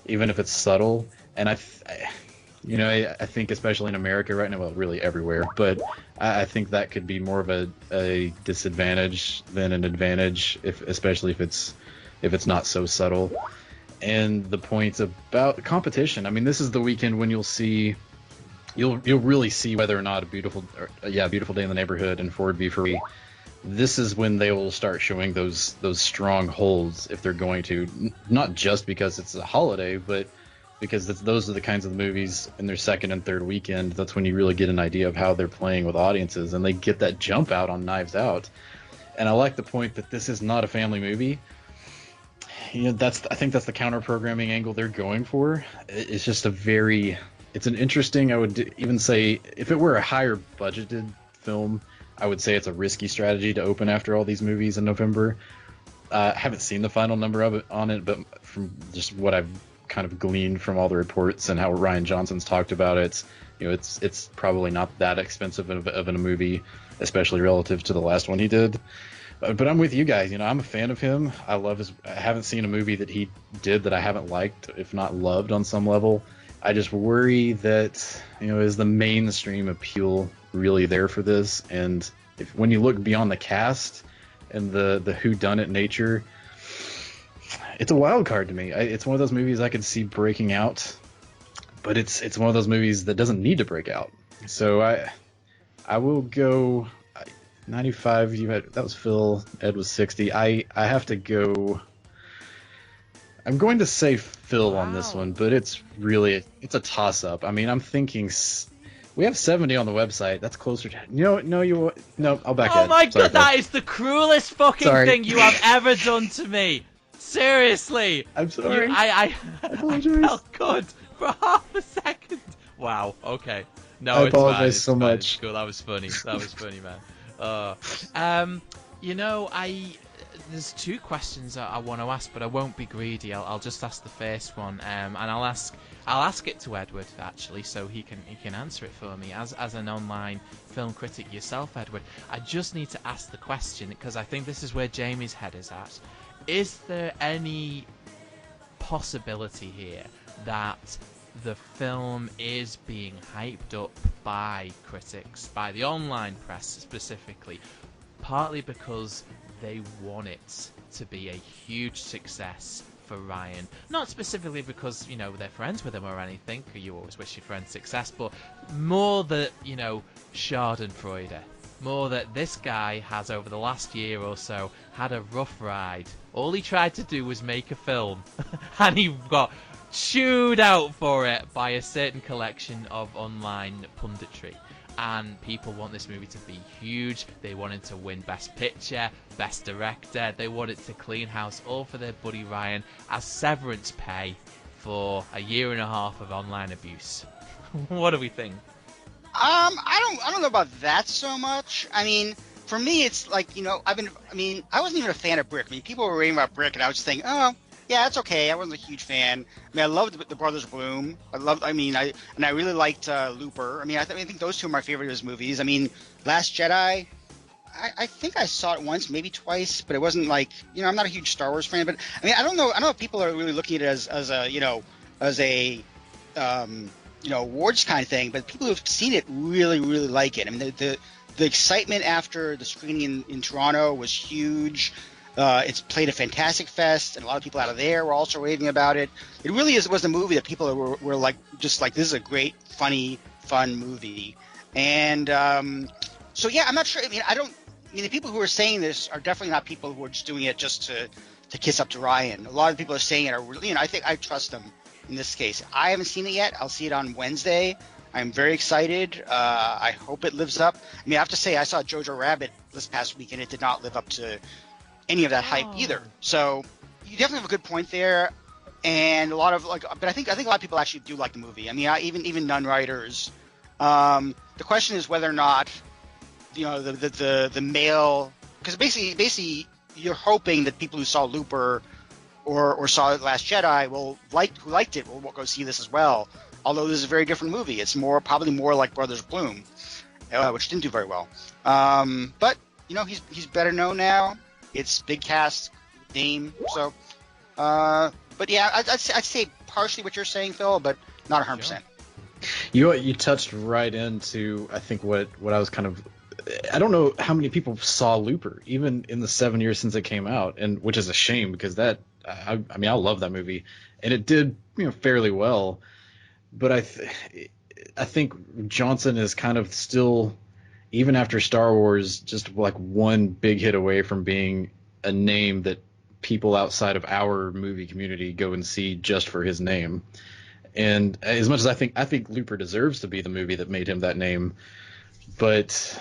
even if it's subtle. And I think especially in America right now, well, really everywhere, but I think that could be more of a disadvantage than an advantage, especially if it's not so subtle. and the points about competition. I mean, this is the weekend when you'll really see whether or not a Beautiful Day in the Neighborhood and Ford v Ferrari. This is when they will start showing those strong holds if they're going to, not just because it's a holiday, but because those are the kinds of movies in their second and third weekend. That's when you really get an idea of how they're playing with audiences, and they get that jump out on Knives Out. And I like the point that this is not a family movie. You know, I think that's the counter programming angle they're going for. It's just it's an interesting, I would even say, if it were a higher budgeted film, I would say it's a risky strategy to open after all these movies in November. I haven't seen the final number of it on it, but from just what I've kind of gleaned from all the reports and how Ryan Johnson's talked about it, you know, it's probably not that expensive of a movie, especially relative to the last one he did. But I'm with you guys. You know, I'm a fan of him. I haven't seen a movie that he did that I haven't liked, if not loved on some level. I just worry that, you know, is the mainstream appeal really there for this? And when you look beyond the cast and the whodunit nature, it's a wild card to me. It's one of those movies I could see breaking out, but it's one of those movies that doesn't need to break out. So I will go 95. That was Phil. Ed was 60. I have to go. I'm going to say Phil on this one, but it's a toss-up. I mean, I'm thinking we have 70 on the website. That's closer to... No, I'll back Ed. Oh my Sorry, god, that is the cruelest fucking thing you have ever done to me. Seriously. I'm sorry. I apologize. I felt good for half a second. Wow, okay. No, I it's apologize fine, so it's much. Fine. Cool, that was funny, man. You know, there's two questions I want to ask, but I won't be greedy. I'll just ask the first one, and I'll ask it to Edward actually, so he can answer it for me. As an online film critic yourself, Edward, I just need to ask the question because I think this is where Jamie's head is at. Is there any possibility here that the film is being hyped up by critics, by the online press specifically, partly because they want it to be a huge success for Ryan? Not specifically because, you know, they're friends with him or anything, you always wish your friends success, but more that, you know, Schadenfreude. More that this guy has, over the last year or so, had a rough ride. All he tried to do was make a film, and he got chewed out for it by a certain collection of online punditry. And people want this movie to be huge. They want it to win Best Picture, Best Director. They want it to clean house, all for their buddy Ryan as severance pay for a year and a half of online abuse. What do we think? I don't know about that so much. I mean, for me, it's like, you know, I wasn't even a fan of Brick. I mean, people were raving about Brick, and I was just thinking, oh, yeah, it's okay. I wasn't a huge fan. I mean, I loved the Brothers Bloom. I really liked Looper. I mean, I think those two are my favorite of his movies. I mean, Last Jedi, I think I saw it once, maybe twice, but it wasn't like, you know, I'm not a huge Star Wars fan, but I mean, I don't know if people are really looking at it as a awards kind of thing, but people who've seen it really, really like it. I mean, the excitement after the screening in Toronto was huge. It's played a fantastic fest, and a lot of people out of there were also raving about it. It really was a movie that people were like, just like, this is a great, funny, fun movie. And so, yeah, I'm not sure. I mean, the people who are saying this are definitely not people who are just doing it just to kiss up to Ryan. A lot of people are saying it are really, you know, I think I trust them in this case. I haven't seen it yet. I'll see it on Wednesday. I'm very excited. I hope it lives up. I mean, I have to say, I saw Jojo Rabbit this past week, and it did not live up to any of that hype either. So you definitely have a good point there, and a lot of but I think a lot of people actually do like the movie. I mean, even non-writers. The question is whether or not, you know, the male, because basically you're hoping that people who saw Looper or saw Last Jedi who liked it will go see this as well. Although this is a very different movie. It's probably more like Brothers Bloom, which didn't do very well. But you know, he's better known now. It's big cast name. So, but yeah, I'd say partially what you're saying, Phil, but not 100%. You touched right into, I think, what I was kind of. I don't know how many people saw Looper, even in the 7 years since it came out, and which is a shame because that I mean, I love that movie, and it did fairly well. But I think Johnson is kind of still, even after Star Wars, just like one big hit away from being a name that people outside of our movie community go and see just for his name. And as much as I think Looper deserves to be the movie that made him that name, but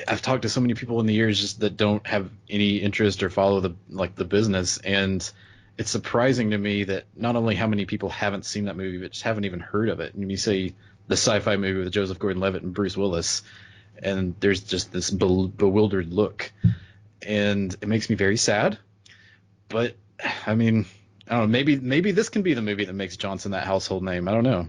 I've talked to so many people in the years just that don't have any interest or follow the business, and it's surprising to me that not only how many people haven't seen that movie, but just haven't even heard of it. And you say the sci-fi movie with Joseph Gordon-Levitt and Bruce Willis, and there's just this bewildered look, and it makes me very sad. But I mean, I don't know. Maybe this can be the movie that makes Johnson that household name. I don't know.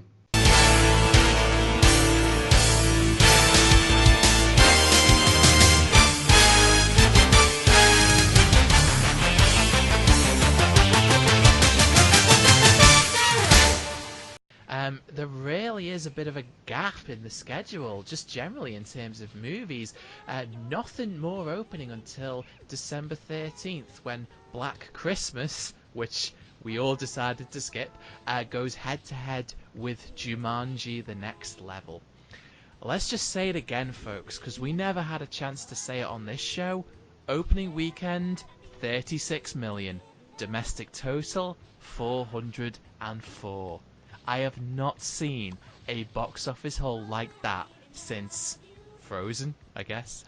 There really is a bit of a gap in the schedule, just generally in terms of movies. Nothing more opening until December 13th, when Black Christmas, which we all decided to skip, goes head-to-head with Jumanji: The Next Level. Let's just say it again, folks, because we never had a chance to say it on this show. Opening weekend, 36 million. Domestic total, 404. I have not seen a box office haul like that since Frozen, I guess.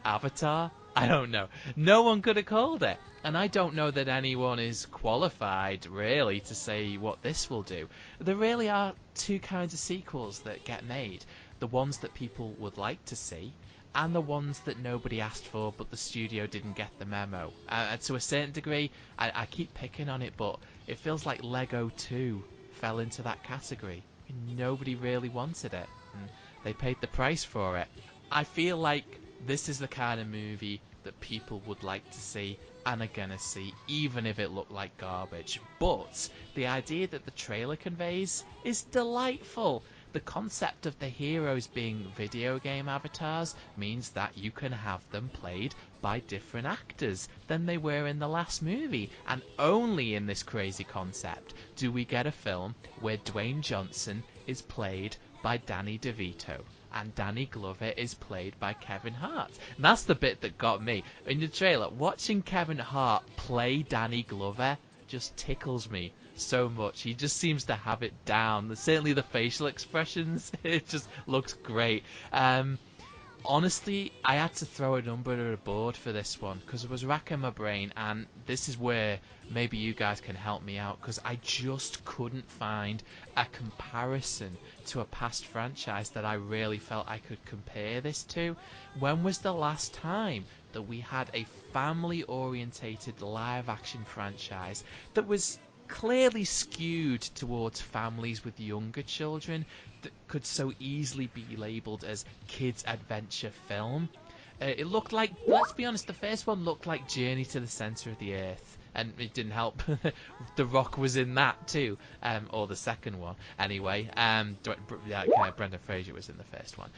Avatar? I don't know. No one could have called it. And I don't know that anyone is qualified, really, to say what this will do. There really are two kinds of sequels that get made. The ones that people would like to see, and the ones that nobody asked for, but the studio didn't get the memo. And to a certain degree, I keep picking on it, but it feels like Lego 2 fell into that category. Nobody really wanted it, and they paid the price for it. I feel like this is the kind of movie that people would like to see and are gonna see, even if it looked like garbage. But the idea that the trailer conveys is delightful. The concept of the heroes being video game avatars means that you can have them played by different actors than they were in the last movie. And only in this crazy concept do we get a film where Dwayne Johnson is played by Danny DeVito and Danny Glover is played by Kevin Hart. And that's the bit that got me. In the trailer, watching Kevin Hart play Danny Glover just tickles me so much. He just seems to have it down. Certainly the facial expressions, it just looks great. Honestly, I had to throw a number at a board for this one because I was racking my brain, and this is where maybe you guys can help me out, because I just couldn't find a comparison to a past franchise that I really felt I could compare this to. When was the last time that we had a family-orientated live-action franchise that was clearly skewed towards families with younger children, that could so easily be labelled as kids' adventure film? It looked like, let's be honest, the first one looked like Journey to the Centre of the Earth, and it didn't help. The Rock was in that too, or the second one anyway. Brendan Fraser was in the first one.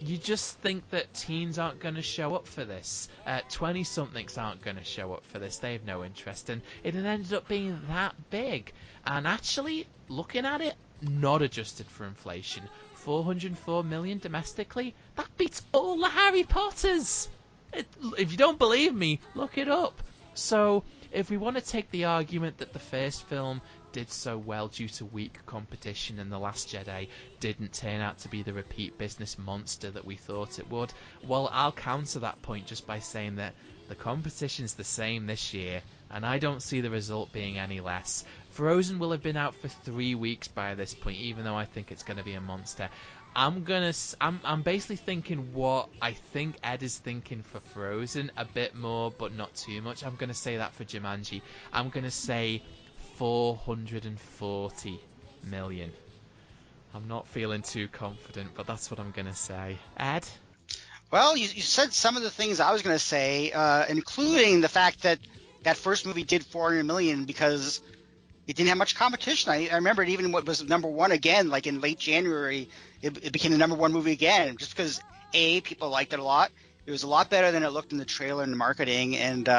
You just think that teens aren't going to show up for this. 20-somethings aren't going to show up for this. They have no interest. And it ended up being that big. And actually, looking at it, not adjusted for inflation, 404 million domestically, that beats all the Harry Potters. If you don't believe me, look it up. So, if we want to take the argument that the first film did so well due to weak competition and The Last Jedi didn't turn out to be the repeat business monster that we thought it would, well, I'll counter that point just by saying that the competition's the same this year, and I don't see the result being any less. Frozen will have been out for 3 weeks by this point, even though I think it's going to be a monster. I'm basically thinking what I think Ed is thinking for Frozen, a bit more, but not too much. I'm going to say that for Jumanji. I'm going to say 440 million. I'm not feeling too confident, but that's what I'm going to say. Ed? Well, you said some of the things I was going to say, including the fact that that first movie did 400 million because it didn't have much competition. I remember it even was number one again, like in late January, it became the number one movie again, just because people liked it a lot. It was a lot better than it looked in the trailer and the marketing, and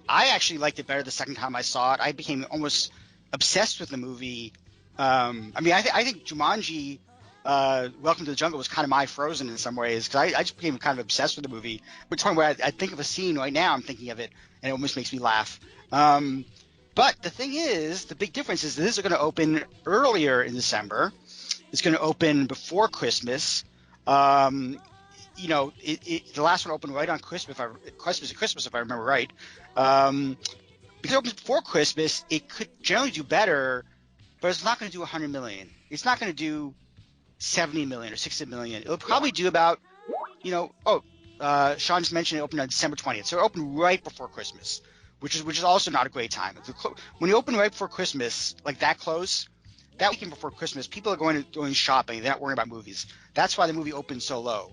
I actually liked it better the second time I saw it. I became almost obsessed with the movie. I mean, I think Jumanji, Welcome to the Jungle was kind of my Frozen in some ways, because I just became kind of obsessed with the movie. But to the point where I think of a scene right now, I'm thinking of it, and it almost makes me laugh. But the thing is, the big difference is this is going to open earlier in December. It's going to open before Christmas. You know, the last one opened right on Christmas, if I remember right. Because it opens before Christmas, it could generally do better, but it's not going to do 100 million. It's not going to do 70 million or 60 million. It'll probably do about, you know, Sean just mentioned it opened on December 20th, so it opened right before Christmas, which is also not a great time. When you open right before Christmas, like that close, that weekend before Christmas, people are going shopping. They're not worrying about movies. That's why the movie opens so low.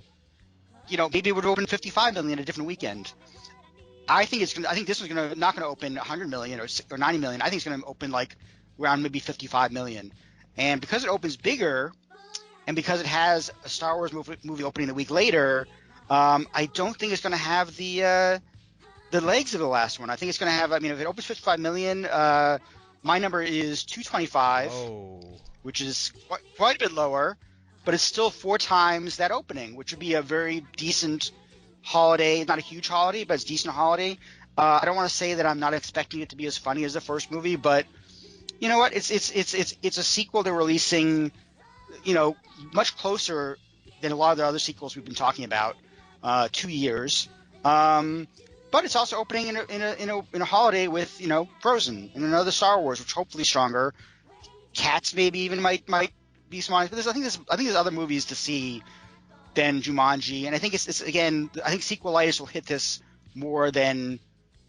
You know, maybe it would open 55 million a different weekend. I think this one's not gonna open 100 million or 90 million. I think it's gonna open like around maybe 55 million. And because it opens bigger, and because it has a Star Wars movie opening a week later, I don't think it's gonna have the legs of the last one. I think it's gonna have. I mean, if it opens 55 million, my number is 225, which is quite a bit lower, but it's still 4 times that opening, which would be a very decent holiday. Not a huge holiday, but it's a decent holiday. I don't want to say that I'm not expecting it to be as funny as the first movie, but you know what? It's a sequel they're releasing, you know, much closer than a lot of the other sequels we've been talking about, 2 years. But it's also opening in a holiday with, you know, Frozen and another Star Wars, which hopefully stronger. Cats maybe even might be smart. But I think there's other movies to see than Jumanji, and I think it's again, I think sequelitis will hit this more than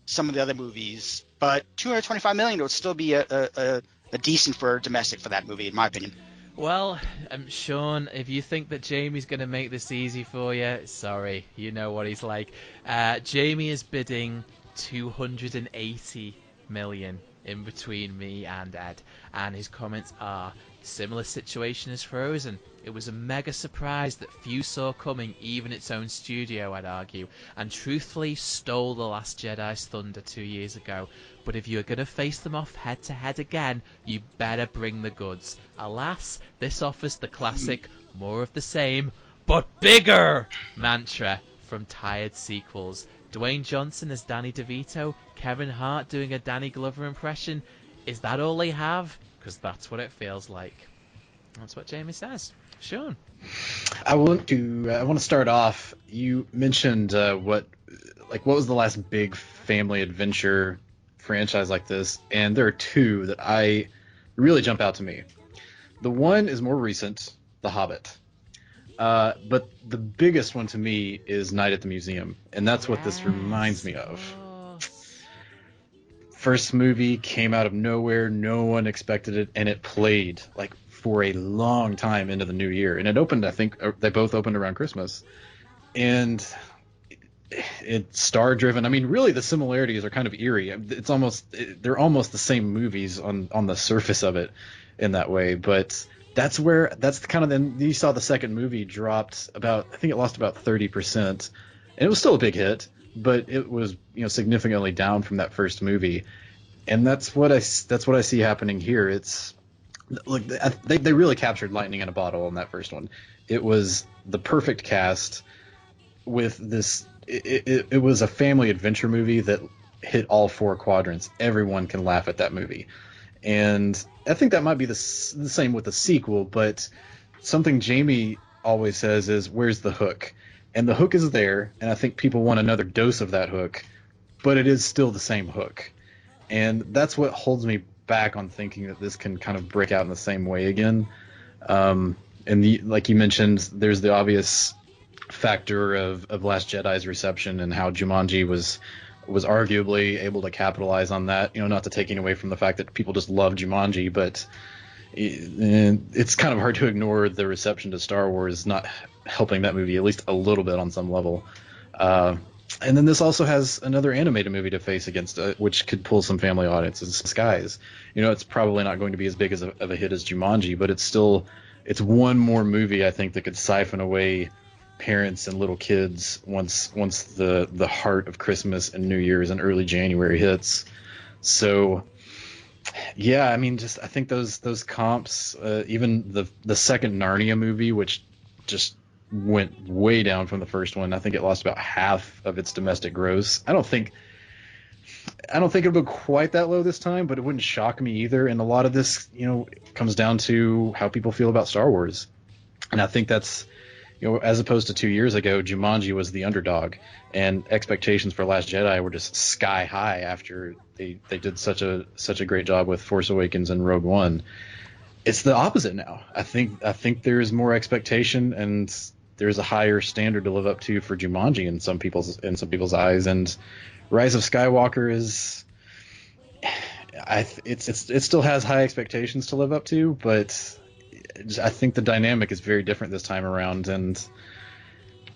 some of the other movies. But 225 million would still be a decent for domestic for that movie, in my opinion. Well, Sean, if you think that Jamie's going to make this easy for you, sorry, you know what he's like. Jamie is bidding 280 million in between me and Ed, and his comments are similar situation as Frozen. It was a mega surprise that few saw coming, even its own studio, I'd argue, and truthfully stole The Last Jedi's thunder 2 years ago. But if you're going to face them off head to head again, you better bring the goods. Alas, this offers the classic more of the same, but bigger mantra from tired sequels. Dwayne Johnson as Danny DeVito, Kevin Hart doing a Danny Glover impression. Is that all they have? Because that's what it feels like. That's what Jamie says. Sean. I want to start off. You mentioned what was the last big family adventure franchise like this, and there are two that I really jump out to me. The one is more recent, The Hobbit. But the biggest one to me is Night at the Museum, and that's what this reminds me of. First movie came out of nowhere, no one expected it, and it played like for a long time into the new year. And it opened, I think, they both opened around Christmas. And it's star-driven. I mean, really, the similarities are kind of eerie. They're almost the same movies on the surface of it in that way. But that's kind of then you saw the second movie dropped about, I think it lost about 30%, and it was still a big hit, but it was, you know, significantly down from that first movie. And that's what I see happening here. It's look, they really captured lightning in a bottle in that first one. It was the perfect cast with this. It was a family adventure movie that hit all 4 quadrants. Everyone can laugh at that movie. And I think that might be the same with the sequel, but something Jamie always says is, where's the hook? And the hook is there, and I think people want another dose of that hook, but it is still the same hook. And that's what holds me back on thinking that this can kind of break out in the same way again. Like you mentioned, there's the obvious factor of Last Jedi's reception and how Jumanji was arguably able to capitalize on that. You know, not to take away from the fact that people just love Jumanji, but it's kind of hard to ignore the reception to Star Wars not helping that movie at least a little bit on some level. And then this also has another animated movie to face against, which could pull some family audiences. Skies, you know, it's probably not going to be as big of a hit as Jumanji, but it's one more movie I think that could siphon away parents and little kids once the heart of Christmas and New Year's and early January hits. So yeah, I mean, just I think those comps, even the second Narnia movie, which just went way down from the first one. I think it lost about half of its domestic gross. I don't think it'll go quite that low this time, but it wouldn't shock me either. And a lot of this, comes down to how people feel about Star Wars. And I think that's, as opposed to 2 years ago, Jumanji was the underdog, and expectations for Last Jedi were just sky high after they did such a great job with Force Awakens and Rogue One. It's the opposite now. I think there's more expectation, and there's a higher standard to live up to for Jumanji in some people's eyes. And Rise of Skywalker it still has high expectations to live up to, but I think the dynamic is very different this time around, and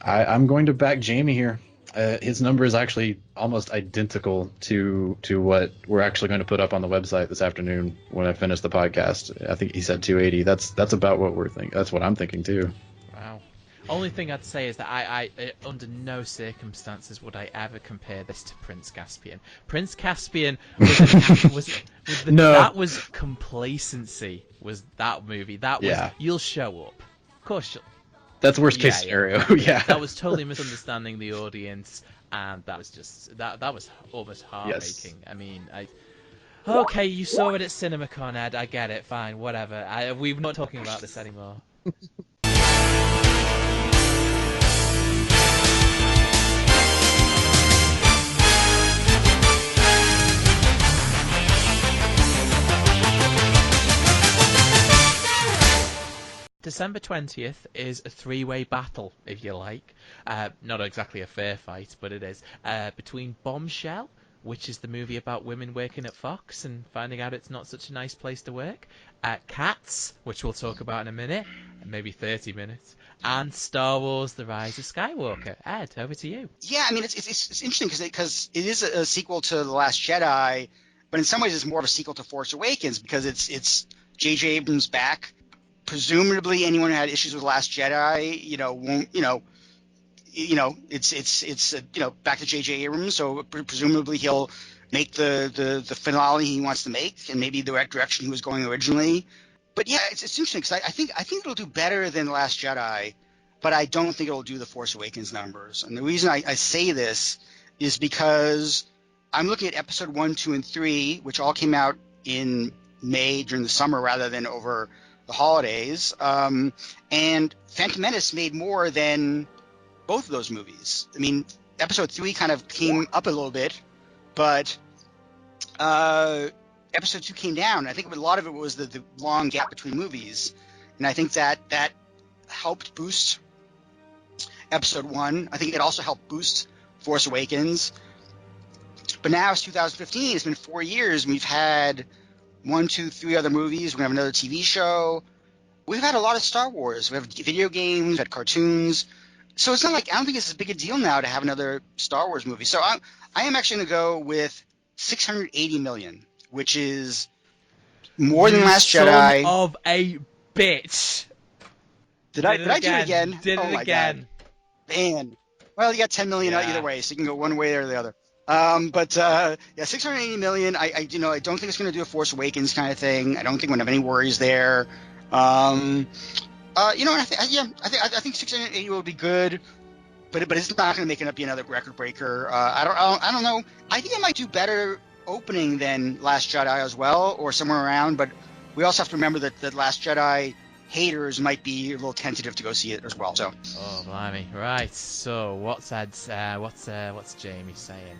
I'm going to back Jamie here. His number is actually almost identical to what we're actually going to put up on the website this afternoon when I finish the podcast. I think he said 280. That's about what we're thinking. That's what I'm thinking too. Wow. Only thing I'd say is that I under no circumstances would I ever compare this to Prince Caspian. Prince Caspian No. That was complacency. Was that movie? That was you'll show up. Of course you'll. That's worst case scenario. Yeah. That was totally misunderstanding the audience, and that was just that was almost heartbreaking. Yes. I mean, okay, you saw it at CinemaCon, Ed. I get it. Fine, whatever. We're not talking about this anymore. December 20th is a three-way battle, if you like. Not exactly a fair fight, but it is. Between Bombshell, which is the movie about women working at Fox and finding out it's not such a nice place to work. Cats, which we'll talk about in a minute, maybe 30 minutes. And Star Wars: The Rise of Skywalker. Ed, over to you. Yeah, I mean, it's interesting because it is a sequel to The Last Jedi, but in some ways it's more of a sequel to Force Awakens because it's J.J. Abrams back. Presumably, anyone who had issues with Last Jedi, won't, it's back to J.J. Abrams. So presumably he'll make the finale he wants to make, and maybe the direction he was going originally. But yeah, it's interesting because I think it'll do better than Last Jedi, but I don't think it'll do the Force Awakens numbers. And the reason I say this is because I'm looking at Episode 1, 2, and 3, which all came out in May during the summer rather than over the holidays, and Phantom Menace made more than both of those movies. I mean, Episode 3 kind of came up a little bit, but Episode 2 came down. I think a lot of it was the long gap between movies, and I think that helped boost Episode 1. I think it also helped boost Force Awakens. But now it's 2015. It's been 4 years, and we've had 1, 2, 3 other movies. We're going to have another TV show. We've had a lot of Star Wars. We have video games, we've had cartoons. So it's not like – I don't think it's as big a deal now to have another Star Wars movie. So I am actually going to go with $680 million, which is more than Last Jedi. Son of a bitch. Did I do it again? Did it again. God. Man. Well, you got $10 million either way, so you can go one way or the other. $680 million. I don't think it's going to do a Force Awakens kind of thing. I don't think we're going to have any worries there. I think 680 will be good, but it's not going to make it be another record breaker. I don't know. I think it might do better opening than Last Jedi as well, or somewhere around. But we also have to remember that the Last Jedi haters might be a little tentative to go see it as well. So. Oh, blimey! Right. So what's Jamie saying?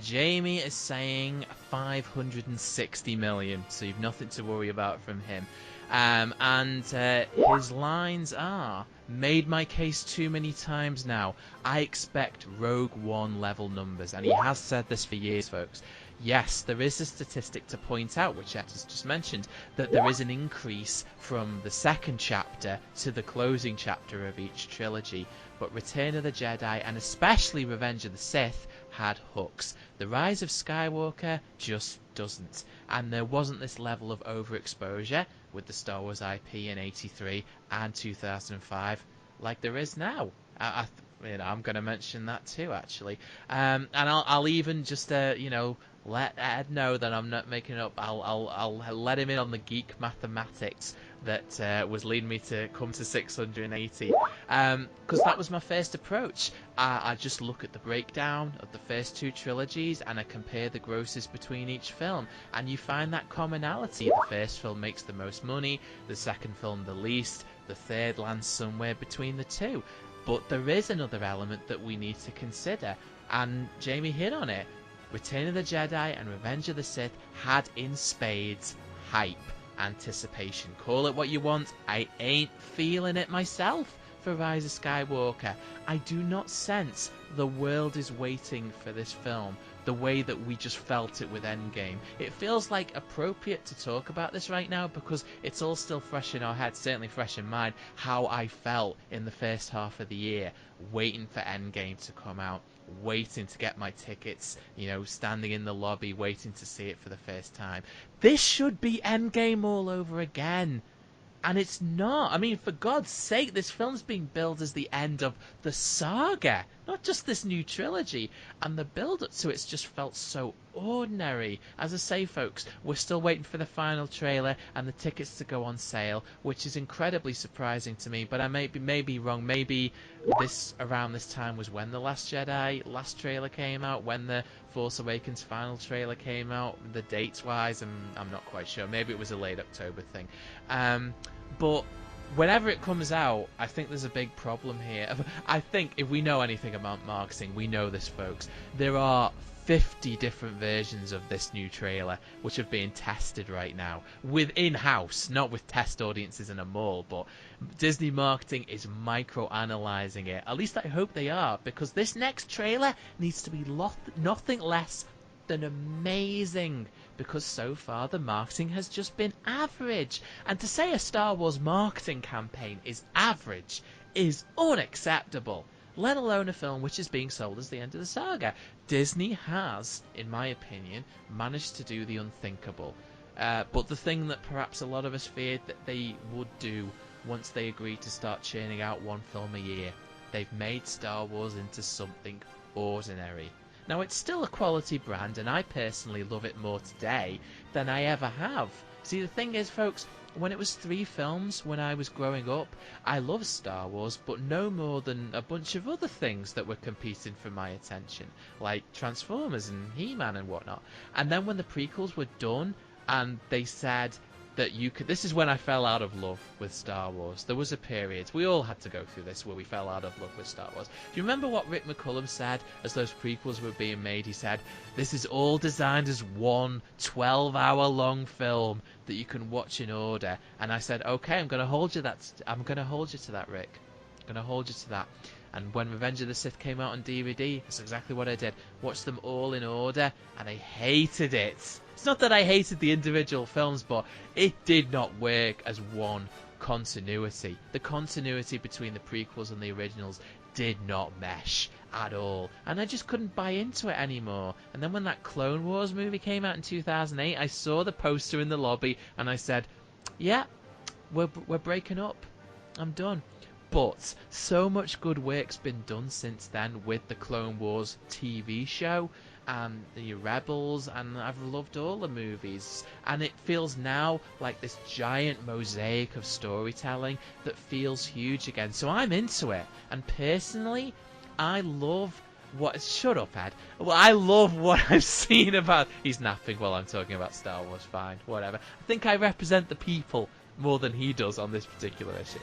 Jamie is saying 560 million, so you've nothing to worry about from him. And his lines are, made my case too many times now. I expect Rogue One level numbers, and he has said this for years, folks. Yes, there is a statistic to point out, which Ed has just mentioned, that there is an increase from the second chapter to the closing chapter of each trilogy. But Return of the Jedi, and especially Revenge of the Sith, had hooks. The Rise of Skywalker just doesn't. And there wasn't this level of overexposure with the Star Wars IP in 83 and 2005 like there is now. I'm going to mention that too, actually. And I'll even just let Ed know that I'm not making it up. I'll let him in on the geek mathematics that was leading me to come to 680. Because that was my first approach. I just look at the breakdown of the first two trilogies and I compare the grosses between each film, and you find that commonality. The first film makes the most money, the second film the least, the third lands somewhere between the two. But there is another element that we need to consider, and Jamie hit on it. Return of the Jedi and Revenge of the Sith had in spades hype, anticipation. Call it what you want, I ain't feeling it myself for Rise of Skywalker. I do not sense the world is waiting for this film the way that we just felt it with Endgame. It feels like appropriate to talk about this right now because it's all still fresh in our heads, certainly fresh in mine, how I felt in the first half of the year, waiting for Endgame to come out, waiting to get my tickets, standing in the lobby, waiting to see it for the first time. This should be Endgame all over again. And it's not. I mean, for God's sake, this film's being billed as the end of the saga, not just this new trilogy. And the build-up to it's just felt so ordinary. As I say, folks, we're still waiting for the final trailer and the tickets to go on sale, which is incredibly surprising to me. But I may be wrong. Maybe around this time was when the Last trailer came out, when the Force Awakens final trailer came out. The dates-wise, I'm not quite sure. Maybe it was a late October thing. But whenever it comes out, I think there's a big problem here. I think if we know anything about marketing, we know this, folks. There are 50 different versions of this new trailer which are being tested right now with in-house, not with test audiences in a mall, but Disney marketing is micro-analyzing it. At least I hope they are, because this next trailer needs to be nothing less than amazing, because so far the marketing has just been average. And to say a Star Wars marketing campaign is average is unacceptable, let alone a film which is being sold as the end of the saga. Disney has, in my opinion, managed to do the unthinkable. But the thing that perhaps a lot of us feared that they would do once they agreed to start churning out one film a year, they've made Star Wars into something ordinary. Now, it's still a quality brand, and I personally love it more today than I ever have. See, the thing is, folks, when it was 3 films when I was growing up, I loved Star Wars, but no more than a bunch of other things that were competing for my attention, like Transformers and He-Man and whatnot. And then when the prequels were done, and they said that you could... This is when I fell out of love with Star Wars. There was a period, we all had to go through this, where we fell out of love with Star Wars. Do you remember what Rick McCullum said as those prequels were being made? He said, this is all designed as one 12-hour-long film that you can watch in order. And I said, okay, I'm going to hold you to that, Rick. I'm going to hold you to that. And when Revenge of the Sith came out on DVD, that's exactly what I did. Watched them all in order, and I hated it. It's not that I hated the individual films, but it did not work as one continuity. The continuity between the prequels and the originals did not mesh at all, and I just couldn't buy into it anymore. And then when that Clone Wars movie came out in 2008, I saw the poster in the lobby, and I said, yeah, we're breaking up. I'm done. But so much good work's been done since then with the Clone Wars TV show and the Rebels, and I've loved all the movies. And it feels now like this giant mosaic of storytelling that feels huge again. So I'm into it. And personally, I love what... Shut up, Ed. Well, I love what I've seen about... He's napping while I'm talking about Star Wars. Fine, whatever. I think I represent the people more than he does on this particular issue.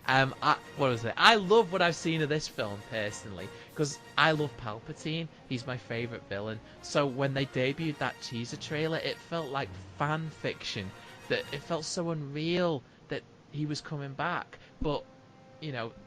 I love what I've seen of this film personally, because I love Palpatine. He's my favourite villain. So when they debuted that teaser trailer, it felt like fan fiction. That it felt so unreal that he was coming back. But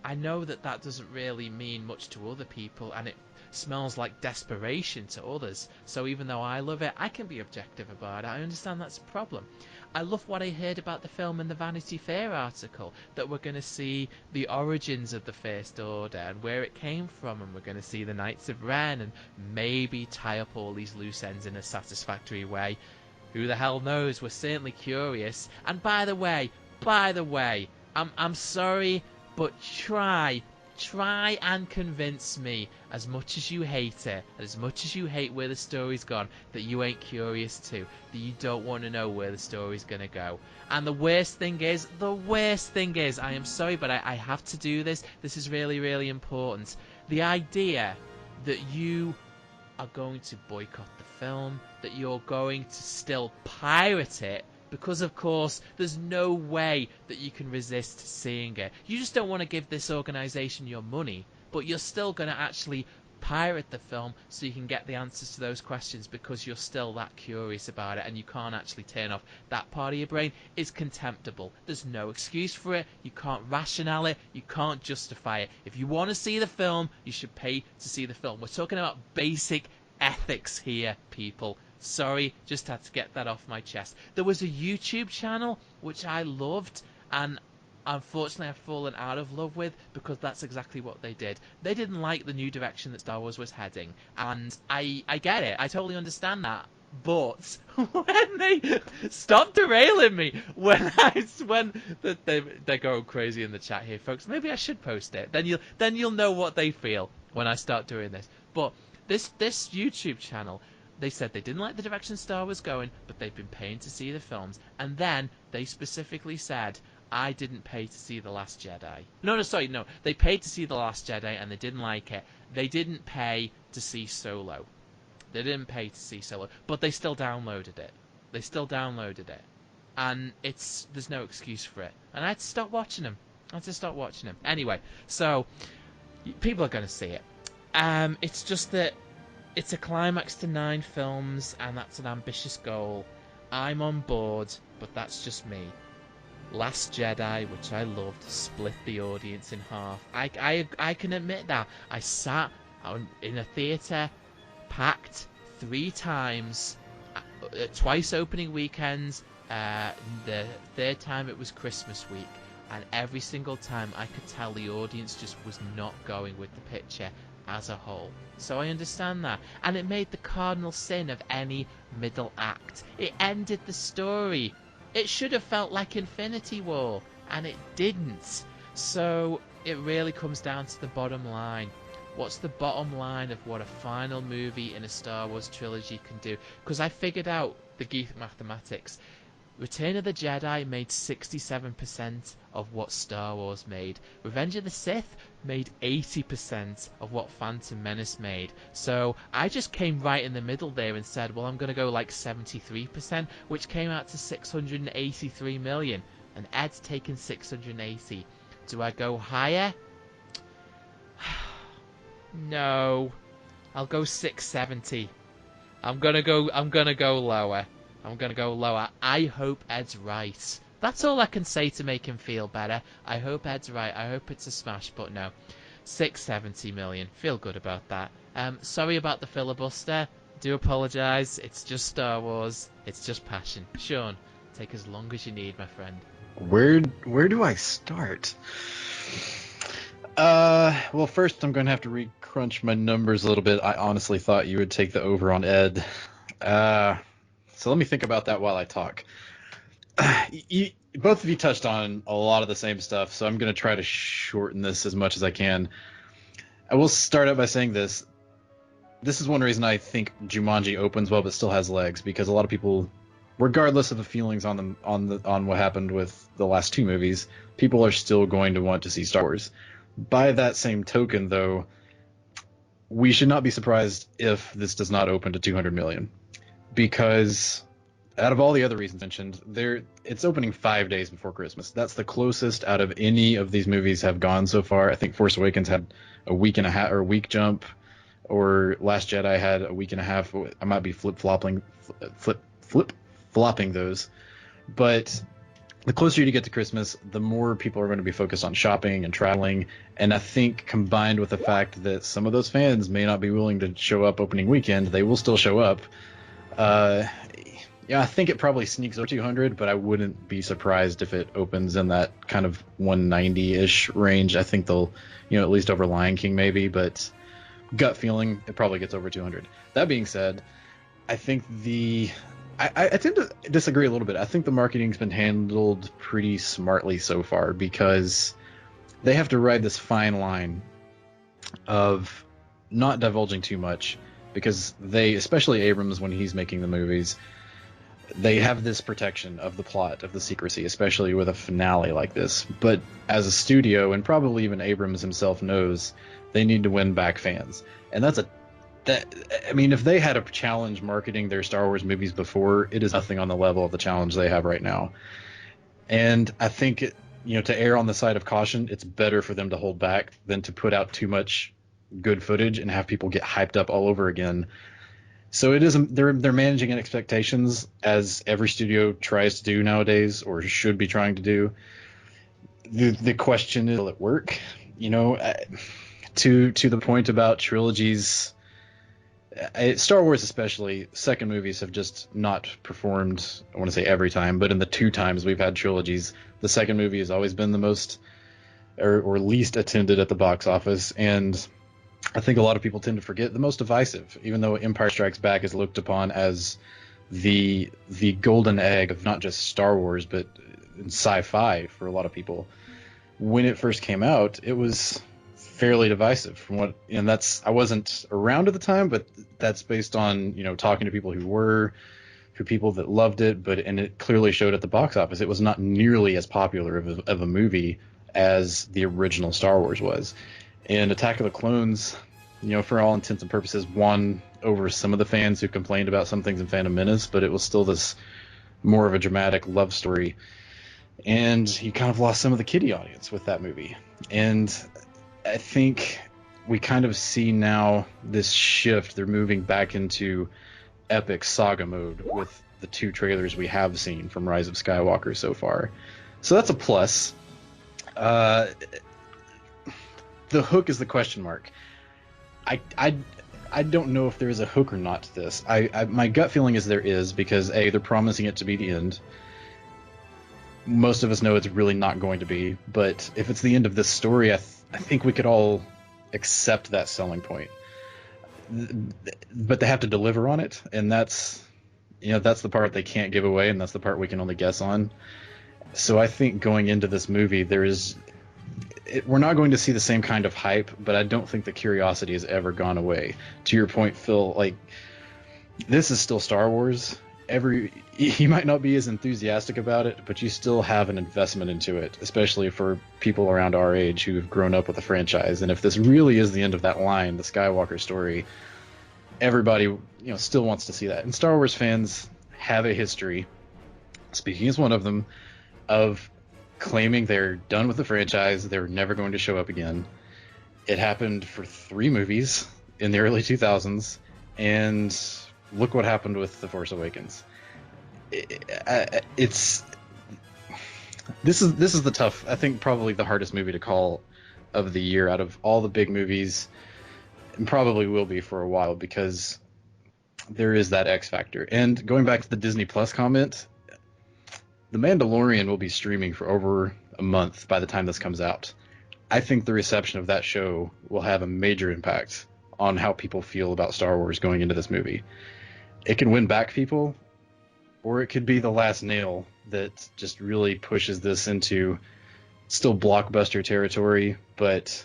I know that doesn't really mean much to other people, and it smells like desperation to others. So even though I love it, I can be objective about it. I understand that's a problem. I love what I heard about the film in the Vanity Fair article, that we're going to see the origins of the First Order and where it came from, and we're going to see the Knights of Ren and maybe tie up all these loose ends in a satisfactory way. Who the hell knows? We're certainly curious. And by the way, I'm sorry, but try Try and convince me, as much as you hate it, and as much as you hate where the story's gone, that you ain't curious too, that you don't want to know where the story's going to go. And the worst thing is, I am sorry, but I have to do this. This is really, really important. The idea that you are going to boycott the film, that you're going to still pirate it, because of course there's no way that you can resist seeing it. You just don't want to give this organisation your money, but you're still going to actually pirate the film so you can get the answers to those questions because you're still that curious about it and you can't actually turn off that part of your brain. Is contemptible. There's no excuse for it. You can't rationale it. You can't justify it. If you want to see the film, you should pay to see the film. We're talking about basic ethics here, people. Sorry, just had to get that off my chest. There was a YouTube channel which I loved, and unfortunately I've fallen out of love with because that's exactly what they did. They didn't like the new direction that Star Wars was heading, and I get it. I totally understand that. But when they stop derailing me, they're going crazy in the chat here, folks. Maybe I should post it. Then you'll know what they feel when I start doing this. But this YouTube channel, they said they didn't like the direction Star was going, but they've been paying to see the films. And then they specifically said, I didn't pay to see The Last Jedi. No. They paid to see The Last Jedi and they didn't like it. They didn't pay to see Solo. They didn't pay to see Solo, but they still downloaded it. And there's no excuse for it. And I had to stop watching them. Anyway, so people are going to see it. It's just that it's a climax to 9 films, and that's an ambitious goal. I'm on board, but that's just me. Last Jedi, which I loved, split the audience in half. I can admit that. I sat in a theatre, packed 3 times, twice opening weekends, the third time it was Christmas week, and every single time I could tell the audience just was not going with the picture as a whole. So I understand that. And it made the cardinal sin of any middle act. It ended the story. It should have felt like Infinity War, and it didn't. So it really comes down to the bottom line. What's the bottom line of what a final movie in a Star Wars trilogy can do? Because I figured out the geek mathematics. Return of the Jedi made 67% of what Star Wars made. Revenge of the Sith made 80% of what Phantom Menace made. So I just came right in the middle there and said, well, I'm going to go like 73%, which came out to 683 million. And Ed's taken 680. Do I go higher? No. I'll go 670. I'm gonna go lower. I hope Ed's right. That's all I can say to make him feel better. I hope Ed's right. I hope it's a smash, but no. 670 million. Feel good about that. Sorry about the filibuster. Do apologise. It's just Star Wars. It's just passion. Sean, take as long as you need, my friend. Where do I start? Well, first I'm going to have to re-crunch my numbers a little bit. I honestly thought you would take the over on Ed. So let me think about that while I talk. Both of you touched on a lot of the same stuff, so I'm going to try to shorten this as much as I can. I will start out by saying this. This is one reason I think Jumanji opens well but still has legs, because a lot of people, regardless of the feelings on what happened with the last 2 movies, people are still going to want to see Star Wars. By that same token, though, we should not be surprised if this does not open to 200 million. Because out of all the other reasons mentioned, it's opening 5 days before Christmas. That's the closest out of any of these movies have gone so far. I think Force Awakens had a week and a half, or a week jump, or Last Jedi had a week and a half. I might be flip-flopping those. But the closer you get to Christmas, the more people are going to be focused on shopping and traveling. And I think combined with the fact that some of those fans may not be willing to show up opening weekend, they will still show up. Yeah, I think it probably sneaks over 200, but I wouldn't be surprised if it opens in that kind of 190-ish range. I think they'll, at least over Lion King maybe, but gut feeling, it probably gets over 200. That being said, I think I tend to disagree a little bit. I think the marketing's been handled pretty smartly so far, because they have to ride this fine line of not divulging too much, because they, especially Abrams when he's making the movies, they have this protection of the plot, of the secrecy, especially with a finale like this. But as a studio, and probably even Abrams himself knows, they need to win back fans. And I mean, if they had a challenge marketing their Star Wars movies before, it is nothing on the level of the challenge they have right now. And I think, to err on the side of caution, it's better for them to hold back than to put out too much good footage and have people get hyped up all over again. So it isn't, they're managing expectations, as every studio tries to do nowadays, or should be trying to do. The question is, will it work? To the point about trilogies, Star Wars especially, second movies have just not performed, I want to say every time, but in the 2 times we've had trilogies, the second movie has always been the most or least attended at the box office, and I think a lot of people tend to forget the most divisive, even though Empire Strikes Back is looked upon as the golden egg of not just Star Wars, but sci-fi for a lot of people. When it first came out, it was fairly divisive from what, and I wasn't around at the time, but that's based on, talking to people who people that loved it, and it clearly showed at the box office. It was not nearly as popular of a movie as the original Star Wars was. And Attack of the Clones, for all intents and purposes, won over some of the fans who complained about some things in Phantom Menace, but it was still this more of a dramatic love story. And you kind of lost some of the kiddie audience with that movie. And I think we kind of see now this shift. They're moving back into epic saga mode with the 2 trailers we have seen from Rise of Skywalker so far. So that's a plus. The hook is the question mark. I don't know if there is a hook or not to this. My gut feeling is there is, because A, they're promising it to be the end. Most of us know it's really not going to be, but if it's the end of this story, I think we could all accept that selling point. But they have to deliver on it, and that's the part they can't give away, and that's the part we can only guess on. So I think going into this movie, we're not going to see the same kind of hype, but I don't think the curiosity has ever gone away. To your point, Phil, this is still Star Wars. You might not be as enthusiastic about it, but you still have an investment into it, especially for people around our age who have grown up with the franchise. And if this really is the end of that line, the Skywalker story, everybody, still wants to see that. And Star Wars fans have a history, speaking as one of them, of claiming they're done with the franchise, they're never going to show up again. It happened for 3 movies in the early 2000s, and look what happened with The Force Awakens. This is the tough, I think probably the hardest movie to call of the year out of all the big movies, and probably will be for a while, because there is that X factor. And going back to the Disney Plus comment, The Mandalorian will be streaming for over a month by the time this comes out. I think the reception of that show will have a major impact on how people feel about Star Wars going into this movie. It can win back people, or it could be the last nail that just really pushes this into still blockbuster territory, but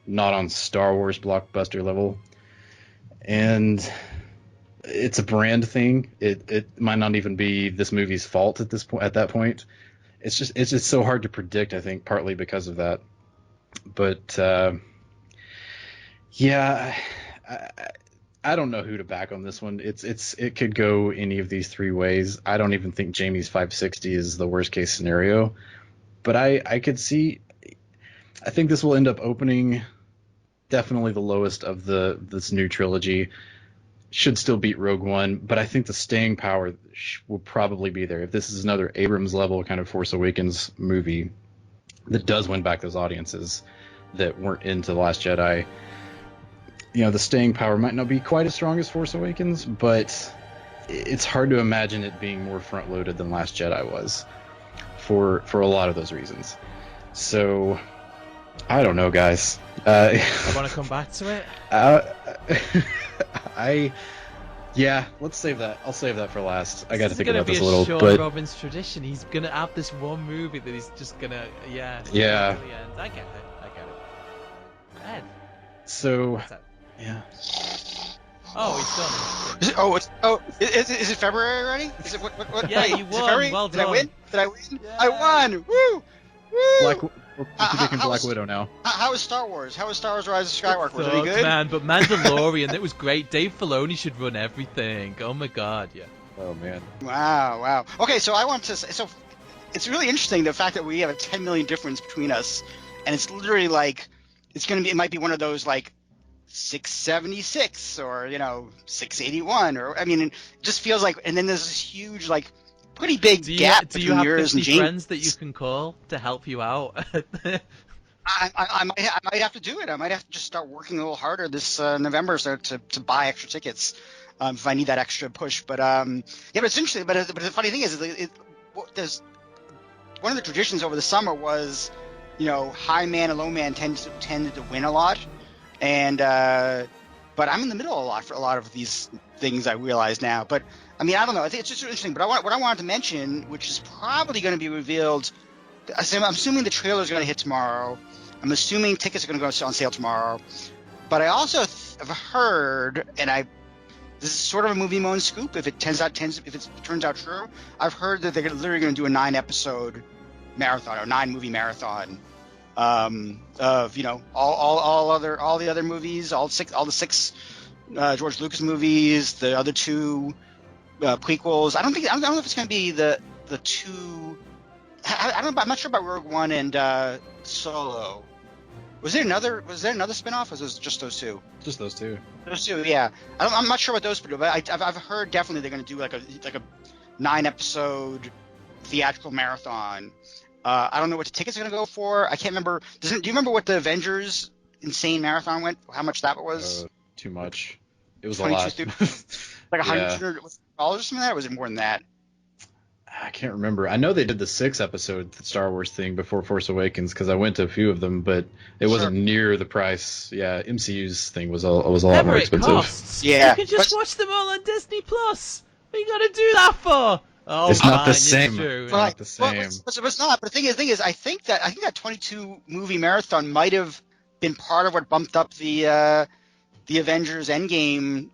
not on Star Wars blockbuster level. And it's a brand thing. It might not even be this movie's fault at that point. It's just so hard to predict, I think, partly because of that. But I don't know who to back on this one. It could go any of these 3 ways. I don't even think Jamie's 560 is the worst case scenario, but I could see. I think this will end up opening definitely the lowest of this new trilogy. Should still beat Rogue One, but I think the staying power will probably be there. If this is another Abrams level kind of Force Awakens movie that does win back those audiences that weren't into The Last Jedi, the staying power might not be quite as strong as Force Awakens, but it's hard to imagine it being more front-loaded than Last Jedi was for a lot of those reasons. So, I don't know, guys. I want to come back to it. Let's save that. I'll save that for last. I got to think about this a little. It's going to be a Shawn Robbins tradition. He's going to have this one movie that he's just going to, Yeah. Brilliant. I get it. Ed. So, What's that? yeah. Oh, he's Is it, is it February already? Is it what? Yeah, wait, you is it won. February? Well Did I done. win? Did I win? Yeah. I won! Woo! Woo! We're predicting Black Widow now. How is Star Wars? How is Star Wars Rise of Skywalker? Was it any Sucked, good? man, but Mandalorian, it was great. Dave Filoni should run everything. Oh my god, yeah. Oh man. Wow. Okay, so I want to say, so it's really interesting the fact that we have a 10 million difference between us, and it's literally like it might be one of those like 676 or 681 or I mean it just feels like, and then there's this huge like pretty big gap Do you between have yours 50 and James. friends that you can call to help you out? I might have to do it. I might have to just start working a little harder this November to buy extra tickets if I need that extra push. But but it's interesting. But the funny thing is, there's one of the traditions over the summer was, high man and low man tended to win a lot, and but I'm in the middle a lot for a lot of these things. I realize now, but I mean I don't know. I think it's just interesting. But what I wanted to mention, which is probably going to be revealed. I'm assuming the trailer is going to hit tomorrow. I'm assuming tickets are going to go on sale tomorrow. But I also have heard, and this is sort of a movie Moan scoop. If it turns out true, I've heard that they're literally going to do a 9-episode marathon or 9-movie marathon of all the other movies, all the six George Lucas movies, the other 2 prequels. I don't know if it's going to be the 2. I'm not sure about Rogue One and Solo. Was there another spinoff, or was it just those 2? Just those 2. Those 2, yeah. I'm not sure what those do, but I've heard definitely they're going to do like a 9-episode theatrical marathon. I don't know what the tickets are going to go for. I can't remember. Do you remember what the Avengers Insane Marathon went? How much that was? Too much. It was a lot. Like $100 Yeah. or something like that, or was it more than that? I can't remember. I know they did the 6-episode Star Wars thing before Force Awakens because I went to a few of them, but it wasn't near the price. Yeah, MCU's thing was a lot more expensive. Costs. Yeah, You can just watch them all on Disney Plus. What are you gotta do that for? Oh, It's not the fine, same. It's true. It's not the same. But it's not. But the thing is, I think that 22 movie marathon might have been part of what bumped up the Avengers Endgame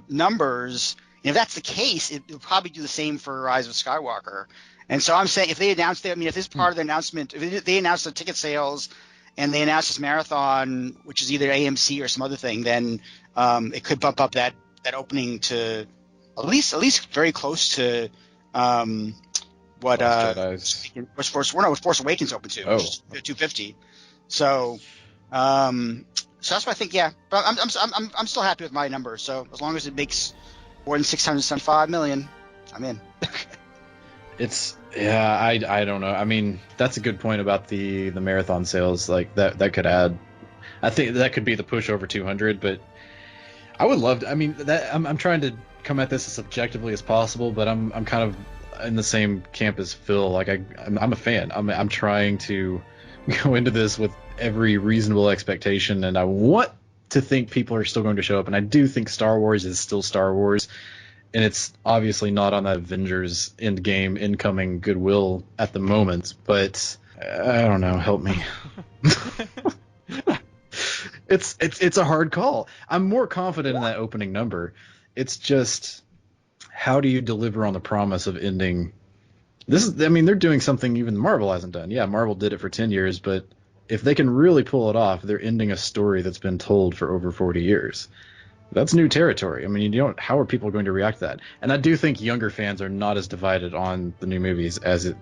numbers. And if that's the case, it'll probably do the same for Rise of Skywalker. And so I'm saying, if they announced if this is part of the announcement, if they announced the ticket sales and they announced this marathon, which is either AMC or some other thing, then it could bump up that opening to at least very close to what Force Awakens opened to, which is 250. So that's what I think. Yeah, but I'm still happy with my number. So as long as it makes more than 675 million, I'm in. I don't know. I mean, that's a good point about the marathon sales. Like that could add. I think that could be the push over 200. But I would love to. I mean, I'm trying to come at this as subjectively as possible, but I'm kind of in the same camp as Phil. Like I'm a fan. I'm trying to go into this with every reasonable expectation, and I want to think people are still going to show up, and I do think Star Wars is still Star Wars, and it's obviously not on that Avengers Endgame incoming goodwill at the moment, but I don't know, help me. It's a hard call. I'm more confident in that opening number. It's just, how do you deliver on the promise of ending this? I mean, they're doing something even Marvel hasn't done. Yeah, Marvel did it for 10 years, but if they can really pull it off, they're ending a story that's been told for over 40 years. That's new territory. I mean, how are people going to react to that? And I do think younger fans are not as divided on the new movies as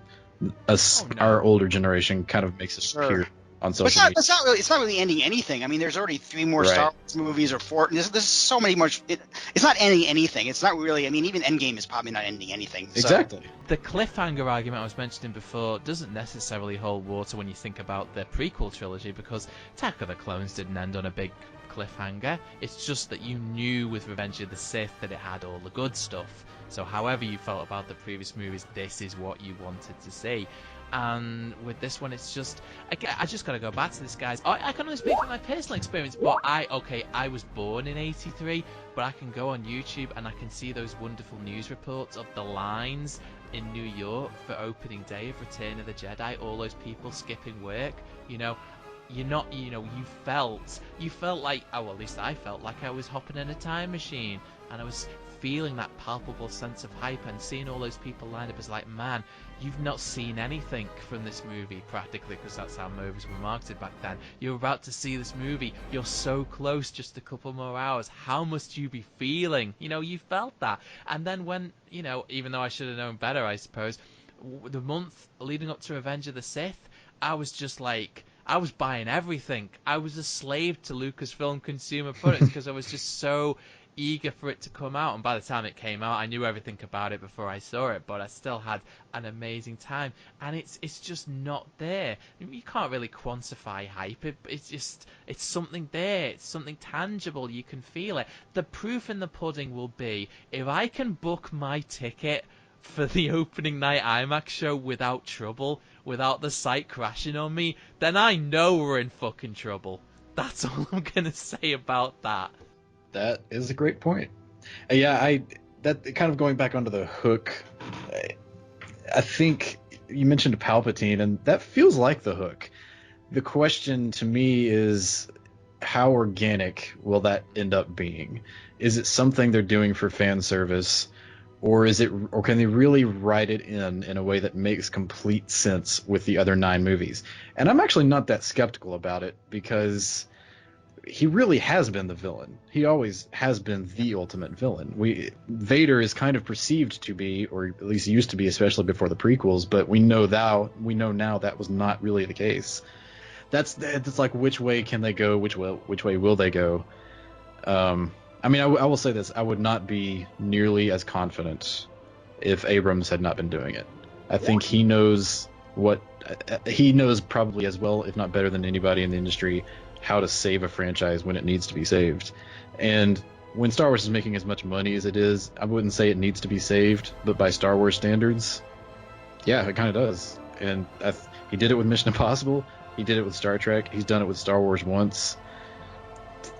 our older generation kind of makes it appear on social media. It's not really ending anything. I mean, there's already 3 more Star Wars movies or 4. There's so many more. It's not ending anything. It's not really. I mean, even Endgame is probably not ending anything. So. Exactly. The cliffhanger argument I was mentioning before doesn't necessarily hold water when you think about the prequel trilogy, because Attack of the Clones didn't end on a big cliffhanger. It's just that you knew with Revenge of the Sith that it had all the good stuff. So however you felt about the previous movies, this is what you wanted to see. And with this one, it's just, I just gotta go back to this, guys. I can only speak from my personal experience, but I was born in '83, but I can go on YouTube and I can see those wonderful news reports of the lines in New York for opening day of Return of the Jedi, all those people skipping work, you're not, you felt like, oh, well, at least I felt like I was hopping in a time machine, and I was feeling that palpable sense of hype, and seeing all those people lined up is like, man, you've not seen anything from this movie practically, because that's how movies were marketed back then. You're about to see this movie, you're so close, just a couple more hours, how must you be feeling? You felt that. And then when, even though I should have known better, I suppose, the month leading up to Revenge of the Sith, I was just like, I was buying everything. I was a slave to Lucasfilm consumer products because I was just so eager for it to come out. And by the time it came out, I knew everything about it before I saw it, but I still had an amazing time. And it's just not there. You can't really quantify hype. It's something there. It's something tangible. You can feel it. The proof in the pudding will be if I can book my ticket for the opening night IMAX show without trouble, without the site crashing on me, then I know we're in fucking trouble. That's all I'm gonna say about that. That is a great point. Yeah, that kind of going back onto the hook, I think you mentioned Palpatine, and that feels like the hook. The question to me is, how organic will that end up being? Is it something they're doing for fan service? Or can they really write it in a way that makes complete sense with the other 9 movies? And I'm actually not that skeptical about it, because he really has been the villain. He always has been the ultimate villain. Vader is kind of perceived to be, or at least used to be, especially before the prequels, but we know now that was not really the case. That's like, which way can they go? Which way will they go? I mean, I will say this. I would not be nearly as confident if Abrams had not been doing it. I think he knows probably as well, if not better than anybody in the industry, how to save a franchise when it needs to be saved. And when Star Wars is making as much money as it is, I wouldn't say it needs to be saved, but by Star Wars standards, yeah, it kind of does. And he did it with Mission Impossible. He did it with Star Trek. He's done it with Star Wars once.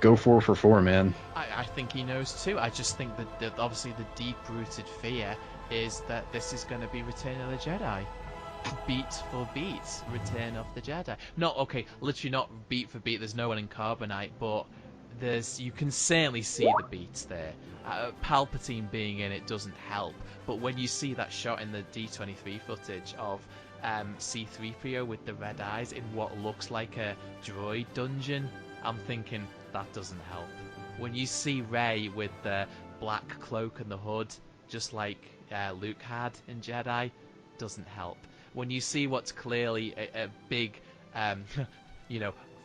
Go 4 for 4, man. I think he knows too. I just think that obviously the deep-rooted fear is that this is going to be Return of the Jedi. Beat for beat, Return of the Jedi. Literally not beat for beat. There's no one in Carbonite, but you can certainly see the beats there. Palpatine being in it doesn't help, but when you see that shot in the D23 footage of C-3PO with the red eyes in what looks like a droid dungeon, I'm thinking that doesn't help. When you see Rey with the black cloak and the hood, just like Luke had in Jedi, doesn't help. When you see what's clearly a big,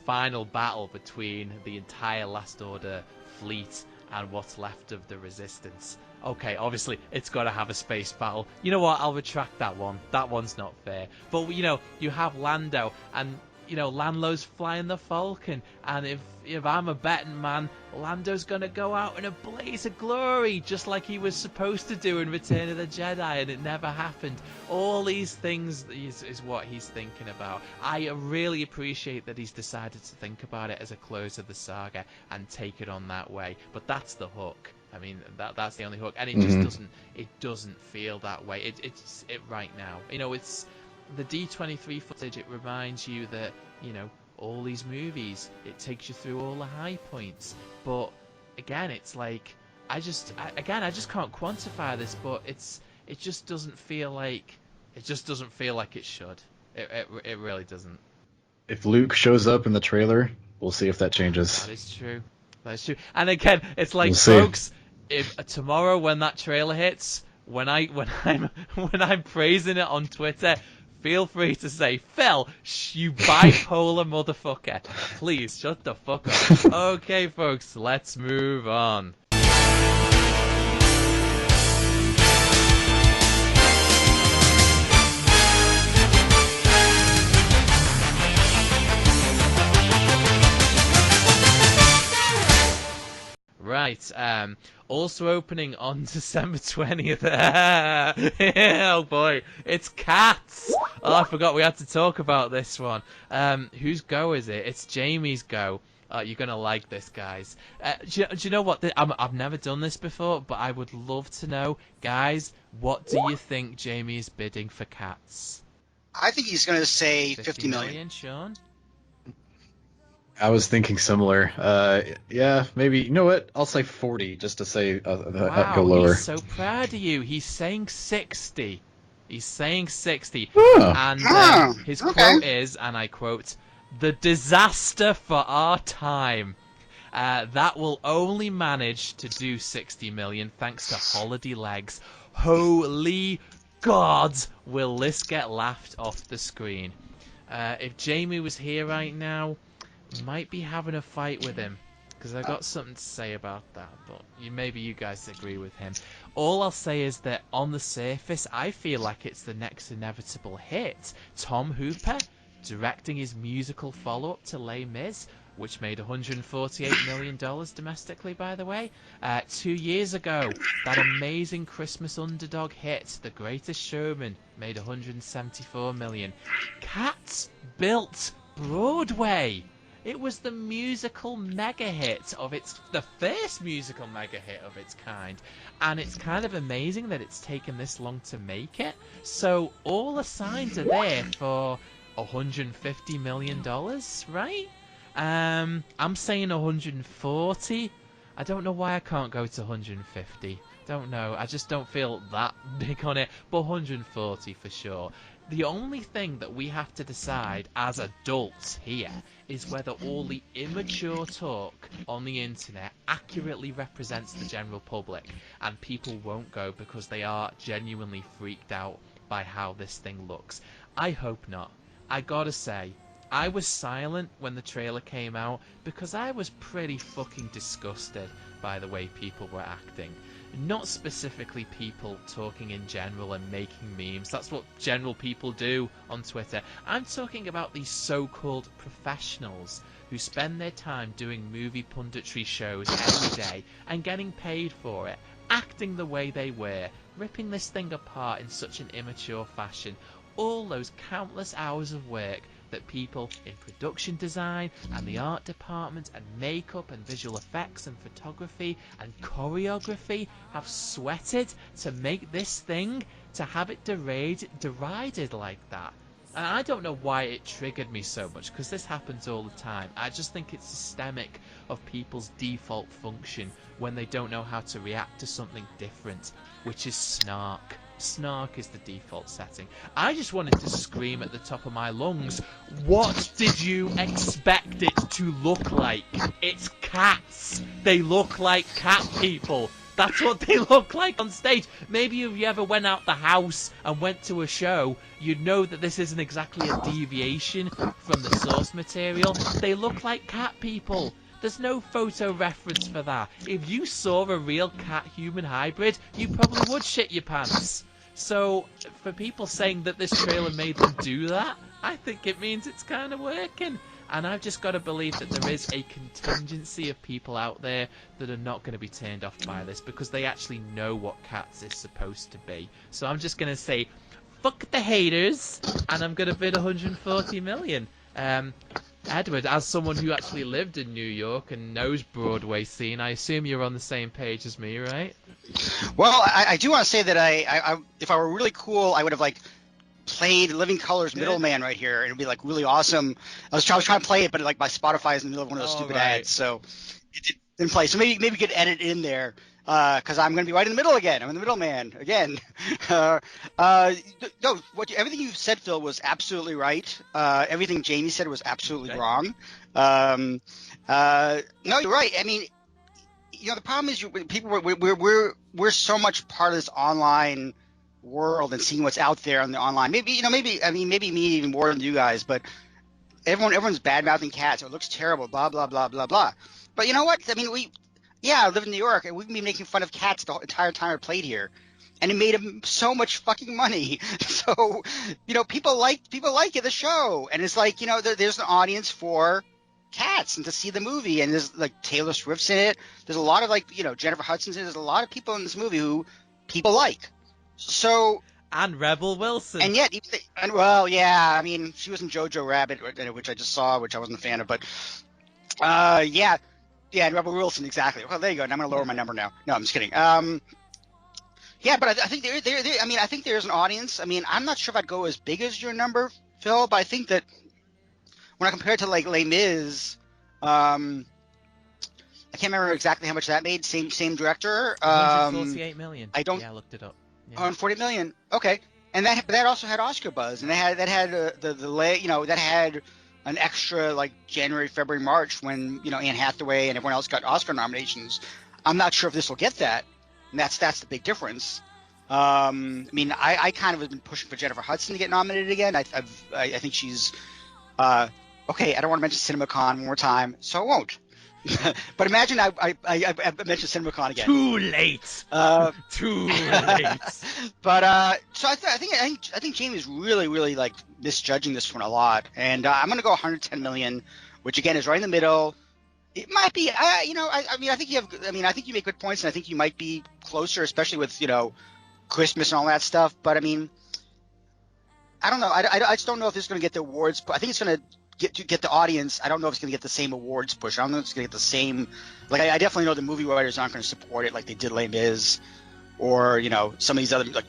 final battle between the entire Last Order fleet and what's left of the Resistance. Okay, obviously, it's got to have a space battle. You know what? I'll retract that one. That one's not fair. But, you have Lando, and, Lando's flying the Falcon. And if I'm a betting man, Lando's going to go out in a blaze of glory, just like he was supposed to do in Return of the Jedi, and it never happened. All these things is what he's thinking about. I really appreciate that he's decided to think about it as a close of the saga and take it on that way. But that's the hook. I mean, that's the only hook, and it just doesn't feel that way. It's right now. It's the D23 footage. It reminds you that all these movies. It takes you through all the high points, but again, it's like I just can't quantify this, but it just doesn't feel like it should. It really doesn't. If Luke shows up in the trailer, we'll see if that changes. That is true. And again, it's like, we'll see. Folks, if tomorrow when that trailer hits, when I'm praising it on Twitter, feel free to say, Phil, you bipolar motherfucker. Please shut the fuck up. Okay, folks, let's move on. Right, also opening on December 20th. Oh boy, it's Cats! Oh, I forgot we had to talk about this one. Whose go is it? It's Jamie's go. You're gonna like this, guys. Do you know what? I've never done this before, but I would love to know, guys, what do you think Jamie is bidding for Cats? I think he's going to say 50 million. Sean? I was thinking similar. Yeah, maybe. You know what? I'll say 40 just to say go Wow, lower. he's so proud of you. He's saying 60. He's saying 60. Oh, And Oh, his okay. quote is, and I quote, "The disaster for our time. That will only manage to do 60 million thanks to holiday legs. Holy God, will this get laughed off the screen?" If Jamie was here right now, might be having a fight with him because I got something to say about that, but maybe you guys agree with him. All I'll say is that on the surface, I feel like it's the next inevitable hit. Tom Hooper directing his musical follow-up to Les Mis, which made $148 million domestically, by the way. 2 years ago, that amazing Christmas underdog hit, The Greatest Showman, made $174 million. Cats built Broadway. It was the musical mega hit of the first musical mega hit of its kind, and it's kind of amazing that it's taken this long to make it. So all the signs are there for $150 million, right? I'm saying 140. I don't know why I can't go to 150. Don't know. I just don't feel that big on it, but 140 for sure. The only thing that we have to decide as adults here is whether all the immature talk on the internet accurately represents the general public, and people won't go because they are genuinely freaked out by how this thing looks. I hope not. I gotta say, I was silent when the trailer came out because I was pretty fucking disgusted by the way people were acting. Not specifically people talking in general and making memes. That's what general people do on Twitter. I'm talking about these so-called professionals who spend their time doing movie punditry shows every day and getting paid for it, acting the way they were, ripping this thing apart in such an immature fashion. All those countless hours of work that people in production design and the art department and makeup and visual effects and photography and choreography have sweated to make this thing, to have it derided like that. And I don't know why it triggered me so much, because this happens all the time. I just think it's systemic of people's default function when they don't know how to react to something different, which is snark. Snark is the default setting. I just wanted to scream at the top of my lungs, what did you expect it to look like? It's cats. They look like cat people. That's what they look like on stage. Maybe if you ever went out the house and went to a show, you'd know that this isn't exactly a deviation from the source material. They look like cat people. There's no photo reference for that. If you saw a real cat-human hybrid, you probably would shit your pants. So, for people saying that this trailer made them do that, I think it means it's kind of working. And I've just got to believe that there is a contingency of people out there that are not going to be turned off by this because they actually know what Cats is supposed to be. So I'm just going to say, fuck the haters, and I'm going to bid 140 million. Edward, as someone who actually lived in New York and knows Broadway scene, I assume you're on the same page as me, right? Well, I do want to say that I if I were really cool, I would have like played Living Color's Middleman right here. It'd be like really awesome. I was trying to play it, but like my Spotify is in the middle of one of those stupid ads, so it didn't play. So maybe we could edit in there because I'm going to be right in the middle again. I'm in the middleman again. No, everything you said, Phil, was absolutely right. Everything Jamie said was absolutely wrong. No, you're right. I mean, the problem is we're so much part of this online world and seeing what's out there on the online. Maybe me even more than you guys, but everyone's bad mouthing Cats. It looks terrible. Blah blah blah blah blah. But you know what? I mean, I live in New York, and we've been making fun of Cats the entire time I played here, and it made them so much fucking money. So people like it, the show, and it's like there's an audience for Cats and to see the movie, and there's like Taylor Swift's in it. There's a lot of Jennifer Hudson's in it. There's a lot of people in this movie who people like. So and Rebel Wilson. And yet, I mean, she was in Jojo Rabbit, which I just saw, which I wasn't a fan of, but yeah, Rebel Wilson, exactly. Well, there you go. And I'm going to lower my number now. No, I'm just kidding. Yeah, but I think I think there's an audience. I mean, I'm not sure if I'd go as big as your number, Phil, but I think that when I compare it to like Les Mis, I can't remember exactly how much that made. Same director. 148 million. I don't. Yeah, I looked it up. Yeah. 140 million. Okay, and that also had Oscar buzz, and that had that had an extra like January, February, March when Anne Hathaway and everyone else got Oscar nominations. I'm not sure if this will get that, and that's the big difference. I mean, I kind of have been pushing for Jennifer Hudson to get nominated again. I think she's okay. I don't want to mention CinemaCon one more time, so I won't. But imagine I mentioned CinemaCon again. Too late. Too late. But so I think Jamie's really like misjudging this one a lot, and I'm gonna go 110 million, which again is right in the middle. It might be, I think you make good points, and I think you might be closer, especially with Christmas and all that stuff. But I mean, I don't know. I just don't know if this is gonna get the awards. But I think it's gonna get the audience. I don't know if it's going to get the same awards push. I don't know if it's going to get the same. Like I definitely know the movie writers aren't going to support it like they did Les Mis, or some of these other like.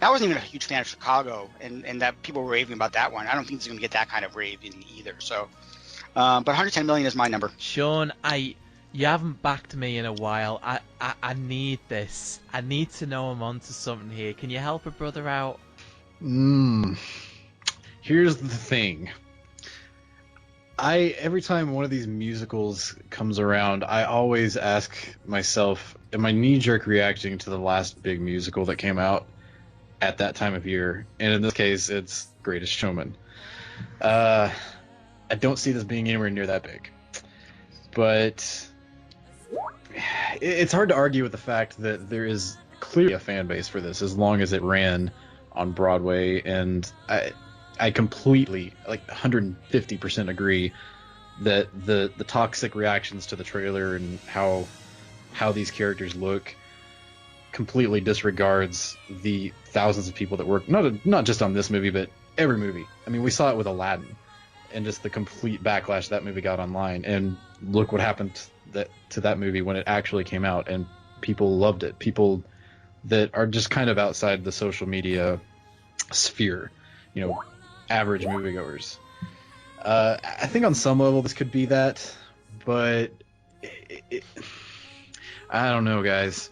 I wasn't even a huge fan of Chicago, and that people were raving about that one. I don't think it's going to get that kind of raving either. So, but 110 million is my number. Sean, you haven't backed me in a while. I need this. I need to know I'm onto something here. Can you help a brother out? Here's the thing. Every time one of these musicals comes around, I always ask myself, am I knee-jerk reacting to the last big musical that came out at that time of year? And in this case, it's Greatest Showman. I don't see this being anywhere near that big. But it's hard to argue with the fact that there is clearly a fan base for this as long as it ran on Broadway, and I completely, like 150% agree that the toxic reactions to the trailer and how these characters look completely disregards the thousands of people that work not just on this movie but every movie. I mean, we saw it with Aladdin and just the complete backlash that movie got online, and look what happened to that movie when it actually came out, and people loved it. People that are just kind of outside the social media sphere, average moviegoers. I think on some level this could be that, but I don't know, guys.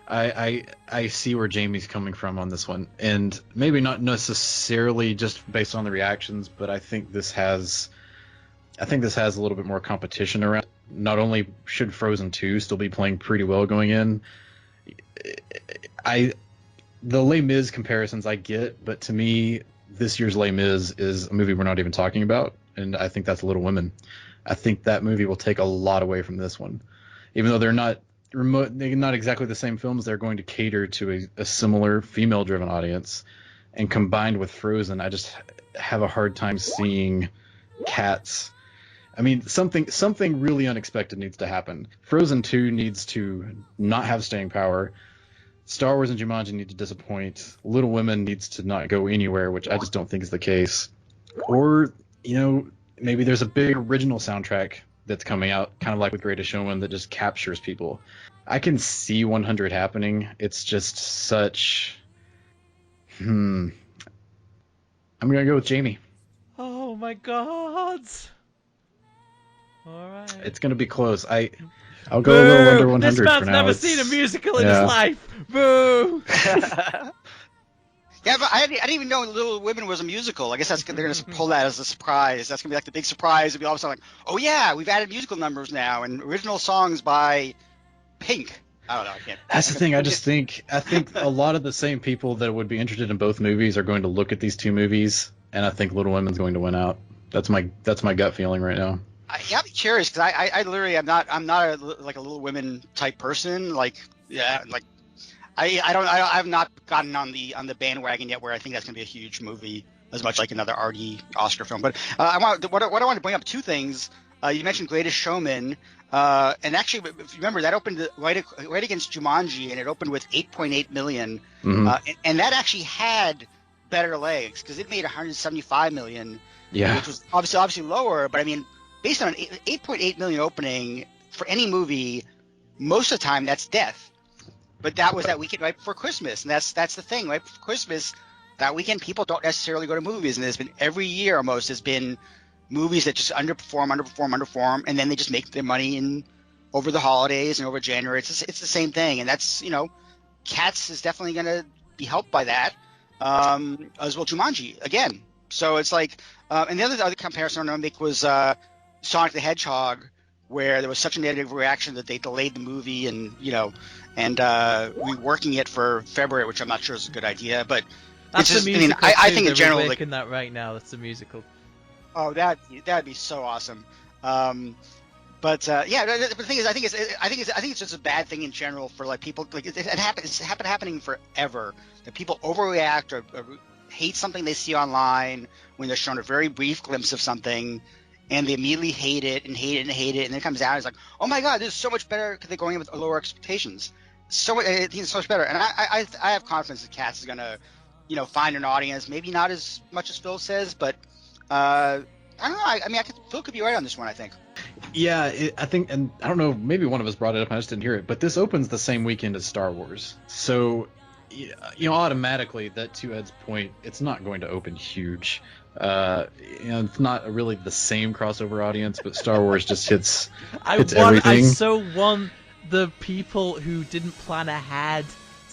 I see where Jamie's coming from on this one, and maybe not necessarily just based on the reactions, but I think this has a little bit more competition around. Not only should Frozen 2 still be playing pretty well going in, the Les Mis comparisons I get, but to me, this year's Les Mis is a movie we're not even talking about, and I think that's Little Women. I think that movie will take a lot away from this one. Even though they're not exactly the same films, they're going to cater to a similar female-driven audience. And combined with Frozen, I just have a hard time seeing Cats. I mean, something really unexpected needs to happen. Frozen 2 needs to not have staying power. Star Wars and Jumanji need to disappoint. Little Women needs to not go anywhere, which I just don't think is the case. Or, maybe there's a big original soundtrack that's coming out, kind of like with Greatest Showman, that just captures people. I can see 100 happening. It's just such... I'm going to go with Jamie. Oh my god. All right. It's going to be close. I'll go a little under 100 This man's for now. never seen a musical in his life. Boo! Yeah, but I didn't even know Little Women was a musical. I guess they're going to pull that as a surprise. That's going to be like the big surprise. It'll be all of a sudden like, oh yeah, we've added musical numbers now and original songs by Pink. I don't know. I can't. That's the thing. I think a lot of the same people that would be interested in both movies are going to look at these two movies, and I think Little Women's going to win out. That's my gut feeling right now. Yeah, I'm curious because I literally I'm not a Little Women type person. Like I've not gotten on the bandwagon yet where I think that's going to be a huge movie as much like another arty Oscar film. But I want to bring up two things. You mentioned Greatest Showman, and actually, if you remember, that opened right against Jumanji, and it opened with 8.8 million, and that actually had better legs because it made 175 million, which was obviously lower. But I mean, based on an 8.8 million opening for any movie, most of the time that's death. But that was that weekend right before Christmas, and that's the thing. Right before Christmas, that weekend people don't necessarily go to movies, and there's been every year almost has been movies that just underperform, and then they just make their money in over the holidays and over January. It's the same thing, and that's, you know, Cats is definitely going to be helped by that, as will Jumanji again. So it's like, and the other comparison I want to make was Sonic the Hedgehog, where there was such a negative reaction that they delayed the movie, and you know, and reworking it for February, which I'm not sure is a good idea, but that's it's just, a musical. I think in general, like, that right now, that's a musical. Oh, that'd be so awesome. But yeah, the thing is, I think it's just a bad thing in general for like people. Like it's happening forever. That people overreact or hate something they see online when they're shown a very brief glimpse of something, and they immediately hate it, and then it comes out. It's like, oh my god, this is so much better because they're going in with lower expectations. I think it's so much better, and I have confidence that Cats is gonna, you know, find an audience. Maybe not as much as Phil says, but I don't know. I mean, Phil could be right on this one, I think. Yeah, I think, and I don't know, maybe one of us brought it up, I just didn't hear it, but this opens the same weekend as Star Wars. So, you know, automatically, that to Ed's point, it's not going to open huge. You know, it's not really the same crossover audience, but Star Wars just hits everything. I so want the people who didn't plan ahead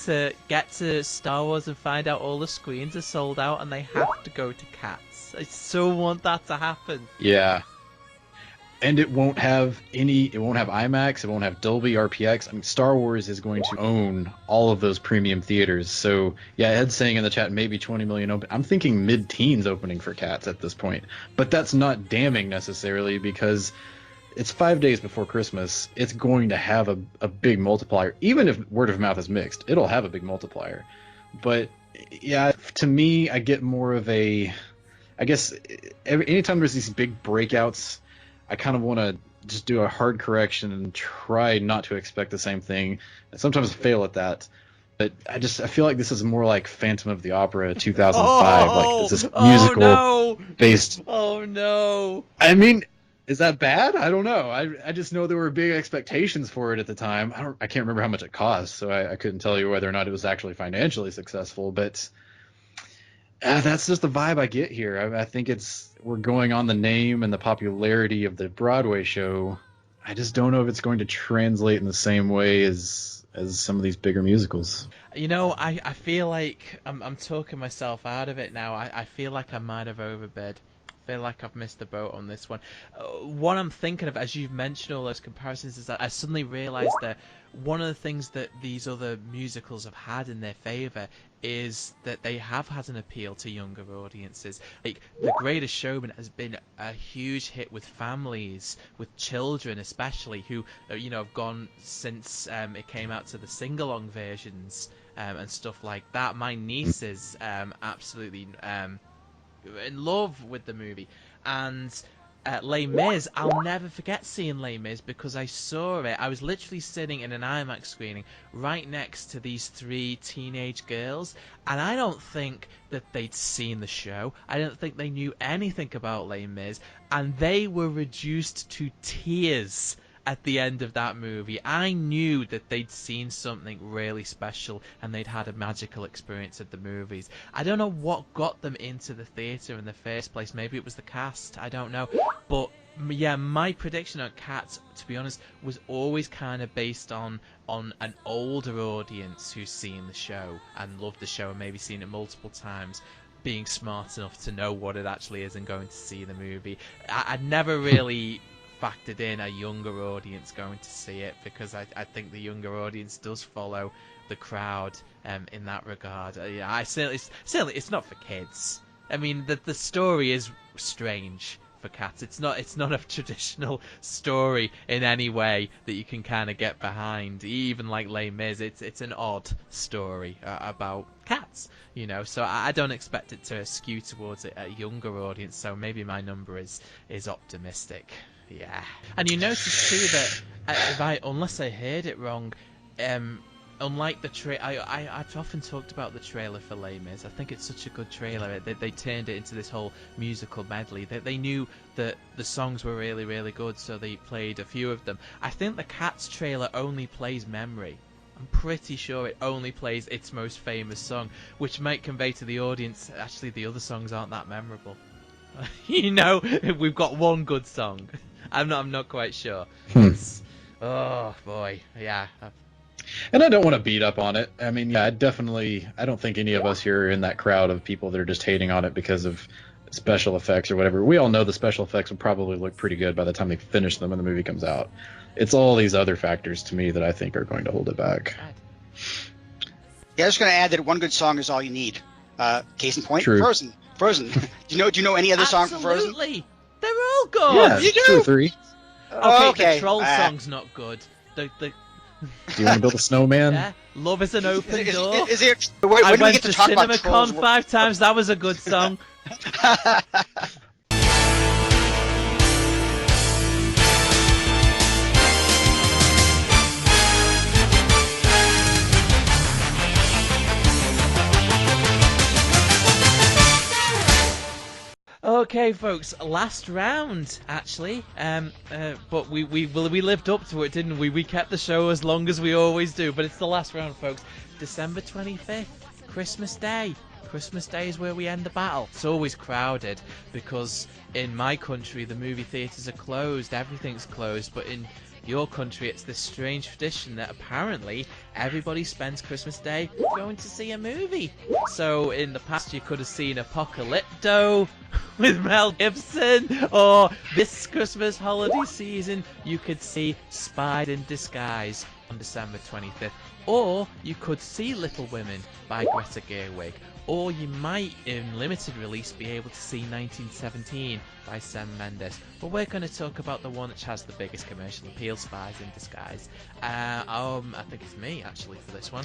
to get to Star Wars and find out all the screens are sold out and they have to go to Cats. I so want that to happen. Yeah. And it won't have IMAX, it won't have Dolby RPX. I mean, Star Wars is going to own all of those premium theaters. So, yeah, Ed's saying in the chat, maybe 20 million open. I'm thinking mid-teens opening for Cats at this point. But that's not damning necessarily, because it's 5 days before Christmas. It's going to have a big multiplier. Even if word of mouth is mixed, it'll have a big multiplier. But, yeah, to me, I get more of a... I guess anytime there's these big breakouts, I kind of want to just do a hard correction and try not to expect the same thing. And sometimes fail at that. But I feel like this is more like Phantom of the Opera 2005. Like, is this musical based? Oh no! I mean, is that bad? I don't know. I just know there were big expectations for it at the time. I can't remember how much it cost, so I couldn't tell you whether or not it was actually financially successful. But that's just the vibe I get here. I think we're going on the name and the popularity of the Broadway show. I just don't know if it's going to translate in the same way as some of these bigger musicals. You know, I feel like I'm talking myself out of it now. I feel like I might have overbid. I feel like I've missed the boat on this one. What I'm thinking of, as you've mentioned all those comparisons, is that I suddenly realised that one of the things that these other musicals have had in their favour is that they have had an appeal to younger audiences. Like, The Greatest Showman has been a huge hit with families, with children especially, who, you know, have gone since it came out to the sing-along versions and stuff like that. My niece is absolutely in love with the movie, and Les Mis, I'll never forget seeing Les Mis because I saw it. I was literally sitting in an IMAX screening right next to these three teenage girls, and I don't think that they'd seen the show. I don't think they knew anything about Les Mis, and they were reduced to tears at the end of that movie. I knew that they'd seen something really special and they'd had a magical experience at the movies. I don't know what got them into the theatre in the first place. Maybe it was the cast, I don't know. But yeah, my prediction on Cats, to be honest, was always kind of based on an older audience who's seen the show and loved the show and maybe seen it multiple times, being smart enough to know what it actually is and going to see the movie. I'd never really factored in a younger audience going to see it, because I think the younger audience does follow the crowd in that regard. Yeah, I certainly it's not for kids. I mean, the story is strange for Cats. It's not a traditional story in any way that you can kind of get behind. Even like Les Mis, it's an odd story about cats, you know. So I don't expect it to skew towards a younger audience. So maybe my number is optimistic. Yeah, and you notice too that unless I heard it wrong, unlike the I've often talked about the trailer for Les Mis. I think it's such a good trailer. They turned it into this whole musical medley. They knew that the songs were really, really good, so they played a few of them. I think the Cats trailer only plays Memory. I'm pretty sure it only plays its most famous song, which might convey to the audience actually the other songs aren't that memorable. You know, we've got one good song. I'm not quite sure. Oh boy, yeah. And I don't want to beat up on it. I mean, yeah, I don't think any of us here are in that crowd of people that are just hating on it because of special effects or whatever. We all know the special effects will probably look pretty good by the time they finish them and the movie comes out. It's all these other factors to me that I think are going to hold it back. Yeah, I was going to add that one good song is all you need. Case in point, True. Frozen. Do you know any other song from Frozen? Absolutely, they're all good. Yeah, You do? 2 or 3. Okay, the troll song's not good. The Do you want to build a snowman? yeah, Love is an open door. Is it? When I do we went get to to talk about CinemaCon trolls? 5 times. That was a good song. Okay, folks, last round actually. But we lived up to it, didn't we? We kept the show as long as we always do. But it's the last round, folks. December 25th, Christmas Day. Christmas Day is where we end the battle. It's always crowded because in my country the movie theaters are closed. Everything's closed. But in your country, it's this strange tradition that apparently everybody spends Christmas Day going to see a movie. So in the past, you could have seen Apocalypto with Mel Gibson, or this Christmas holiday season, you could see Spied in Disguise on December 25th. Or you could see Little Women by Greta Gerwig. Or you might, in limited release, be able to see 1917 by Sam Mendes. But we're going to talk about the one which has the biggest commercial appeal, Spies in Disguise. I think it's me, actually, for this one.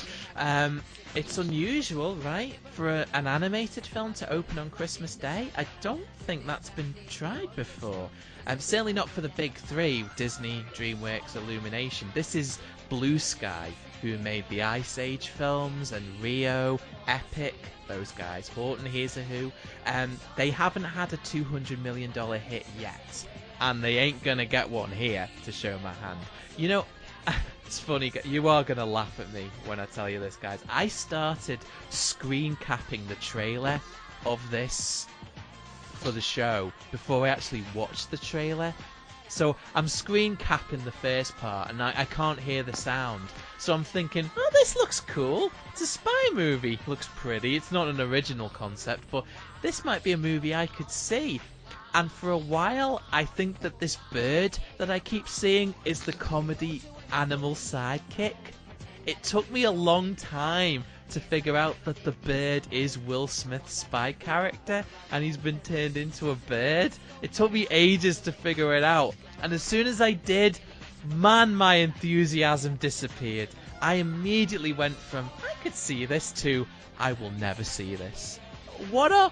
It's unusual, right, for an animated film to open on Christmas Day. I don't think that's been tried before. Certainly not for the big three, Disney, DreamWorks, Illumination. This is Blue Sky, who made the Ice Age films, and Rio, Epic, those guys, Horton Hears a Who. They haven't had a $200 million hit yet, and they ain't gonna get one here, to show my hand. You know, it's funny, you are gonna laugh at me when I tell you this, guys. I started screen capping the trailer of this for the show before I actually watched the trailer. So I'm screen capping the first part and I can't hear the sound. So I'm thinking, oh, this looks cool. It's a spy movie. Looks pretty. It's not an original concept, but this might be a movie I could see. And for a while, I think that this bird that I keep seeing is the comedy animal sidekick. It took me a long time to figure out that the bird is Will Smith's spy character and he's been turned into a bird. It took me ages to figure it out, and as soon as I did, man, my enthusiasm disappeared. I immediately went from I could see this to I will never see this. What a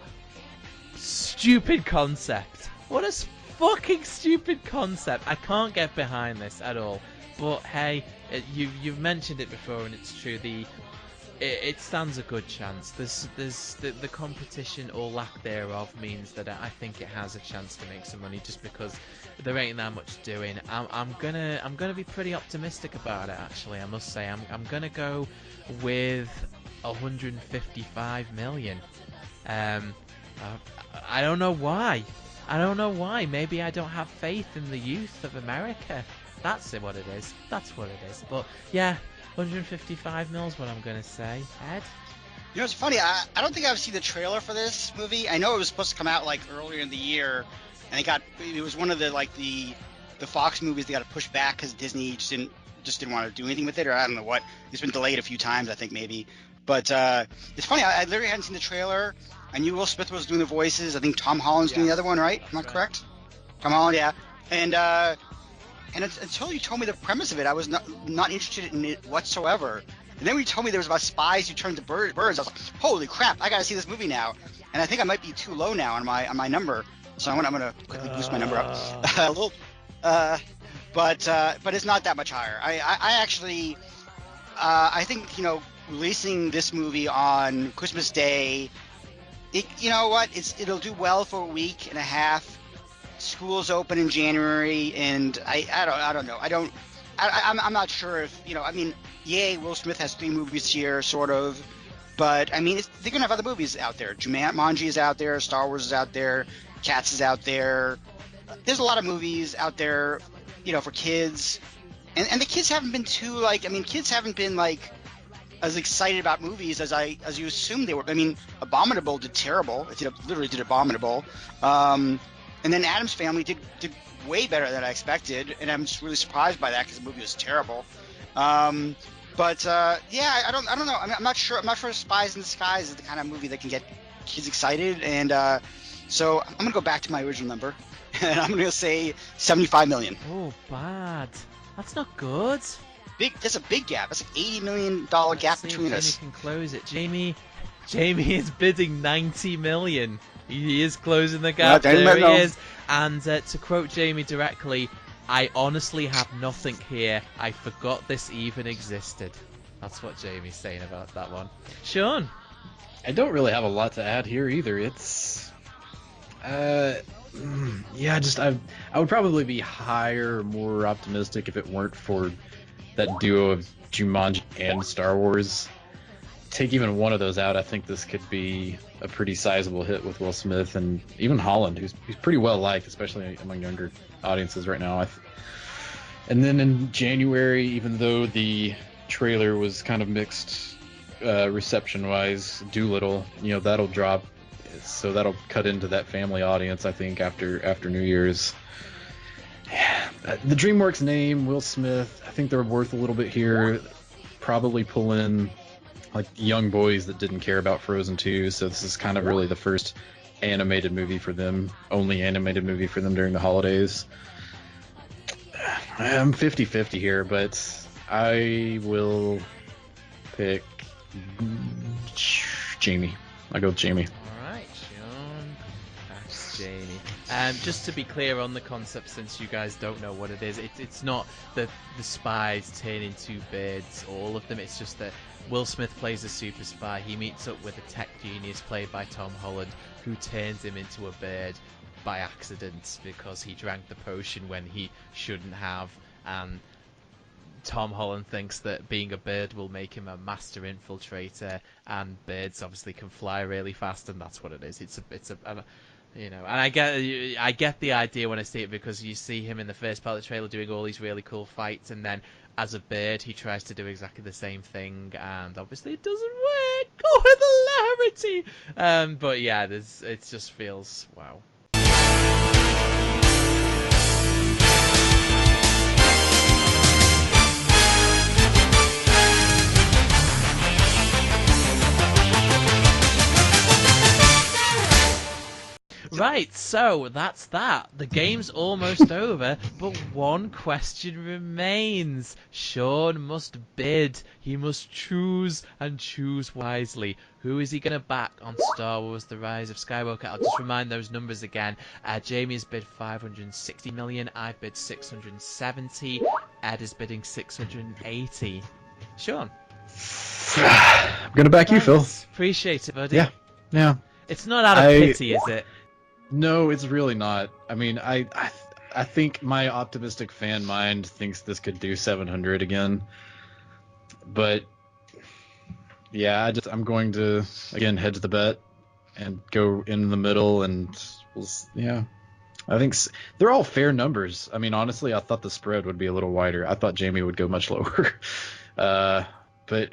stupid concept. What a fucking stupid concept. I can't get behind this at all. But hey, you've mentioned it before and it's true. It stands a good chance. There's the competition or lack thereof means that I think it has a chance to make some money just because there ain't that much doing. I'm gonna be pretty optimistic about it, actually. I must say I'm gonna go with 155 million. I don't know why. Maybe I don't have faith in the youth of America. That's what it is. But yeah, 155 mils, what I'm gonna say. Ed? You know, it's funny. I don't think I've seen the trailer for this movie. I know it was supposed to come out like earlier in the year, and it was one of the Fox movies they got to push back because Disney just didn't want to do anything with it, or I don't know what. It's been delayed a few times, I think maybe. But it's funny. I literally hadn't seen the trailer. I knew Will Smith was doing the voices. I think Tom Holland's doing the other one, right? Am I correct? Tom Holland, yeah. And until you told me the premise of it, I was not interested in it whatsoever. And then when you told me there was about spies who turned to birds, I was like, holy crap, I gotta see this movie now. And I think I might be too low now on my number, so I'm gonna quickly boost my number up a little. But it's not that much higher. I actually I think releasing this movie on Christmas Day, you know what? It'll do well for a week and a half. School's open in January, and I don't know. I'm not sure if I mean, yay, Will Smith has 3 movies this year, sort of, but I mean, they're gonna have other movies out there. Jumanji is out there, Star Wars is out there, Cats is out there. There's a lot of movies out there, for kids, and the kids haven't been too kids haven't been as excited about movies as you assumed they were. I mean, Abominable did terrible. It literally did Abominable, and then Addams Family did way better than I expected, and I'm just really surprised by that because the movie was terrible. But I don't know. I'm not sure. I'm not sure Spies in Disguise is the kind of movie that can get kids excited, and so I'm gonna go back to my original number, and I'm gonna say 75 million. Oh, bad. That's not good. That's a big gap. That's an $80 million gap between us. Jamie can close it. Jamie is bidding 90 million. He is closing the gap. There he is. And to quote Jamie directly, I honestly have nothing here. I forgot this even existed. That's what Jamie's saying about that one. Sean? I don't really have a lot to add here either. It's... I would probably be higher, more optimistic if it weren't for that duo of Jumanji and Star Wars. Take even one of those out, I think this could be a pretty sizable hit with Will Smith and even Holland, who's pretty well liked, especially among younger audiences right now. And then in January, even though the trailer was kind of mixed reception-wise, Doolittle, that'll drop, so that'll cut into that family audience, I think, after New Year's. Yeah, the DreamWorks name, Will Smith, I think they're worth a little bit here. Probably pull in young boys that didn't care about Frozen 2, so this is kind of really the first animated movie for them, only animated movie for them during the holidays. I'm 50-50 here, but I will pick Jamie. I'll go with Jamie. Alright, Sean. That's Jamie. Just to be clear on the concept, since you guys don't know what it is, it's not the spies turn into birds, all of them. It's just that Will Smith plays a super spy. He meets up with a tech genius played by Tom Holland, who turns him into a bird by accident because he drank the potion when he shouldn't have. And Tom Holland thinks that being a bird will make him a master infiltrator, and birds obviously can fly really fast, and that's what it is. And I get the idea when I see it, because you see him in the first part of the trailer doing all these really cool fights, and then as a bird he tries to do exactly the same thing, and obviously it doesn't work. Oh, hilarity! But yeah, it just feels wow. Right, so that's that. The game's almost over, but one question remains. Sean must bid. He must choose, and choose wisely. Who is he going to back on Star Wars The Rise of Skywalker? I'll just remind those numbers again. Jamie has bid 560 million. I bid 670. Ed is bidding 680. Sean? I'm going to back you, Phil. Appreciate it, buddy. Yeah. It's not out of pity, is it? No, it's really not. I mean, I think my optimistic fan mind thinks this could do 700 again. But yeah, I'm going to again hedge the bet and go in the middle, and I think they're all fair numbers. I mean, honestly, I thought the spread would be a little wider. I thought Jamie would go much lower. But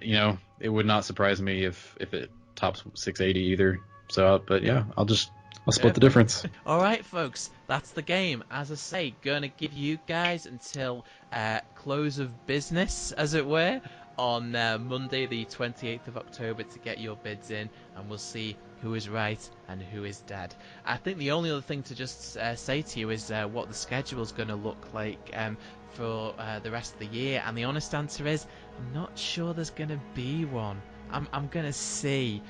it would not surprise me if it tops 680 either. So, but yeah, I'll split the difference. Alright folks, that's the game. As I say, gonna give you guys until close of business, as it were, on Monday the 28th of October to get your bids in, and we'll see who is right and who is dead. I think the only other thing to just say to you is what the schedule's gonna look like for the rest of the year, and the honest answer is I'm not sure there's gonna be one. I'm gonna see.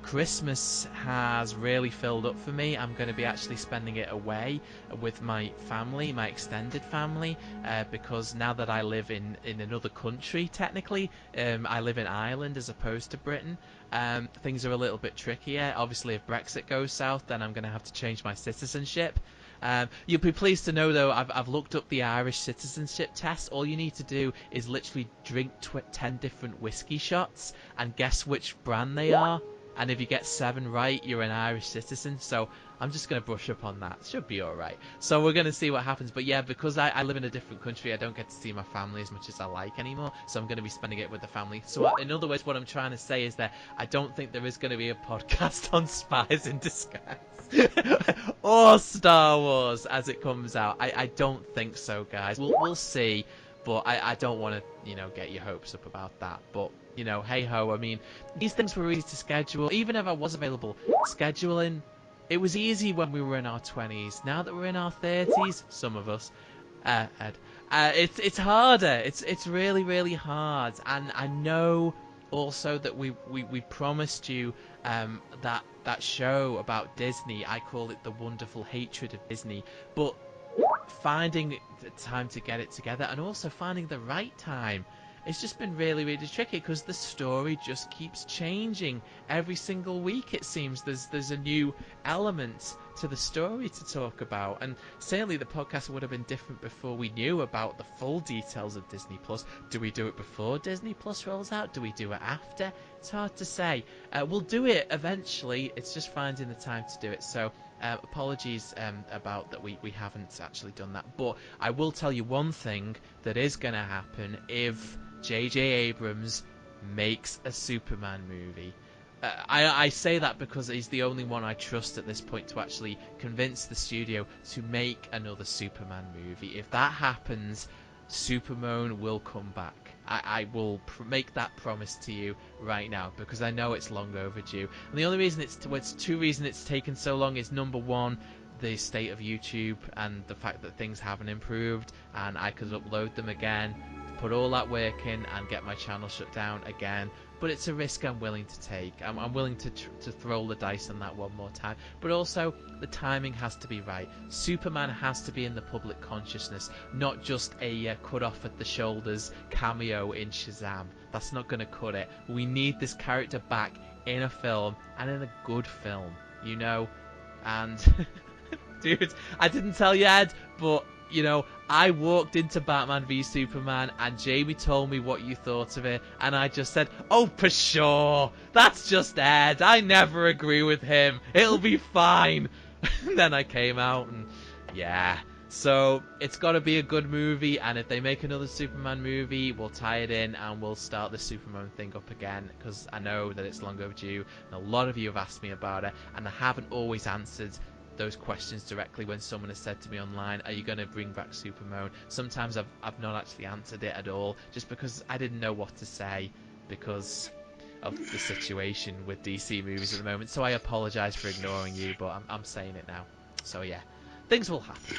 Christmas has really filled up for me. I'm gonna be actually spending it away with my family, my extended family, because now that I live in another country, technically, I live in Ireland as opposed to Britain. Things are a little bit trickier. Obviously, if Brexit goes south, then I'm gonna have to change my citizenship. You'll be pleased to know, though, I've looked up the Irish citizenship test. All you need to do is literally drink 10 different whiskey shots and guess which brand they are, and if you get 7 right, you're an Irish citizen. So I'm just going to brush up on that. Should be all right. So we're going to see what happens. But yeah, because I live in a different country, I don't get to see my family as much as I like anymore. So I'm going to be spending it with the family. So in other words, what I'm trying to say is that I don't think there is going to be a podcast on Spies in Disguise or Star Wars as it comes out. I don't think so, guys. We'll see. But I don't want to, get your hopes up about that. But, hey ho, I mean, these things were easy to schedule. Even if I was available, scheduling, it was easy when we were in our 20s. Now that we're in our 30s, some of us, Ed, it's harder. It's really, really hard. And I know also that we promised you that show about Disney. I call it The Wonderful Hatred of Disney. But finding the time to get it together and also finding the right time, it's just been really, really tricky because the story just keeps changing every single week. It seems there's a new element to the story to talk about, and certainly the podcast would have been different before we knew about the full details of Disney Plus. Do we do it before Disney Plus rolls out? Do we do it after? It's hard to say. We'll do it eventually. It's just finding the time to do it. So apologies about that we haven't actually done that. But I will tell you one thing that is going to happen if J.J. Abrams makes a Superman movie. I say that because he's the only one I trust at this point to actually convince the studio to make another Superman movie. If that happens, Superman will come back. I will make that promise to you right now because I know it's long overdue. And the only reason two reasons it's taken so long is, number one, the state of YouTube and the fact that things haven't improved, and I could upload them again, put all that work in and get my channel shut down again. But it's a risk I'm willing to take. I'm willing to throw the dice on that one more time. But also, the timing has to be right. Superman has to be in the public consciousness, not just a cut off at the shoulders cameo in Shazam. That's not going to cut it. We need this character back in a film, and in a good film, And, dude, I didn't tell you, Ed, but I walked into Batman v Superman and Jamie told me what you thought of it, and I just said, oh, for sure, that's just Ed, I never agree with him, it'll be fine. And then I came out and yeah, so it's got to be a good movie, and if they make another Superman movie, we'll tie it in and we'll start the Superman thing up again, because I know that it's long overdue and a lot of you have asked me about it, and I haven't always answered those questions directly when someone has said to me online, are you going to bring back Superman? Sometimes I've not actually answered it at all, just because I didn't know what to say because of the situation with DC movies at the moment. So I apologise for ignoring you, but I'm saying it now. So yeah, things will happen.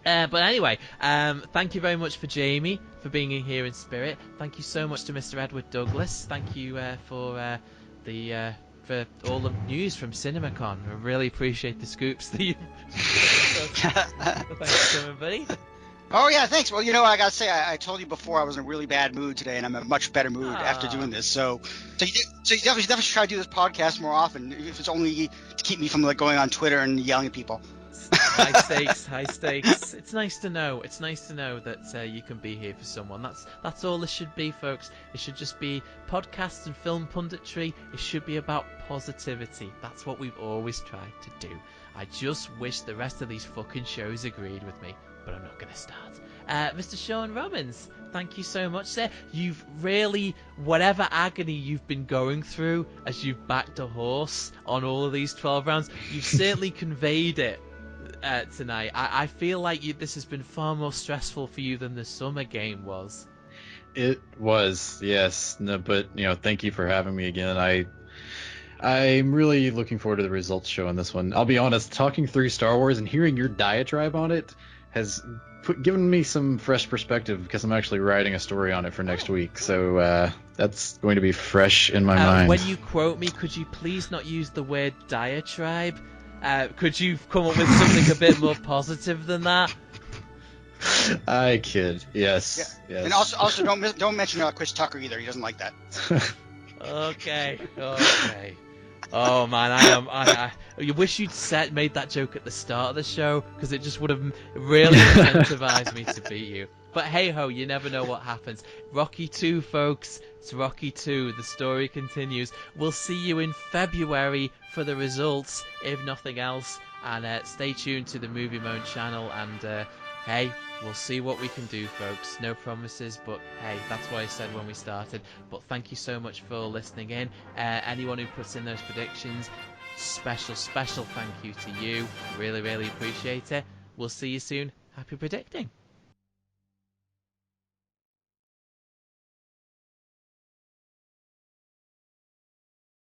But anyway, thank you very much for Jamie for being in here in spirit. Thank you so much to Mr. Edward Douglas. Thank you for all the news from CinemaCon. I really appreciate the scoops that you. Thanks, everybody. Oh yeah, thanks. Well, I gotta say, I told you before I was in a really bad mood today, and I'm in a much better mood after doing this. So you definitely should try to do this podcast more often, if it's only to keep me from going on Twitter and yelling at people. High stakes. It's nice to know. It's nice to know that you can be here for someone. That's all this should be, folks. It should just be podcasts and film punditry. It should be about positivity. That's what we've always tried to do. I just wish the rest of these fucking shows agreed with me, but I'm not going to start. Mr. Shawn Robbins, thank you so much, sir. You've really, whatever agony you've been going through as you've backed a horse on all of these 12 rounds, you've certainly conveyed it tonight. I feel like this has been far more stressful for you than the summer game was. It was, yes. No, but thank you for having me again. I'm really looking forward to the results show on this one. I'll be honest, talking through Star Wars and hearing your diatribe on it has given me some fresh perspective, because I'm actually writing a story on it for next week. So that's going to be fresh in my mind. When you quote me, could you please not use the word diatribe? Could you come up with something a bit more positive than that? I kid. Yes. Yeah. Yes. And also don't mention Chris Tucker either. He doesn't like that. Okay. Oh man, I wish you'd made that joke at the start of the show, because it just would have really incentivized me to beat you. But hey ho, you never know what happens. Rocky 2, folks. It's Rocky 2. The story continues. We'll see you in February for the results, if nothing else. And stay tuned to the Movie Moan channel. And hey, we'll see what we can do, folks. No promises, but hey, that's what I said when we started. But thank you so much for listening in. Anyone who puts in those predictions, special thank you to you. Really appreciate it. We'll see you soon. Happy predicting.